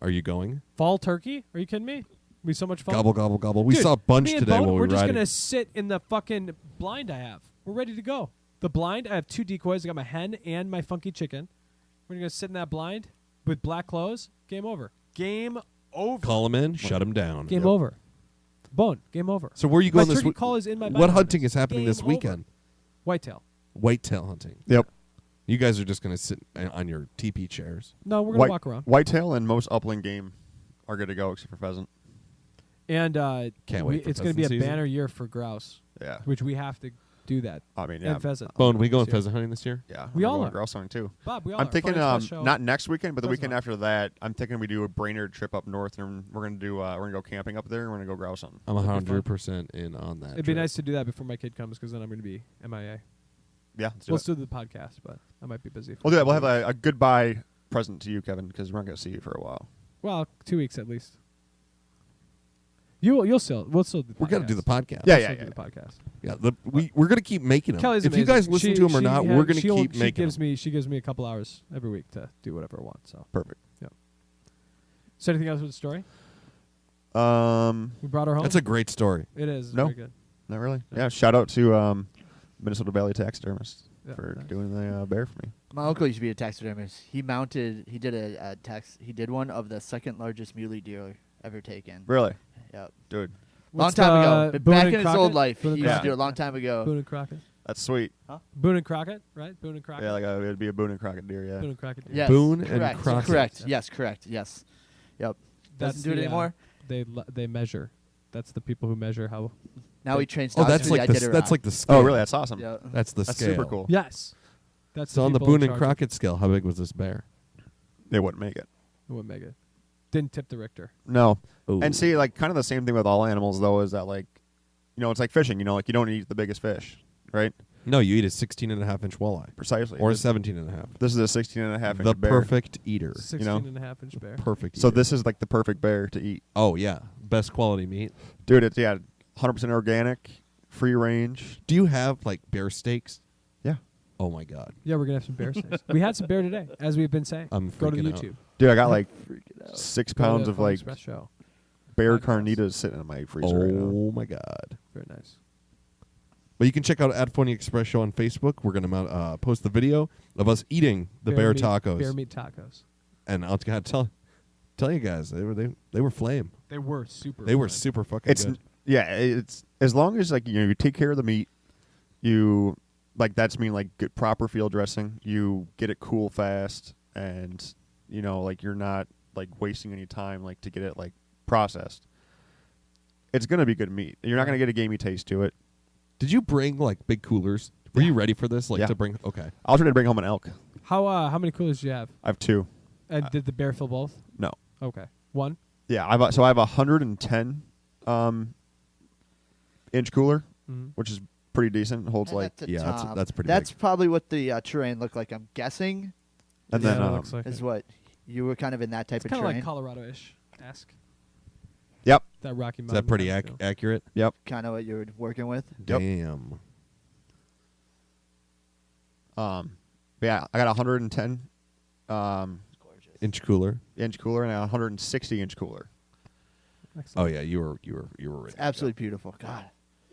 Are you going? Fall turkey? Are you kidding me? We so much fun. Gobble gobble gobble. We Dude, saw a bunch me and today Bone, while we we're were just riding. gonna sit in the fucking blind I have. We're ready to go. The blind, I have 2 decoys. I got my hen and my funky chicken. We're gonna sit in that blind with black clothes. Game over. Game over. Call him in, shut him down. Game over. Bone. Game over. So where are you My going this turkey week? call is in my What bag. hunting is happening Game this over. weekend? Whitetail. Whitetail hunting. Yep. You guys are just gonna sit on your teepee chairs. No, we're gonna White- walk around. Whitetail and most upland game are good to go except for pheasant. And Can't wait for it's going to be a pheasant season. banner year for grouse, Yeah. which we have to do that. I mean, yeah. And pheasant. Bone, we going This year. phoasant hunting this year? Yeah. We we're all going are. grouse hunting too. Bob, we all I'm are. thinking Funny Express show. not next weekend, but the Pheasant weekend hunt. after that. I'm thinking we do a Brainerd trip up north, and we're gonna do we're gonna go camping up there. And we're gonna go grouse hunting. I'm That'd be fun. 100% in on that. It'd be trip. nice to do that before my kid comes, because then I'm going to be MIA. Yeah, let's do We'll it. still do the podcast, but I might be busy. for We'll do that. We'll couple have weeks. a goodbye present to you, Kevin, because we're not gonna see you for a while. Well, 2 weeks at least. We'll still do the podcast. We're gonna do the podcast. Yeah, We'll yeah, still yeah. do the podcast. Yeah, we're gonna keep making them. Kelly's if amazing. you guys listen to them or not, we're gonna keep she making gives them. She gives me a couple hours every week to do whatever I want. So, Perfect. so anything else with the story? Um, We brought her home. That's a great story. It is. No. Very good. not really. Yeah. Shout out to Minnesota Valley Taxidermist Yeah, for nice. doing the bear for me. My uncle used to be a taxidermist. He did one of the second largest muley deer ever taken. Really, Yep. dude. Long What's time the ago. But Boone back and in his Crockett? old life, Boone he and used to Crockett? do it a long time ago. Boone and Crockett. That's sweet. Boone and Crockett, right? Boone and Crockett. Yeah, like it'd be a Boone and Crockett deer. Yeah. Boone and Crockett. Yes. Boone and correct. Crockett. Correct. Yeah. Yes, correct. Yes. Yep. That's Doesn't do it the, anymore. They measure. That's the people who measure how. Now he trains Oh, dogs that's for like the the that's like the scale. Oh, really? That's awesome. Yeah. That's the That's scale. super cool. Yes. That's So on the people in Boone and charge. Crockett scale, how big was this bear? They wouldn't make it. It wouldn't make it. Didn't tip the Richter. No. Ooh. And see, like, kind of the same thing with all animals, though, is that, like, it's like fishing. Like, you don't eat the biggest fish, right? No, you eat a 16.5-inch walleye Precisely. or a this, 17.5. this is a 16.5 The inch bear. perfect eater. 16.5-inch bear. Perfect. So eater. this is like the perfect bear to eat, Oh yeah, best quality meat. dude. It's 100% organic, free range. Do you have like bear steaks? Yeah, Oh my god. Yeah, we're gonna have some bear steaks. We had some bear today, as we've been saying. I'm Go to freaking out. YouTube. dude. I got like Freaking out. 6 Go to pounds of Funny like Express show. bear Podcast. carnitas sitting in my freezer right now. Oh my god. Very nice. But you can check out @Funny Express Show on Facebook. We're gonna post the video of us eating the bear meat, tacos. Bear meat tacos. And I'll gotta tell you guys, they were flame. They were super. They were fine. super fucking good. It's as long as like you take care of the meat, you like that's mean like good proper field dressing. You get it cool fast, and like you're not like wasting any time like to get it like processed. It's gonna be good meat. You're not gonna get a gamey taste to it. Did you bring like big coolers? Were you ready for this? Like Yeah. to bring? Okay. I'll try to bring home an elk. How many coolers do you have? I have 2. And did the bear fill both? No. Okay. One. Yeah, I have a 110 inch cooler, Mm-hmm. which is pretty decent. It holds And like, that's a yeah, top. that's pretty That's big. probably what the terrain looked like. I'm guessing and Yeah, then that looks like is it. what you were kind of in that type It's of kind of terrain. like Colorado-ish. Ask yep, that Rocky Is Mountain. that pretty kind of feel. accurate? yep. Kind of what you were working with. Yep. Damn. But yeah, I got a 110 Gorgeous. Inch cooler. inch cooler and a 160 inch cooler. Excellent. Oh yeah, you were ready. It's absolutely beautiful. God.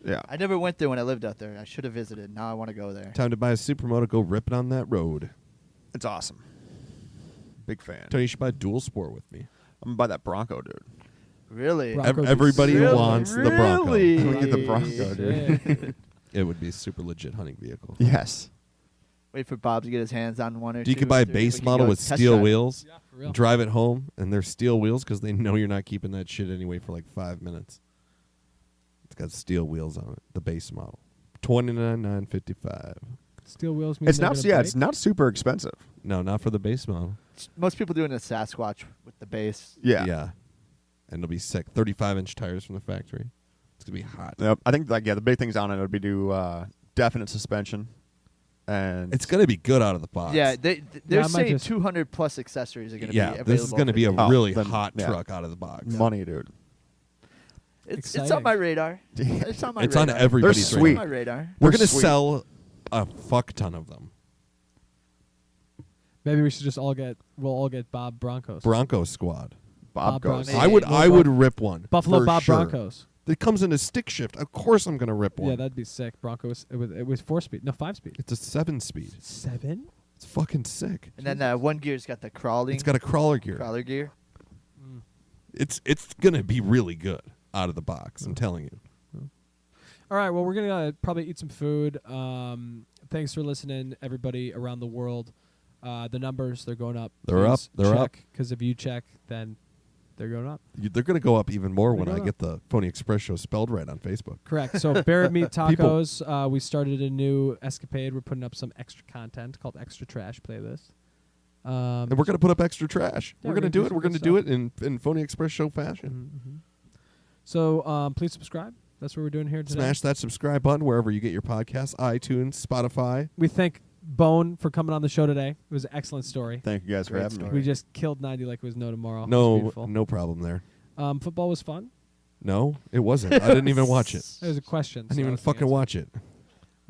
Yeah. I never went there when I lived out there. I should have visited. Now I want to go there. Time to buy a supermoto. Go rip it on that road. It's awesome. Big fan. Tony, you should buy a dual sport with me. I'm gonna buy that Bronco, dude. Really? Broncos Everybody Really? wants the Bronco. Really? I'm gonna get the Bronco, dude. It would be a super legit hunting vehicle. Yes. Wait for Bob to get his hands on one or two. You could buy a so we base can model go with test steel drive it. wheels, Yeah, for real. drive it home, and they're steel wheels because they know you're not keeping that shit anyway for like 5 minutes. It's got steel wheels on it. The base model, $29,955. Steel wheels mean It's they're not. gonna Yeah, break? it's not super expensive. No, not for the base model. Most people doing a Sasquatch with the base. Yeah. Yeah. And it'll be sick. 35-inch tires from the factory. It's gonna be hot. Yep. I think the big things on it would be do definite suspension, and It's gonna be good out of the box. Yeah, they're I might saying just- 200 plus accessories are going to be Yeah, available. this is gonna for be a you. Oh, really then, hot yeah. truck out of the box. money, dude. It's Exciting. on my radar. It's on my It's radar. on everybody's They're radar. It's on my radar. We're They're gonna sweet. sell a fuck ton of them. Maybe we should just we'll all get Bob Broncos. Bronco squad. Bob Bob goes. Broncos. I would rip one. Buffalo for Bob sure. Broncos. It comes in a stick shift. Of course I'm gonna rip one. Yeah, that'd be sick. Broncos. It was 4-speed. No, 5-speed. It's a 7-speed. 7? It's fucking sick. And then one gear's got the crawling. It's got a crawler gear. crawler gear. It's gonna be really good out of the box. I'm telling you. All right. Well, we're gonna probably eat some food. Thanks for listening, everybody around the world. The numbers, they're going up. They're up. They're up. Because if you check, then they're going up. They're gonna go up even more when They're I going get the Phony Express show spelled right on Facebook. Correct. So Bear Meat People- Tacos. We started a new escapade. We're putting up some extra content called Extra Trash Playlist. And we're gonna put up extra trash. Yeah, we're gonna do it. some We're good gonna do it in Phony Express show fashion. Mhm. So please subscribe. That's what we're doing here today. Smash that subscribe button wherever you get your podcasts: iTunes, Spotify. We thank Boan for coming on the show today. It was an excellent story. Thank you guys for Great having story. me. We just killed 90 like it was no tomorrow. It was No, beautiful. no problem there. Football was fun. No, it wasn't. I didn't even watch it. There was a question. I didn't so even that's the fucking answer. watch it.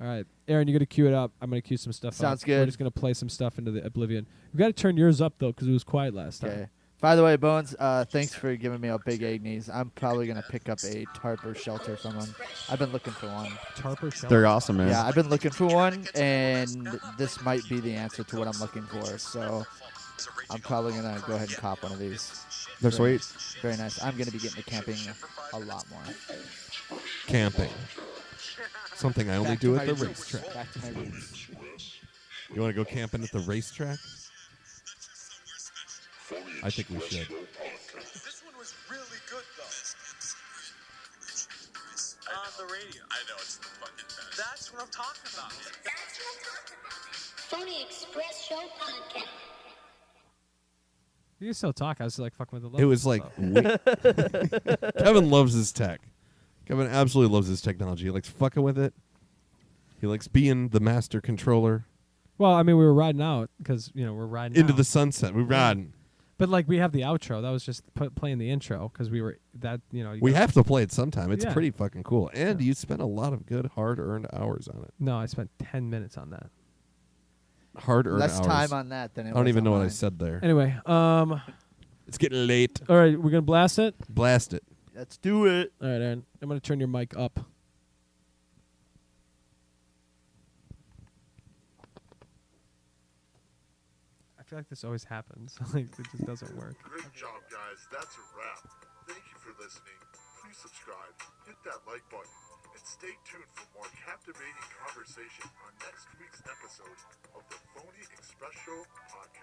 All right, Aaron, you got to cue it up. I'm going to cue some stuff up. Sounds We're good. just going to play some stuff into the oblivion. We got to turn yours up though because it was quiet last time. Okay. By the way, Bones, thanks for giving me a big egg knees. I'm probably going to pick up a tarp or shelter from them. I've been looking for one. Tarp or shelter? They're awesome, man. Yeah, I've been looking for one, and this might be the answer to what I'm looking for. So I'm probably going to go ahead and cop one of these. They're Very- sweet. Very nice. I'm going to be getting to camping a lot more. Camping. Something I only Back to do my at the roots. racetrack. Back to my roots. You want to go camping at the racetrack? I think we should. This one was really good, though. On the radio. I know, it's the fucking best. That's what I'm talking about. That's what I'm talking about. Phony Express Show Podcast. You can still talk. I was like fucking with the It logo, was like so. Kevin loves his tech. Kevin absolutely loves his technology. He likes fucking with it. He likes being the master controller Well, I mean, we were riding out because we're riding into out. the sunset. We're riding. But like we have the outro. That was just playing the intro because we were that you We got- have to play it sometime. It's Yeah. pretty fucking cool. And Yeah. you spent a lot of good hard-earned hours on it. No, I spent 10 minutes on that. Hard-earned Less hours. time on that than it I don't was even on know what I mine. said there. Anyway, It's getting late. all right, we're gonna blast it. Blast it. Let's do it. All right, Aaron, I'm gonna turn your mic up. I feel like this always happens. Like it just doesn't work. Great job, guys. That's a wrap. Thank you for listening. Please subscribe, hit that like button, and stay tuned for more captivating conversation on next week's episode of the Phony Express Show podcast.